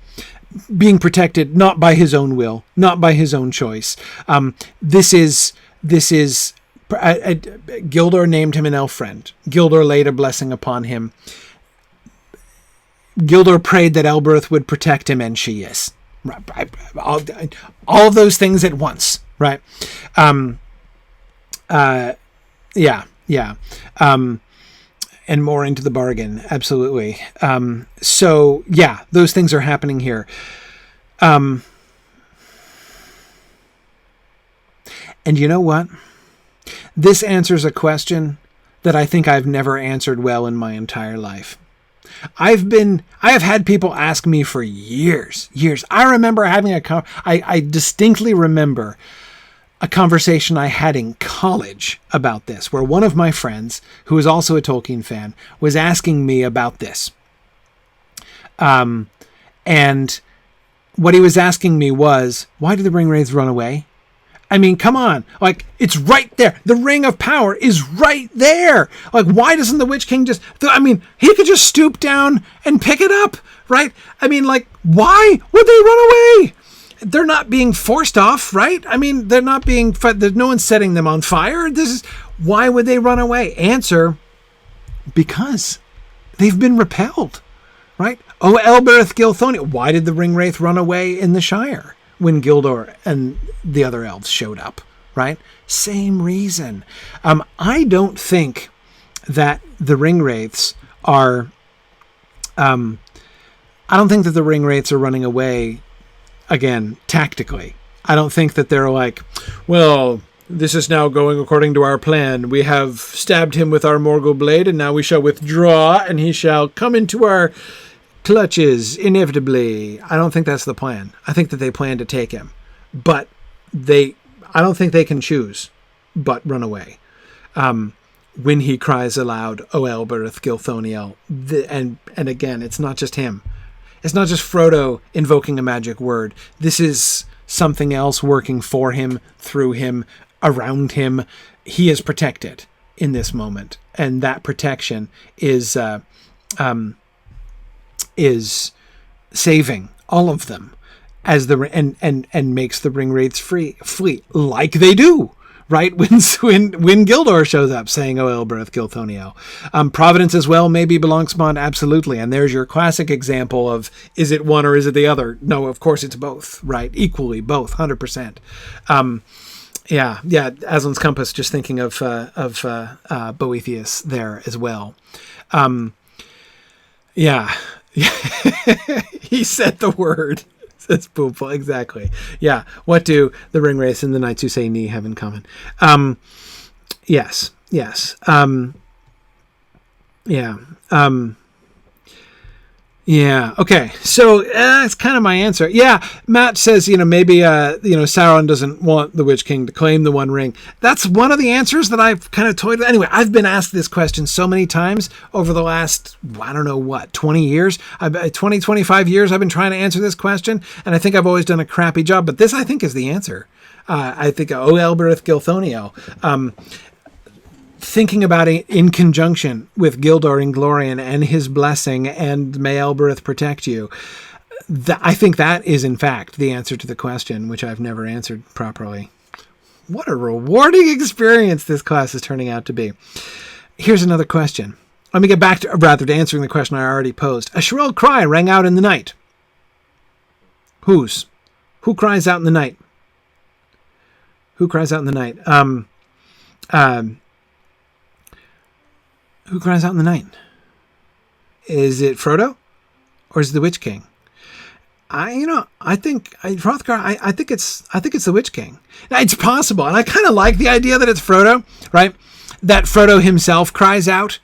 not by his own will, not by his own choice. This is Gildor named him an elf friend. Gildor laid a blessing upon him. Gildor prayed that Elbereth would protect him, and she is. All of those things at once, right? Yeah. And more into the bargain, absolutely. So yeah, those things are happening here. And you know what? This answers a question that I think I've never answered well in my entire life. I have had people ask me for years. I remember having I distinctly remember a conversation I had in college about this, where one of my friends, who is also a Tolkien fan, was asking me about this. And what he was asking me was, why do the Ringwraiths run away? I mean, come on. Like, it's right there. The Ring of Power is right there. Like, why doesn't the Witch King just... I mean, he could just stoop down and pick it up, right? I mean, like, why would they run away? They're not being forced off, right? I mean, they're not being... There's no one setting them on fire. Why would they run away? Answer, because they've been repelled, right? Oh, Elbereth Gilthonia. Why did the Ringwraith run away in the Shire when Gildor and the other elves showed up, right? Same reason. I don't think that the Ringwraiths are... I don't think that the Ringwraiths are running away, again, tactically. I don't think that they're like, well, this is now going according to our plan. We have stabbed him with our Morgul blade, and now we shall withdraw, and he shall come into our clutches inevitably. I don't think that's the plan. I think that they plan to take him, but I don't think they can choose but run away. When he cries aloud, "O Elbereth Gilthoniel," and again, it's not just him. It's not just Frodo invoking a magic word. This is something else working for him, through him, around him. He is protected in this moment, and that protection is saving all of them as and makes the Ringwraiths flee like they do, right? When Gildor shows up saying, "O Elbereth Gilthoniel." Providence as well, maybe belongs absolutely. And there's your classic example of, is it one or is it the other? No, of course it's both, right? Equally, both, 100%. Yeah. Aslan's Compass, just thinking of Boethius there as well. Yeah. He said the word. Says Poopful, exactly. Yeah. What do the Ringwraiths and the Knights Who Say Knee have in common? Yes. Yeah. Okay. So that's kind of my answer. Yeah. Matt says, maybe, Sauron doesn't want the Witch King to claim the One Ring. That's one of the answers that I've kind of toyed with. Anyway, I've been asked this question so many times over the last, 20 years, 25 years. I've been trying to answer this question, and I think I've always done a crappy job, but this, I think, is the answer. I think, O Elbereth Gilthoniel. Thinking about it in conjunction with Gildor and Glorian and his blessing and may Elbereth protect you, I think that is, in fact, the answer to the question, which I've never answered properly. What a rewarding experience this class is turning out to be. Here's another question. Let me get back to answering the question I already posed. A shrill cry rang out in the night. Who cries out in the night? Who cries out in the night? Who cries out in the night? Is it Frodo, or is it the Witch King? I think Hrothgar. I think it's the Witch King. Now, it's possible, and I kind of like the idea that it's Frodo, right? That Frodo himself cries out,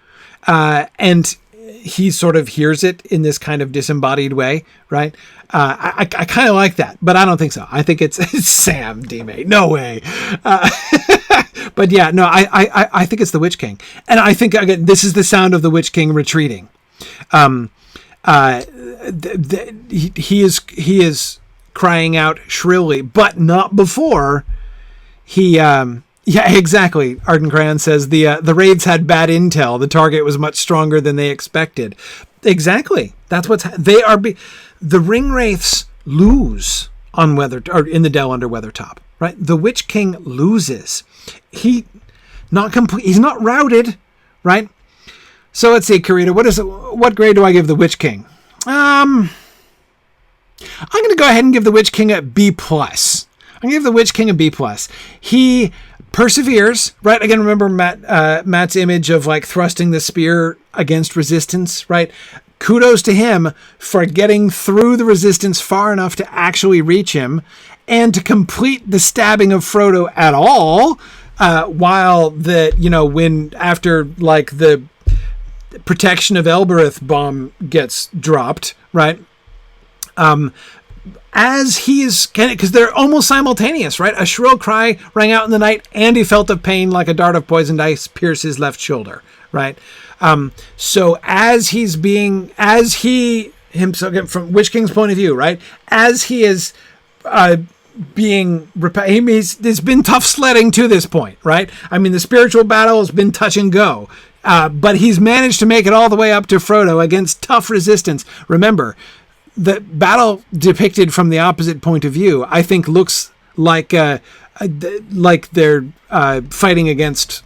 and he sort of hears it in this kind of disembodied way, right? I kind of like that, but I don't think so. I think it's Sam D-Mate. No way. But yeah, no, I think it's the Witch King. And I think, again, this is the sound of the Witch King retreating. He is crying out shrilly, but not before he... yeah, exactly. Arden Cran says the raids had bad intel. The target was much stronger than they expected. Exactly. That's what's... The Ringwraiths lose on in the Dell under Weathertop, right? The Witch King loses. He's not routed, right? So let's see, Karita, what grade do I give the Witch King? I'm going to go ahead and give the Witch King a B+. I'm going to give the Witch King a B+. He perseveres, right? Again, remember Matt's image of like thrusting the spear against resistance, right? Kudos to him for getting through the resistance far enough to actually reach him and to complete the stabbing of Frodo at all, while when after like the protection of Elbereth bomb gets dropped, right? As he is, because they're almost simultaneous, right? A shrill cry rang out in the night, and he felt of pain like a dart of poisoned ice pierce his left shoulder, right? So as he himself, from Witch King's point of view, right? As he is it's been tough sledding to this point, right? I mean, the spiritual battle has been touch and go, but he's managed to make it all the way up to Frodo against tough resistance. Remember, the battle depicted from the opposite point of view, I think, looks like they're fighting against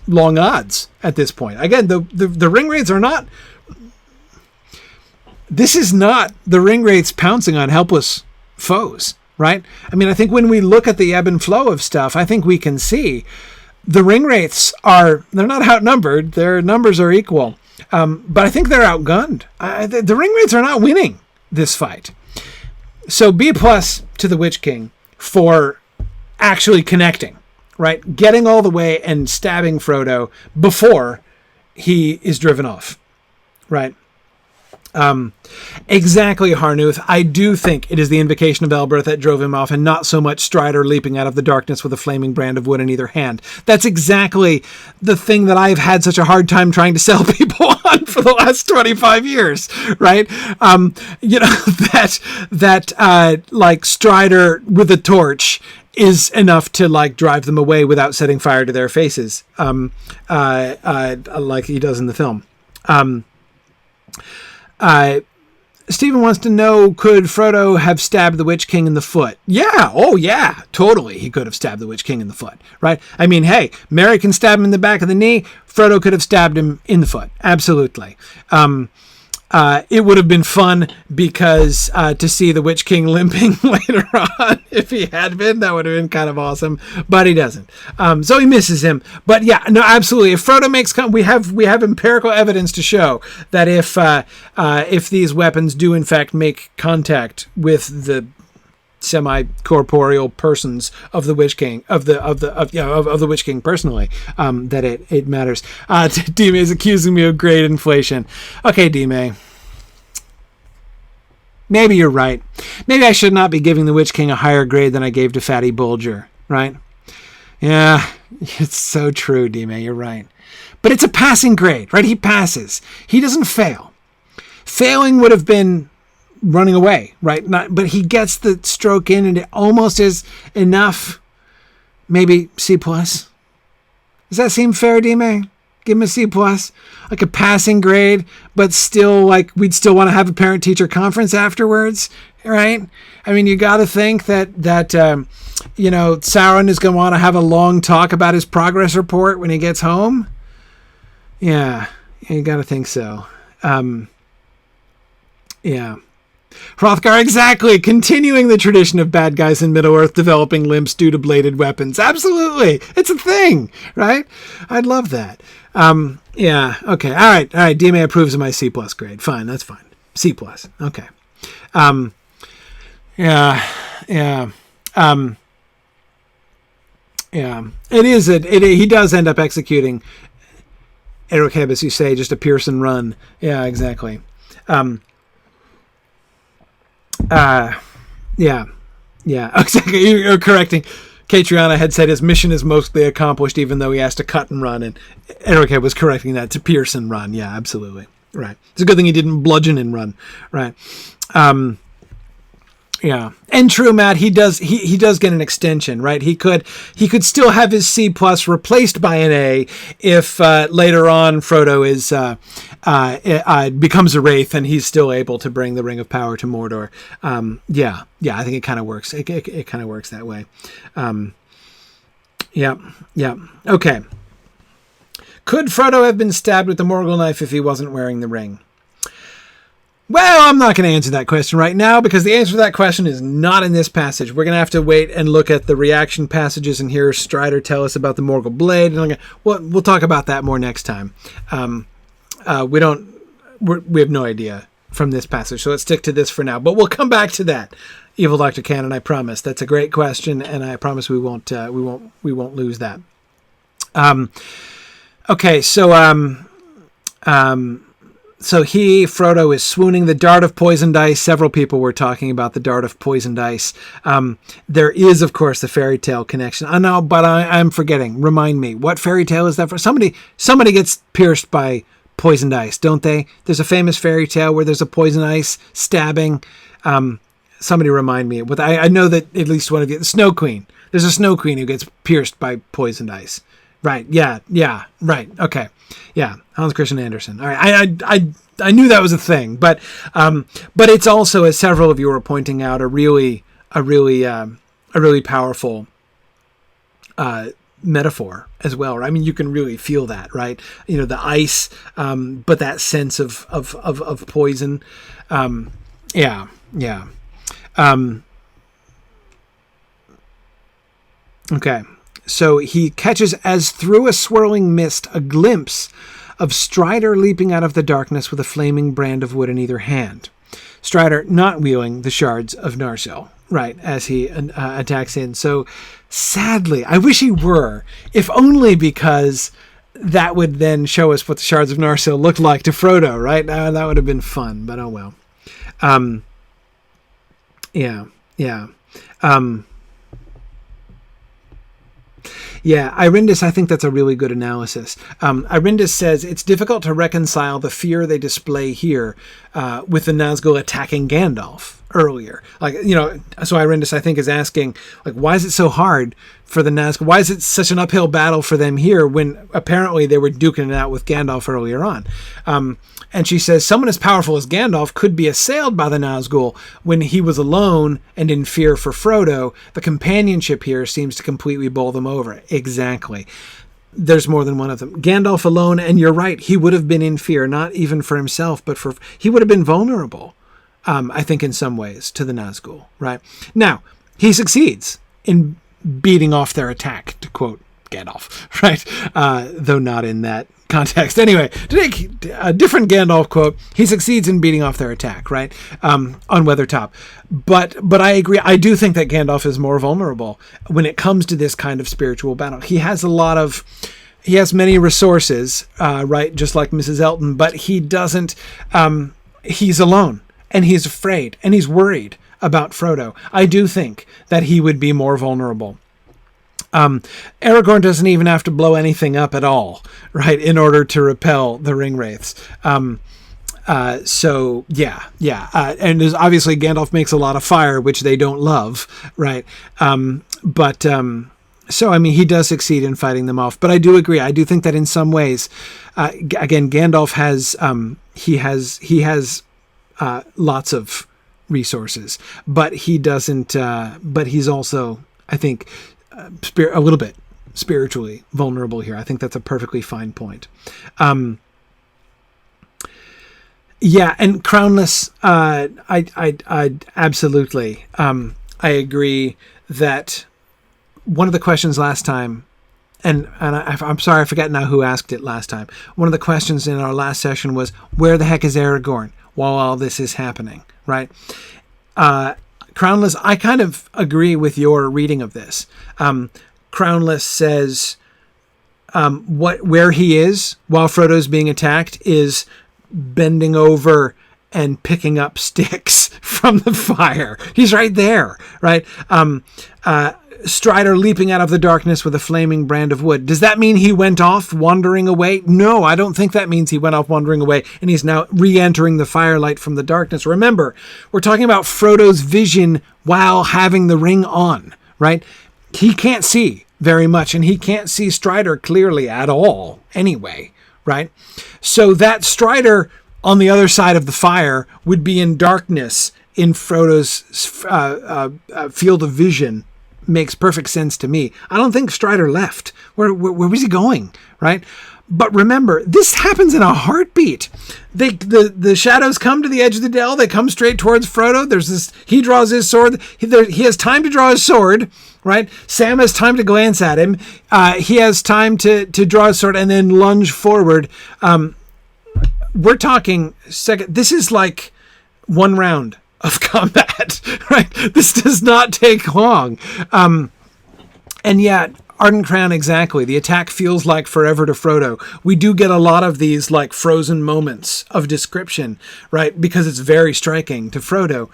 long odds at this point. Again, the Ringwraiths are not. This is not the Ringwraiths pouncing on helpless foes, right? I mean, I think when we look at the ebb and flow of stuff, I think we can see the Ringwraiths they're not outnumbered. Their numbers are equal, but I think they're outgunned. The Ringwraiths are not winning this fight. So B+ to the Witch King for actually connecting, right? Getting all the way and stabbing Frodo before he is driven off, right? Exactly, Harnuth. I do think it is the invocation of Elbereth that drove him off, and not so much Strider leaping out of the darkness with a flaming brand of wood in either hand. That's exactly the thing that I've had such a hard time trying to sell people on for the last 25 years, right? Like Strider with a torch is enough to like drive them away without setting fire to their faces, like he does in the film. Stephen wants to know, could Frodo have stabbed the Witch King in the foot? Yeah. Oh, yeah. Totally. He could have stabbed the Witch King in the foot, right? I mean, hey, Merry can stab him in the back of the knee. Frodo could have stabbed him in the foot. Absolutely. It would have been fun because to see the Witch King limping later on, if he had been, that would have been kind of awesome. But he doesn't. So he misses him. But yeah, no, absolutely. If Frodo makes, we have empirical evidence to show that if these weapons do in fact make contact with the semi-corporeal persons of the Witch King, of the Witch King personally, that it matters. D-May is accusing me of grade inflation. Okay, D-May. Maybe you're right. Maybe I should not be giving the Witch King a higher grade than I gave to Fatty Bulger, right? Yeah, it's so true, D-May. You're right. But it's a passing grade, right? He passes. He doesn't fail. Failing would have been running away, right? But he gets the stroke in, and it almost is enough. Maybe C+. Does that seem fair, D-May? Give him a C+, like a passing grade, but still, like, we'd still want to have a parent-teacher conference afterwards, right? I mean, you got to think that Sauron is going to want to have a long talk about his progress report when he gets home. Yeah, you got to think so. Yeah. Hrothgar, exactly. Continuing the tradition of bad guys in Middle-earth developing limps due to bladed weapons. Absolutely. It's a thing, right? I'd love that. Yeah, okay. All right. D-May approves of my C+ grade. Fine, that's fine. C+. Okay. Yeah. It is, he does end up executing Erokeb, as you say, just a Pearson run. Yeah, exactly. Yeah, exactly. You're correcting. Catriona had said his mission is mostly accomplished, even though he has to cut and run, and Erokeb was correcting that to Pearson run. Yeah, absolutely. Right. It's a good thing he didn't bludgeon and run. Right. Yeah, and true, Matt. He does get an extension, right? He could still have his C+ replaced by an A if later on Frodo becomes a wraith and he's still able to bring the Ring of Power to Mordor. Yeah. I think it kind of works. It kind of works that way. Yeah. Okay. Could Frodo have been stabbed with the Morgul knife if he wasn't wearing the ring? Well, I'm not going to answer that question right now because the answer to that question is not in this passage. We're going to have to wait and look at the reaction passages and hear Strider tell us about the Morgul blade. And we'll talk about that more next time. We have no idea from this passage, so let's stick to this for now. But we'll come back to that, Evil Dr. Cannon. I promise. That's a great question, and I promise we won't lose that. Okay, so So Frodo is swooning. The dart of poisoned ice. Several people were talking about the dart of poisoned ice. There is, of course, the fairy tale connection. I know, but I'm forgetting. Remind me. What fairy tale is that for? Somebody gets pierced by poisoned ice, don't they? There's a famous fairy tale where there's a poison ice stabbing. Somebody remind me. But I know that at least one of you, the Snow Queen. There's a Snow Queen who gets pierced by poisoned ice. Right. Yeah. Right. Okay. Yeah. Hans Christian Andersen. All right. I knew that was a thing, but it's also, as several of you were pointing out, a really powerful metaphor as well. Right? I mean, you can really feel that, right? You know, the ice, but that sense of poison. Yeah. Okay. So he catches, as through a swirling mist, a glimpse of Strider leaping out of the darkness with a flaming brand of wood in either hand. Strider not wielding the shards of Narsil, right, as he attacks in. So, sadly, I wish he were, if only because that would then show us what the shards of Narsil looked like to Frodo, right? That would have been fun, but oh well. Yeah. Yeah, Irindis, I think that's a really good analysis. Irindis says it's difficult to reconcile the fear they display here with the Nazgul attacking Gandalf earlier. So Irindis, I think, is asking, why is it so hard for the Nazgul? Why is it such an uphill battle for them here when apparently they were duking it out with Gandalf earlier on? And she says, someone as powerful as Gandalf could be assailed by the Nazgul when he was alone and in fear for Frodo. The companionship here seems to completely bowl them over. Exactly. There's more than one of them. Gandalf alone, and you're right, he would have been in fear, not even for himself, but he would have been vulnerable, I think, in some ways, to the Nazgul, right? Now, he succeeds in beating off their attack, to quote Gandalf, right? Though not in that context. Anyway, to take a different Gandalf quote, he succeeds in beating off their attack, right? On Weathertop. But I agree. I do think that Gandalf is more vulnerable when it comes to this kind of spiritual battle. He has many resources, right? Just like Mrs. Elton, but he doesn't, he's alone and he's afraid and he's worried about Frodo. I do think that he would be more vulnerable. Aragorn doesn't even have to blow anything up at all, right, in order to repel the Ringwraiths. And there's obviously Gandalf makes a lot of fire, which they don't love, right? So I mean, he does succeed in fighting them off. But I do agree. I do think that in some ways, again, Gandalf has lots of resources, but he doesn't. But he's also, I think, a little bit spiritually vulnerable here. I think that's a perfectly fine point. And Crownless, I absolutely, I agree that one of the questions last time, and I'm sorry, I forget now who asked it last time. One of the questions in our last session was, where the heck is Aragorn while all this is happening, right? Crownless, I kind of agree with your reading of this. Crownless says where he is while Frodo's being attacked is bending over and picking up sticks from the fire. He's right there, right? Strider leaping out of the darkness with a flaming brand of wood. Does that mean he went off wandering away? No, I don't think that means he went off wandering away and he's now re-entering the firelight from the darkness. Remember, we're talking about Frodo's vision while having the ring on, right? He can't see very much and he can't see Strider clearly at all anyway, right? So that Strider on the other side of the fire would be in darkness in Frodo's field of vision, makes perfect sense to me. I don't think Strider left. Where was he going, right? But remember, this happens in a heartbeat. The shadows come to the edge of the dell. They come straight towards Frodo. He draws his sword. He has time to draw his sword, right? Sam has time to glance at him. He has time to draw his sword and then lunge forward. We're talking second. This is like one round of combat, right? This does not take long. And yet, Ardent Crown, exactly. The attack feels like forever to Frodo. We do get a lot of these like frozen moments of description, right? Because it's very striking to Frodo.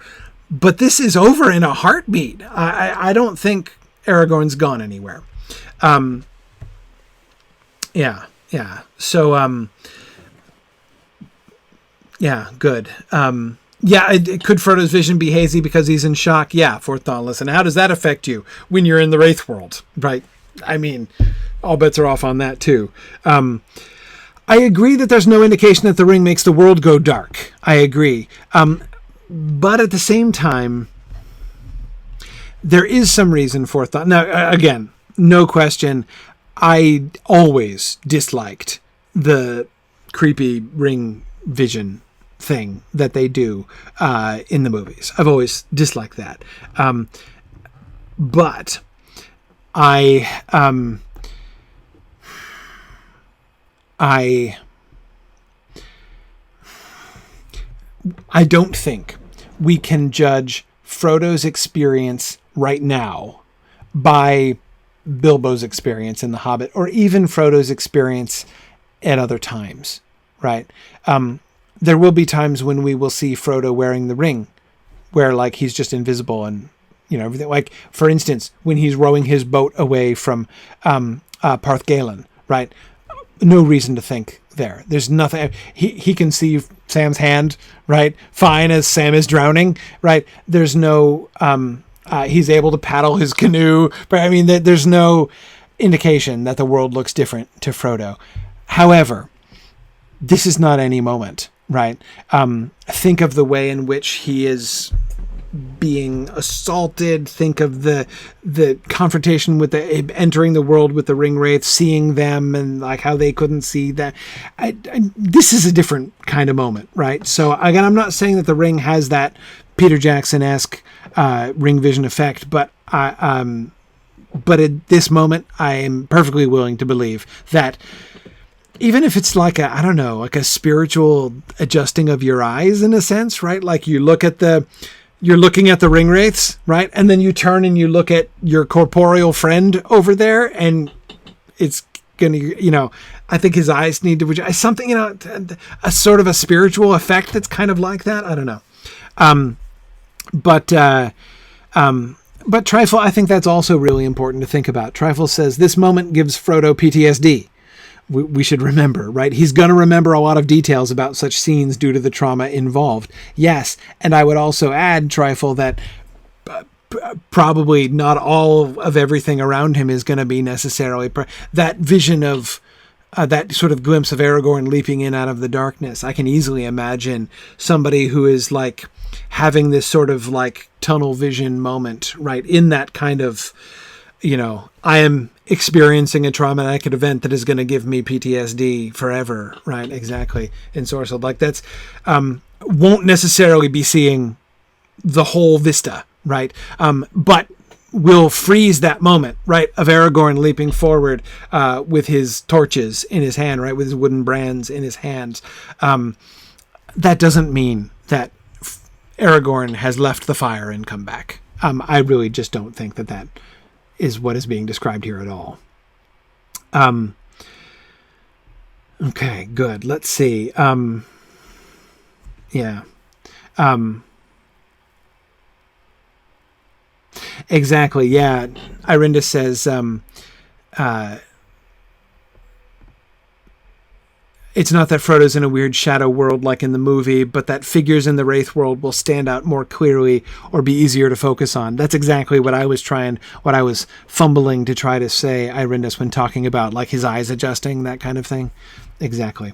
But this is over in a heartbeat. I don't think Aragorn's gone anywhere. Yeah. So, yeah, good. Could Frodo's vision be hazy because he's in shock? Yeah, Fourth Dauntless. And how does that affect you when you're in the Wraith world, right? I mean, all bets are off on that too. I agree that there's no indication that the ring makes the world go dark. I agree. But at the same time, there is some reason for thought. Now, again, no question, I always disliked the creepy ring vision thing that they do in the movies. I've always disliked that. But I don't think we can judge Frodo's experience right now by Bilbo's experience in The Hobbit, or even Frodo's experience at other times, right? There will be times when we will see Frodo wearing the ring, where like he's just invisible and everything. Like, for instance, when he's rowing his boat away from Parth Galen, right? No reason to think there. There's nothing. He can see Sam's hand, right? Fine, as Sam is drowning, right? There's no. He's able to paddle his canoe, but I mean, there's no indication that the world looks different to Frodo. However, this is not any moment, right? Think of the way in which he is being assaulted. Think of the confrontation with entering the world with the Ringwraith, seeing them and like how they couldn't see that. This is a different kind of moment, right? So again, I'm not saying that the ring has that Peter Jackson-esque ring vision effect, but at this moment, I am perfectly willing to believe that even if it's like a spiritual adjusting of your eyes in a sense, right? Like you're looking at the Ringwraiths, right? And then you turn and you look at your corporeal friend over there, and it's going to, I think his eyes need to, something, a sort of a spiritual effect that's kind of like that. I don't know. But Trifle, I think that's also really important to think about. Trifle says this moment gives Frodo PTSD. We should remember, right? He's going to remember a lot of details about such scenes due to the trauma involved. Yes, and I would also add, Trifle, that probably not all of everything around him is going to be necessarily... that vision of... that sort of glimpse of Aragorn leaping in out of the darkness. I can easily imagine somebody who is like having this sort of like tunnel vision moment, right? In that kind of, I am experiencing a traumatic event that is going to give me PTSD forever, right? Exactly. And so like that's, won't necessarily be seeing the whole vista, right? But will freeze that moment, right, of Aragorn leaping forward with his torches in his hand, right, with his wooden brands in his hands. That doesn't mean that Aragorn has left the fire and come back. I really just don't think that is what is being described here at all. Okay, good. Let's see. Exactly. Yeah. Irinda says, it's not that Frodo's in a weird shadow world like in the movie, but that figures in the Wraith world will stand out more clearly or be easier to focus on. That's exactly what I was fumbling to try to say, Irindus, when talking about like his eyes adjusting, that kind of thing. Exactly.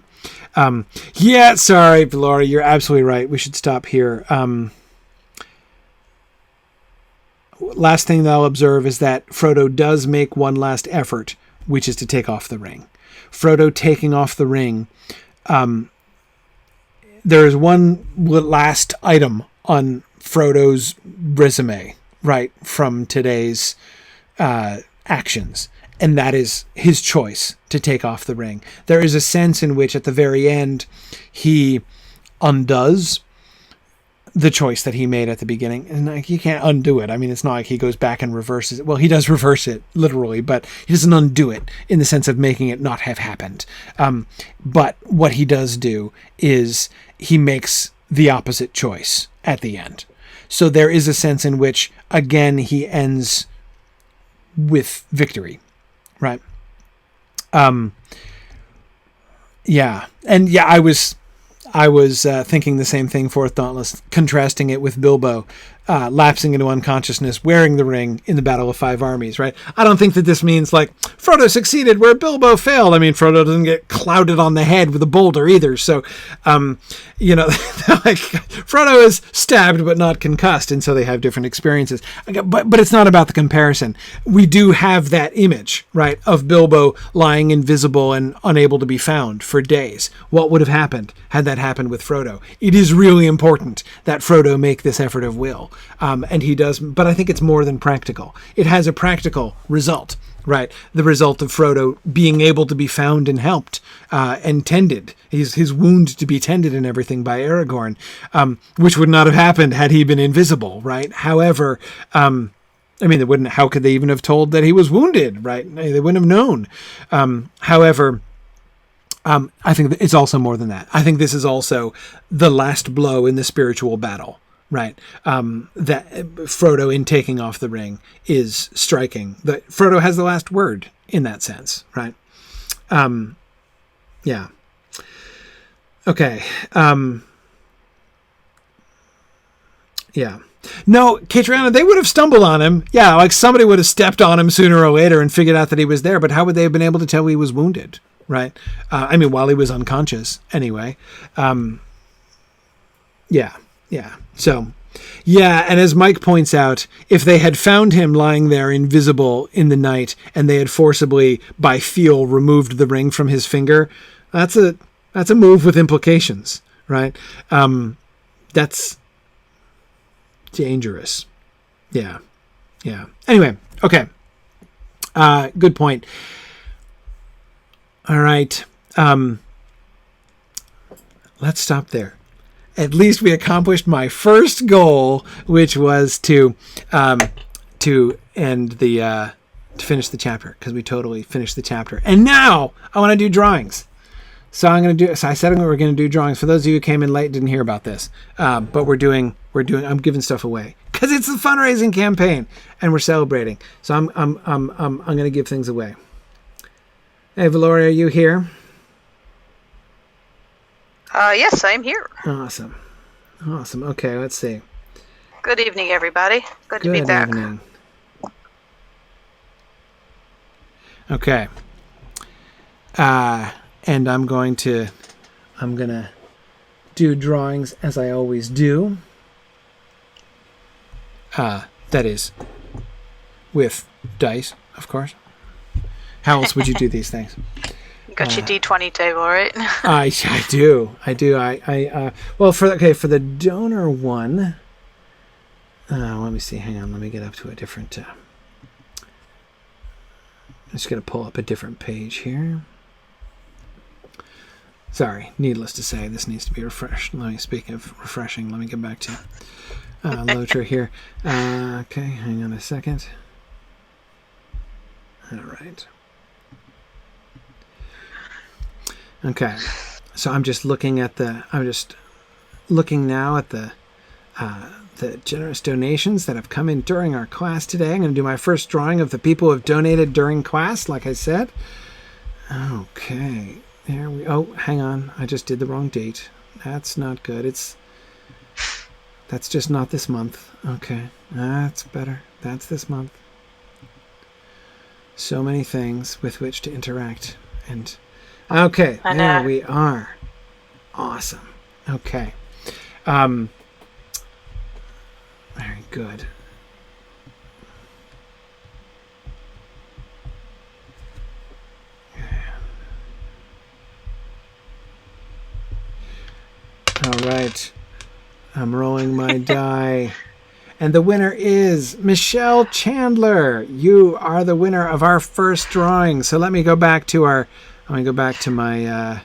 Yeah, sorry, Laura, you're absolutely right. We should stop here. last thing that I'll observe is that Frodo does make one last effort, which is to take off the ring. Frodo taking off the ring. There is one last item on Frodo's resume, right, from today's actions. And that is his choice to take off the ring. There is a sense in which at the very end, he undoes the choice that he made at the beginning. And like, you can't undo it. I mean, it's not like he goes back and reverses it. Well, he does reverse it literally, but he doesn't undo it in the sense of making it not have happened. But what he does do is he makes the opposite choice at the end. So there is a sense in which, again, he ends with victory, right? Yeah. And yeah, I was thinking the same thing for Dauntless, contrasting it with Bilbo lapsing into unconsciousness, wearing the ring in the Battle of Five Armies, right? I don't think that this means like Frodo succeeded where Bilbo failed. I mean, Frodo doesn't get clouded on the head with a boulder either. So, like Frodo is stabbed but not concussed, and so they have different experiences. But it's not about the comparison. We do have that image, right, of Bilbo lying invisible and unable to be found for days. What would have happened had that happened with Frodo? It is really important that Frodo make this effort of will. And he does, but I think it's more than practical. It has a practical result, right? The result of Frodo being able to be found and helped and tended, his wound to be tended and everything by Aragorn, which would not have happened had he been invisible, right? However, I mean, how could they even have told that he was wounded, right? They wouldn't have known. However, I think it's also more than that. I think this is also the last blow in the spiritual battle. Right. That Frodo, in taking off the ring, is striking. That Frodo has the last word in that sense. Right. Yeah. Okay. Yeah. No, Catriona, they would have stumbled on him. Yeah, like somebody would have stepped on him sooner or later and figured out that he was there. But how would they have been able to tell he was wounded? Right. I mean, while he was unconscious anyway. Yeah. Yeah. So, yeah. And as Mike points out, if they had found him lying there invisible in the night and they had forcibly, by feel, removed the ring from his finger, that's a move with implications, right? That's dangerous. Yeah. Yeah. Anyway. Okay. Good point. All right. Let's stop there. At least we accomplished my first goal, which was to end to finish the chapter, because we totally finished the chapter. And now I want to do drawings. So I said we were going to do drawings. For those of you who came in late, didn't hear about this, but I'm giving stuff away because it's the fundraising campaign and we're celebrating. So I'm going to give things away. Hey, Valoria, are you here? Yes, I'm here. Awesome. Okay, let's see. Good evening, everybody. Good to be back. Evening. Okay. And I'm gonna do drawings as I always do. That is with dice, of course. How else would you do these things? Got your D20 table, right? I do. Well, for the donor one, let me see. Hang on. Let me get up to a different. I'm just going to pull up a different page here. Sorry, needless to say, this needs to be refreshed. Speak of refreshing, let me get back to Lotra here. Okay, hang on a second. All right. Okay, so I'm just looking now at the generous donations that have come in during our class today. I'm going to do my first drawing of the people who have donated during class, like I said. Okay, there we. Oh, hang on, I just did the wrong date. That's not good. That's just not this month. Okay, that's better. That's this month. So many things with which to interact and. Okay, there we are. Awesome. Okay. Very good. I'm rolling my die. And the winner is Michelle Chandler. You are the winner of our first drawing. So let me go back to my...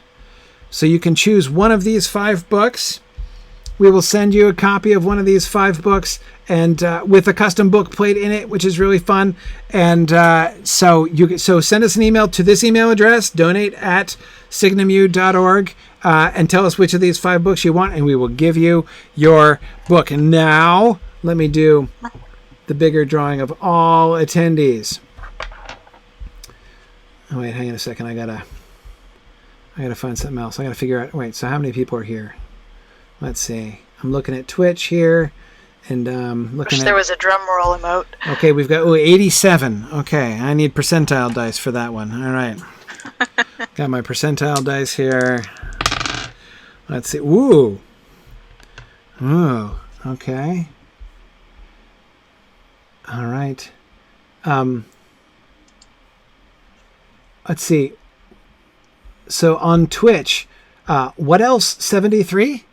so you can choose one of these 5 books. We will send you a copy of one of these 5 books, and with a custom book plate in it, which is really fun. And so send us an email to this email address, donate@signumu.org, and tell us which of these 5 books you want, and we will give you your book. And now let me do the bigger drawing of all attendees. Oh wait, hang on a second. I gotta find something else. I gotta figure out. Wait, so how many people are here? Let's see. I'm looking at Twitch here, and looking there was a drum roll emote. Okay, we've got 87. Okay, I need percentile dice for that one. All right. Got my percentile dice here. Let's see. Ooh. Oh, okay. All right. Let's see. So on Twitch, what else 73?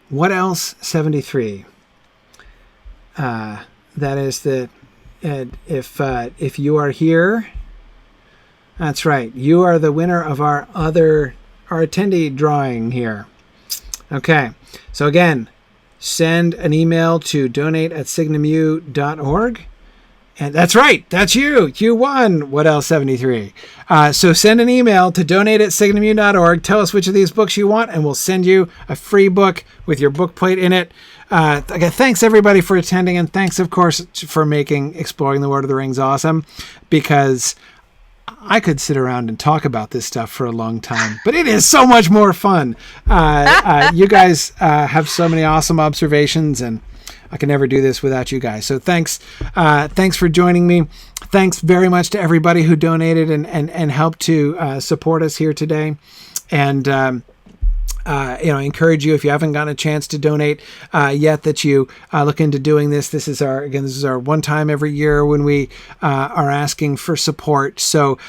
What else 73? That is the if you are here, that's right. You are the winner of our attendee drawing here. Okay. So again, send an email to donate@signumu.org. And that's right. That's you. You won. What else 73? So send an email to donate@signumu.org. Tell us which of these books you want, and we'll send you a free book with your book plate in it. Okay, thanks everybody for attending, and thanks of course for making Exploring the Lord of the Rings awesome, because I could sit around and talk about this stuff for a long time, but it is so much more fun. You guys have so many awesome observations, and I can never do this without you guys. So thanks for joining me. Thanks very much to everybody who donated and helped to support us here today. And I encourage you, if you haven't gotten a chance to donate yet, that you look into doing this. This is our one time every year when we are asking for support. So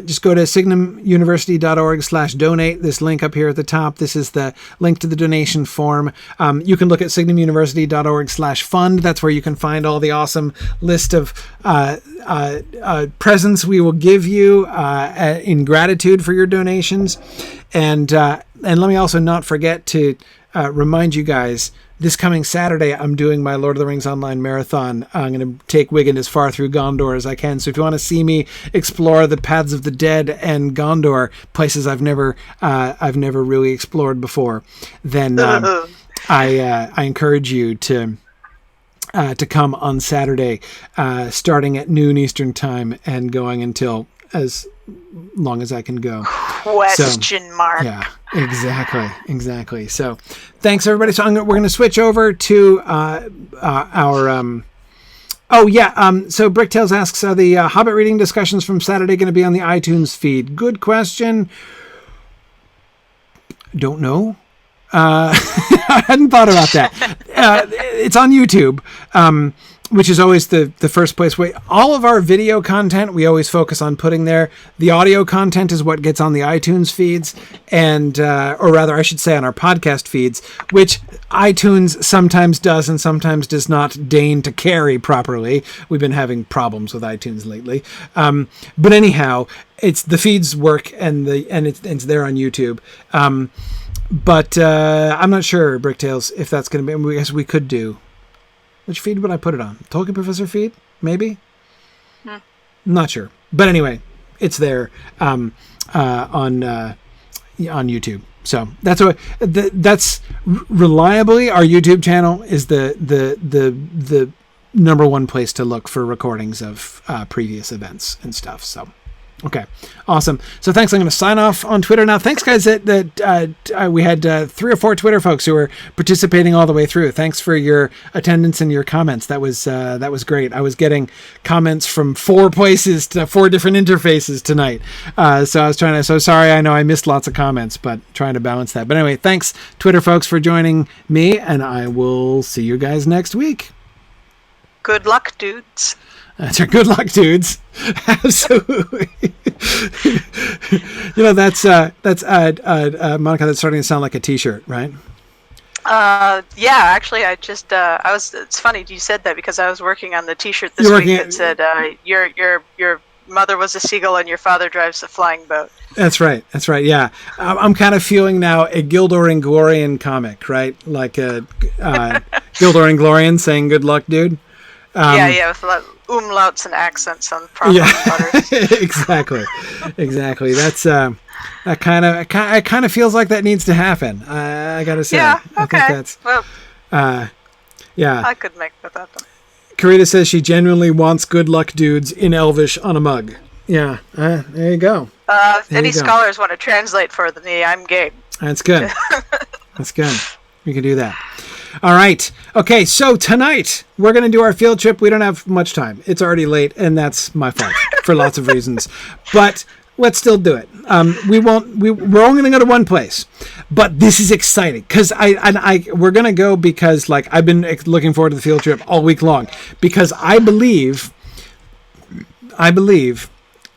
just go to signumuniversity.org/donate. This link up here at the top. This is the link to the donation form. You can look at signumuniversity.org/fund. That's where you can find all the awesome list of presents we will give you in gratitude for your donations. And let me also not forget to remind you guys, this coming Saturday, I'm doing my Lord of the Rings online marathon. I'm going to take Wigan as far through Gondor as I can. So if you want to see me explore the paths of the dead and Gondor, places I've never really explored before, then I encourage you to come on Saturday, starting at noon Eastern time and going until as long as I can go. Question mark. Yeah, exactly. So thanks everybody. So we're going to switch over to our so Bricktails asks, are the Hobbit reading discussions from Saturday going to be on the iTunes feed? Good question. Don't know. I hadn't thought about that. It's on YouTube, which is always the first place. All of our video content, we always focus on putting there. The audio content is what gets on the iTunes feeds, and or rather, I should say, on our podcast feeds, which iTunes sometimes does and sometimes does not deign to carry properly. We've been having problems with iTunes lately. But anyhow, it's the feeds work, and it's there on YouTube. But I'm not sure, Bricktails, if that's going to be. I guess we could do. Which feed would I put it on? Tolkien Professor feed? Maybe? Not sure. But anyway, it's there on YouTube. So that's reliably our YouTube channel is the number one place to look for recordings of previous events and stuff. So. Okay, awesome. So thanks. I'm going to sign off on Twitter now. Thanks, guys. We had 3 or 4 Twitter folks who were participating all the way through. Thanks for your attendance and your comments. That was great. I was getting comments from 4 places to 4 different interfaces tonight. So I was trying to. So sorry. I know I missed lots of comments, but trying to balance that. But anyway, thanks, Twitter folks, for joining me, and I will see you guys next week. Good luck, dudes. That's our good luck, dudes. Absolutely. That's Monica. That's starting to sound like a T-shirt, right? Yeah, actually, I just I was. It's funny you said that because I was working on the T-shirt this You're week working that said your mother was a seagull and your father drives a flying boat. That's right. That's right. Yeah, I'm kind of feeling now a Gildor and Glorian comic, right? Like a Gildor and Glorian saying "Good luck, dude." Yeah, with umlauts and accents on proper letters. exactly. That's it kind of feels like that needs to happen. I gotta say. Yeah. Okay. I think that's well. Yeah. I could make that happen. Karita says she genuinely wants "Good luck, dudes" in Elvish on a mug. Yeah. There you go. If any scholars want to translate for me, I'm game. That's good. That's good. We can do that. All right. Okay, so tonight we're going to do our field trip. We don't have much time. It's already late, and that's my fault for lots of reasons. But let's still do it. We're only going to go to one place. But this is exciting because we're going to go because like I've been looking forward to the field trip all week long because I believe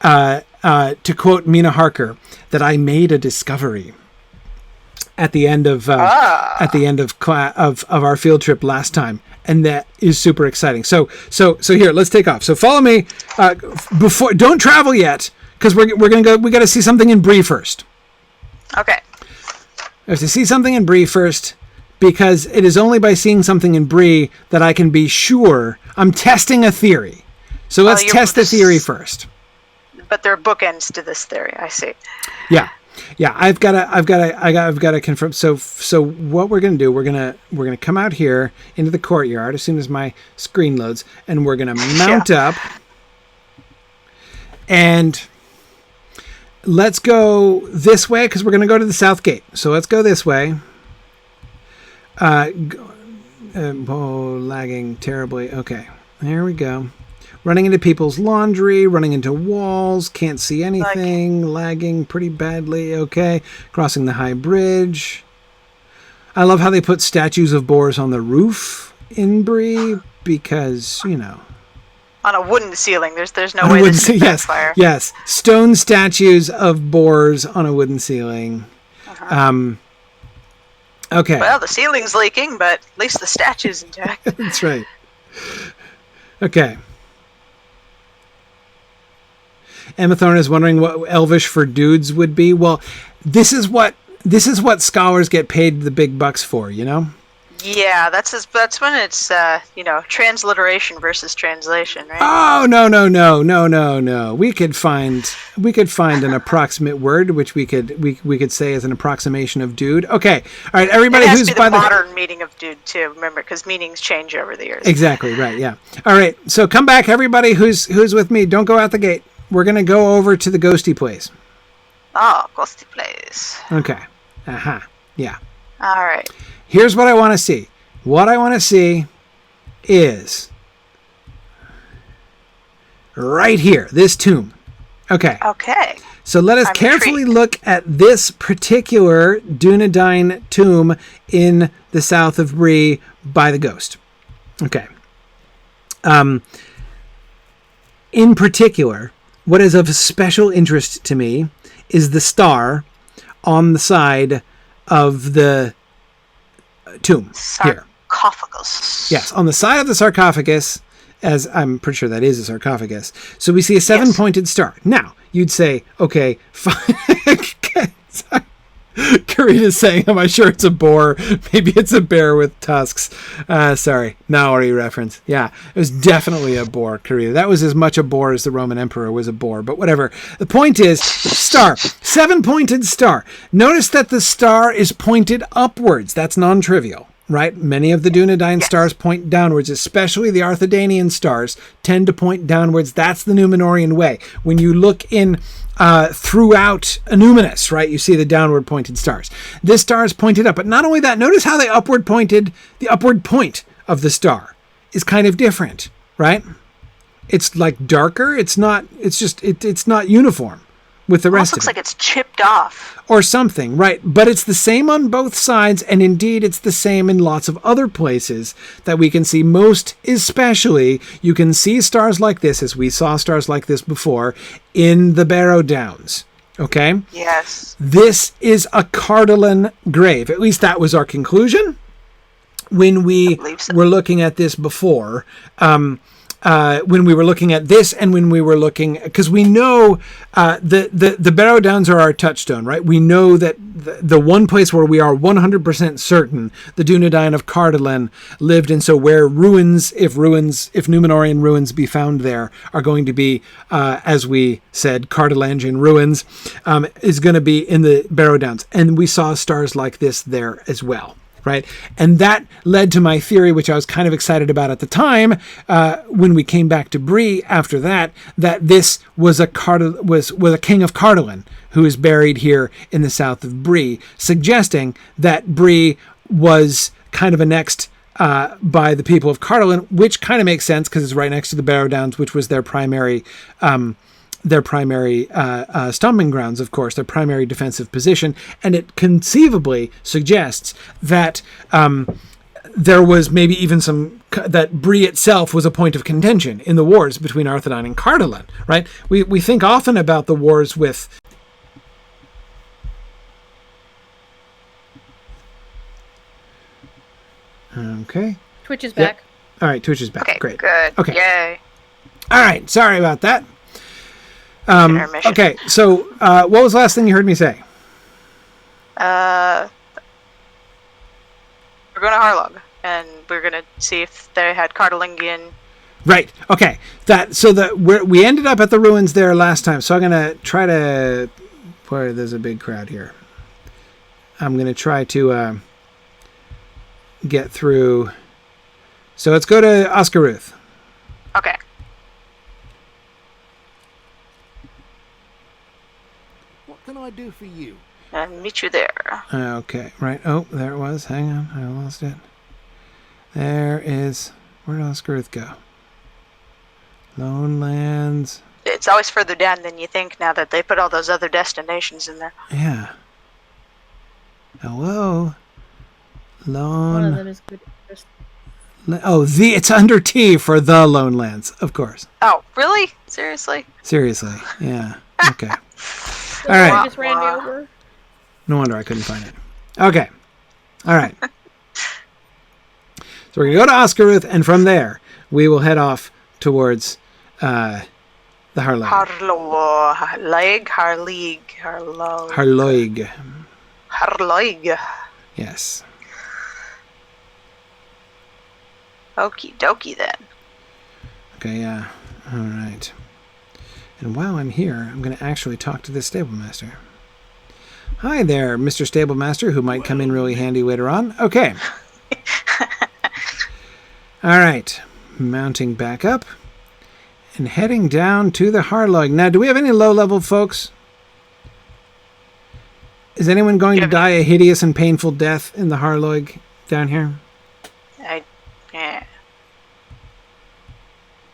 to quote Mina Harker, that I made a discovery at the end of our field trip last time, and that is super exciting. So here, let's take off. So follow me. Don't travel yet, because we're gonna go. We got to see something in Bree first. Okay. I have to see something in Bree first, because it is only by seeing something in Bree that I can be sure. I'm testing a theory. So let's test the theory first. But there are bookends to this theory. I see. Yeah. I've got to confirm. So what we're gonna do? We're gonna come out here into the courtyard as soon as my screen loads, and we're gonna mount up. And let's go this way because we're gonna go to the south gate. So let's go this way. Lagging terribly. Okay, there we go. Running into people's laundry, running into walls, can't see anything, lagging pretty badly. Okay, crossing the high bridge. I love how they put statues of boars on the roof in Bree because, you know. On a wooden ceiling, there's no way this can backfire. Yes, stone statues of boars on a wooden ceiling. Okay. Well, the ceiling's leaking, but at least the statue's intact. That's right. Okay. Emma Thorne is wondering what Elvish for dudes would be. Well, this is what scholars get paid the big bucks for, you know? Yeah, that's when it's transliteration versus translation, right? Oh, no. We could find an approximate word which we could say as an approximation of dude. Okay. All right, everybody who's by the modern meaning of dude too, remember, because meanings change over the years. Exactly, right, yeah. All right. So come back, everybody who's with me. Don't go out the gate. We're going to go over to the ghosty place. Oh, ghosty place. Okay. Yeah. All right. Here's what I want to see. What I want to see is right here, this tomb. Okay. Okay. So let us carefully look at this particular Dunedain tomb in the south of Bree by the ghost. Okay. In particular, what is of special interest to me is the star on the side of the tomb here. Sarcophagus. Yes, on the side of the sarcophagus, as I'm pretty sure that is a sarcophagus. So we see a seven-pointed star. Now, you'd say, okay, fine. Karina's saying, am I sure it's a boar? Maybe it's a bear with tusks. Sorry, Maori reference. Yeah, it was definitely a boar, Karina. That was as much a boar as the Roman emperor was a boar, but whatever. The point is, star, seven-pointed star. Notice that the star is pointed upwards. That's non-trivial, right? Many of the Dunedain stars point downwards, especially the Arthedanian stars tend to point downwards. That's the Numenorian way. When you look in throughout Numinous, right, you see the downward pointed stars. This star is pointed up, but not only that, notice how the upward point of the star is kind of different, right? It's like darker. It's not uniform with the rest of it. Looks like it's chipped off. Or something, right? But it's the same on both sides, and indeed it's the same in lots of other places that we can see. Most especially, you can see stars like this, as we saw stars like this before, in the Barrow Downs. Okay? Yes. This is a Cardolan grave. At least that was our conclusion. when we believe so. were looking at this before, when we were looking at this and when we were looking, because we know the Barrow Downs are our touchstone, right? We know that the one place where we are 100% certain the Dunedain of Cardolen lived, and so where ruins, if Númenorian ruins be found there, are going to be, as we said, Cardolangian ruins, is going to be in the Barrow Downs. And we saw stars like this there as well. Right. And that led to my theory, which I was kind of excited about at the time, when we came back to Bree after that this was a king of Cardolen who is buried here in the south of Bree, suggesting that Bree was kind of annexed by the people of Cardolen, which kind of makes sense because it's right next to the Barrow Downs, which was their primary stomping grounds, of course, their primary defensive position. And it conceivably suggests that there was maybe even that Bree itself was a point of contention in the wars between Arthedain and Cardolen, right? We think often about the wars with... Okay. Twitch is back. Yep. All right, Twitch is back. Okay, great. Good. Okay. Yay. All right, sorry about that. Okay, so what was the last thing you heard me say? We're going to Harlog, and we're going to see if they had Cardolingian. Right. Okay. We ended up at the ruins there last time, so I'm gonna try to. Boy, there's a big crowd here. I'm gonna try to get through. So let's go to Oscaruth. Okay. What can I do for you? And meet you there. Okay. Right. Oh, there it was. Hang on. I lost it. There is. Where did Oscaruth go? Lone Lands. It's always further down than you think now that they put all those other destinations in there. Yeah. Hello. Lone. One of them is good. It's under T for the Lone Lands, of course. Oh, really? Seriously? Seriously. Yeah. Okay. All right. Just ran me over. No wonder I couldn't find it. Okay. All right. So we're going to go to Oscaruth, and from there, we will head off towards the Harlog. Harloig. Yes. Okie dokie then. Okay, yeah. All right. And while I'm here, I'm going to actually talk to this stablemaster. Hi there, Mr. Stablemaster, who might come in really handy later on. Okay. All right. Mounting back up and heading down to the Harlog. Now, do we have any low-level folks? Is anyone going to die a hideous and painful death in the Harlog down here? Yeah.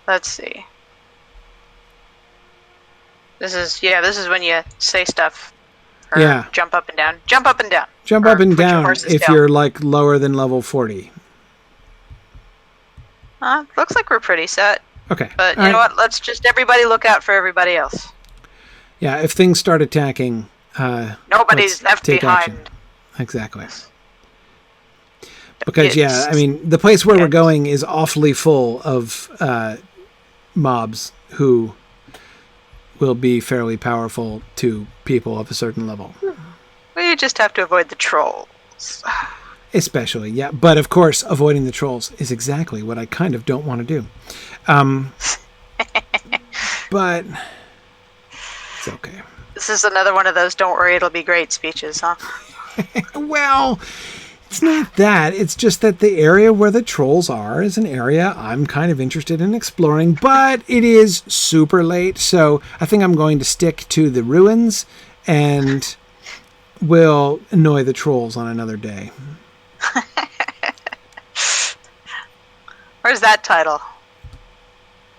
Let's see. This is when you say stuff. Or Yeah. Jump up and down. Jump up and down. Jump Or up and put your down horses if down. you're like lower than level 40. Looks like we're pretty set. Okay. But All you know right. what? Let's just everybody look out for everybody else. Yeah, if things start attacking, Nobody's let's left take behind. action. Exactly. Because, yeah, I mean, the place where we're going is awfully full of mobs who will be fairly powerful to people of a certain level. We just have to avoid the trolls. Especially, yeah. But, of course, avoiding the trolls is exactly what I kind of don't want to do. But it's okay. This is another one of those "don't worry, it'll be great" speeches, huh? Well, it's not that. It's just that the area where the trolls are is an area I'm kind of interested in exploring, but it is super late, so I think I'm going to stick to the ruins and will annoy the trolls on another day. Where's that title?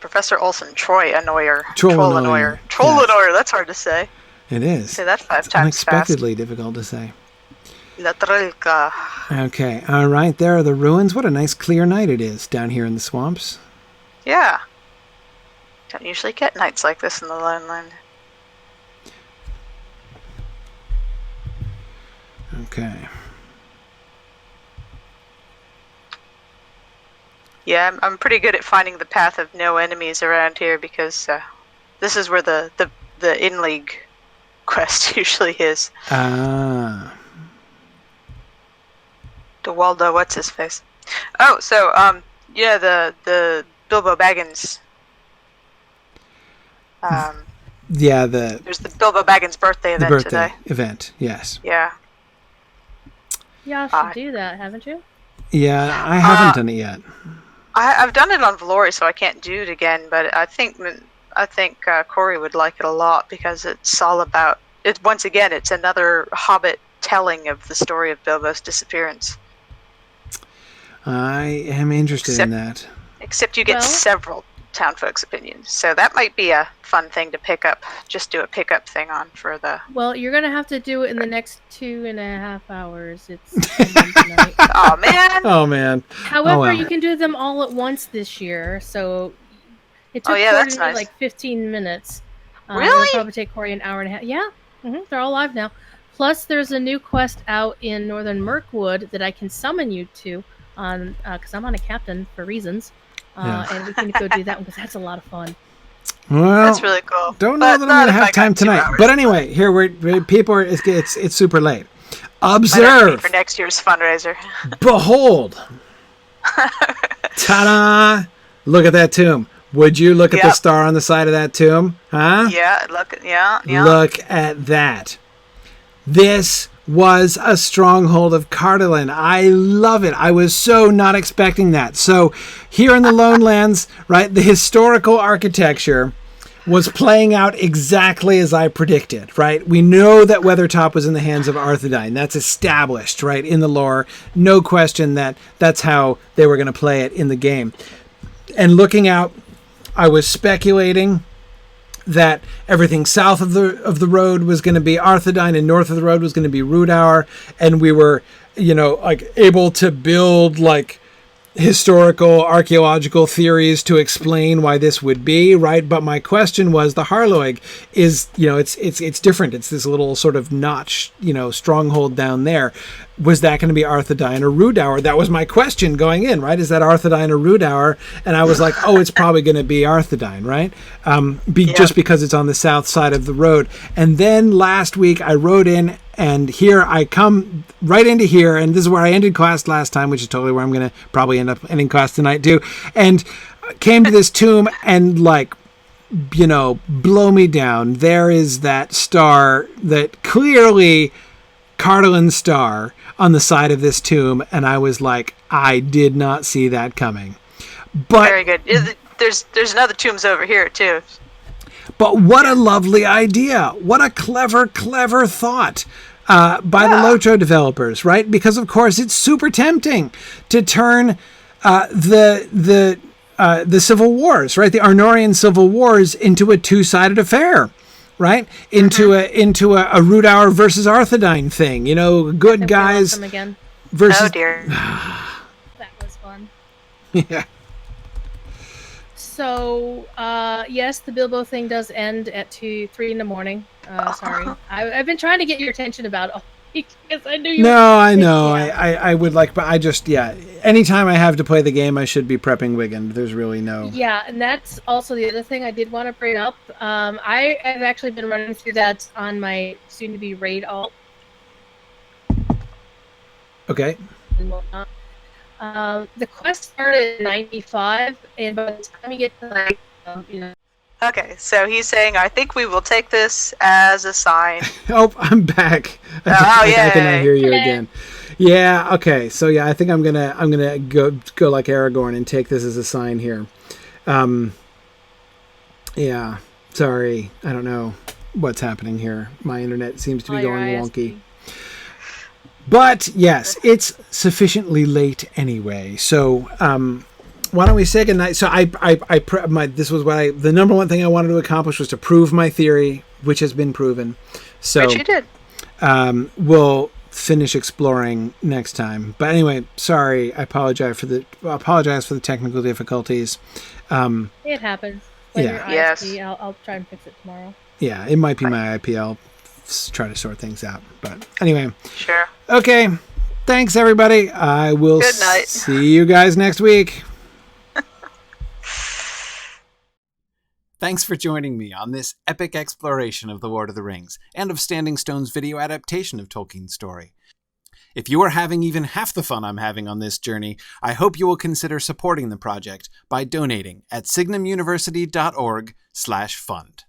Professor Olson, Troy Annoyer. Troll Annoyer. Annoyer. Troll Yes. Annoyer, that's hard to say. It is. Say that 5 It's times fast. unexpectedly difficult to say. La Trilka. Okay, all right, there are the ruins. What a nice clear night it is down here in the swamps. Yeah. Don't usually get nights like this in the Lone Land. Okay. Yeah, I'm pretty good at finding the path of no enemies around here because this is where the in-league quest usually is. Ah. The Waldo, what's his face? Oh, so yeah, the Bilbo Baggins. Yeah, there's the Bilbo Baggins birthday event today. Event, yes. Yeah. Y'all should do that, haven't you? Yeah, I haven't done it yet. I've done it on Valori, so I can't do it again. But I think Corey would like it a lot because it's all about it. Once again, it's another Hobbit telling of the story of Bilbo's disappearance. I am interested in that. Except you get several townfolk's opinions, so that might be a fun thing to pick up. Just do a pickup thing on for the. Well, you're gonna have to do it in the next 2.5 hours. It's tonight. Oh man! Oh man! However, you can do them all at once this year. So it took that's Corey nice. like 15 minutes. Really? It'll probably take Corey an hour and a half. Yeah, they're all live now. Plus, there's a new quest out in Northern Mirkwood that I can summon you to, because I'm on a captain for reasons. And we can go do that one because that's a lot of fun. Well, that's really cool. Don't know that I'm going to have time tonight. But anyway, here people are. It's super late. Observe for next year's fundraiser. Behold. Ta-da! Look at that tomb. Would you look at the star on the side of that tomb? Huh? Yeah. Yeah. Look at that. This was a stronghold of Cardolan. I love it. I was so not expecting that. So here in the Lone Lands, right, the historical architecture was playing out exactly as I predicted, right? We know that Weathertop was in the hands of Arthedain. That's established, right, in the lore. No question that that's how they were going to play it in the game. And looking out, I was speculating that everything south of the road was going to be Arthedain and north of the road was going to be Rhudaur, and we were, able to build historical archaeological theories to explain why this would be, right? But my question was, the Harlowig is, it's different. It's this little sort of notch, stronghold down there. Was that going to be Arthedain or Rhudaur? That was my question going in, right? Is that Arthedain or Rhudaur? And I was like, it's probably going to be Arthedain, right? Just because it's on the south side of the road. And then last week I wrote in, and here I come right into here, and this is where I ended class last time, which is totally where I'm going to probably end up ending class tonight too. And came to this tomb and blow me down. There is that star that clearly Cardolan's star on the side of this tomb, and I was like, I did not see that coming. But very good. There's another tombs over here too. But what a lovely idea! What a clever thought by the Lotro developers, right? Because of course it's super tempting to turn the Civil Wars, right? The Arnorian Civil Wars into a two-sided affair. Right? Into a Rhudaur versus Arthedain thing. Good guys versus... Oh dear. That was fun. Yeah. So, yes, the Bilbo thing does end at 3 in the morning. Sorry. I've been trying to get your attention about it because I knew you No, I know. I would like... But I just... Yeah. Anytime I have to play the game, I should be prepping Wiggin. There's really no... Yeah, and that's also the other thing I did want to bring up. I have actually been running through that on my soon-to-be raid alt. Okay. And whatnot. The quest started in 95, and by the time you get to Okay, so he's saying, I think we will take this as a sign. Oh, I'm back. I can now hear you again. Yeah, okay. So yeah, I think I'm gonna go like Aragorn and take this as a sign here. Yeah. Sorry. I don't know what's happening here. My internet seems to be going wonky. But yes, it's sufficiently late anyway. So why don't we say goodnight? So this was what the number one thing I wanted to accomplish was to prove my theory, which has been proven. So which you did. We'll finish exploring next time. But anyway, sorry. I apologize for the technical difficulties. It happens. Yes. I'll try and fix it tomorrow. Yeah, it might be my IP. I'll try to sort things out. But anyway. Sure. Okay. Thanks, everybody. I will Good night. see you guys next week. Thanks for joining me on this epic exploration of The Lord of the Rings and of Standing Stone's video adaptation of Tolkien's story. If you are having even half the fun I'm having on this journey, I hope you will consider supporting the project by donating at signumuniversity.org/fund.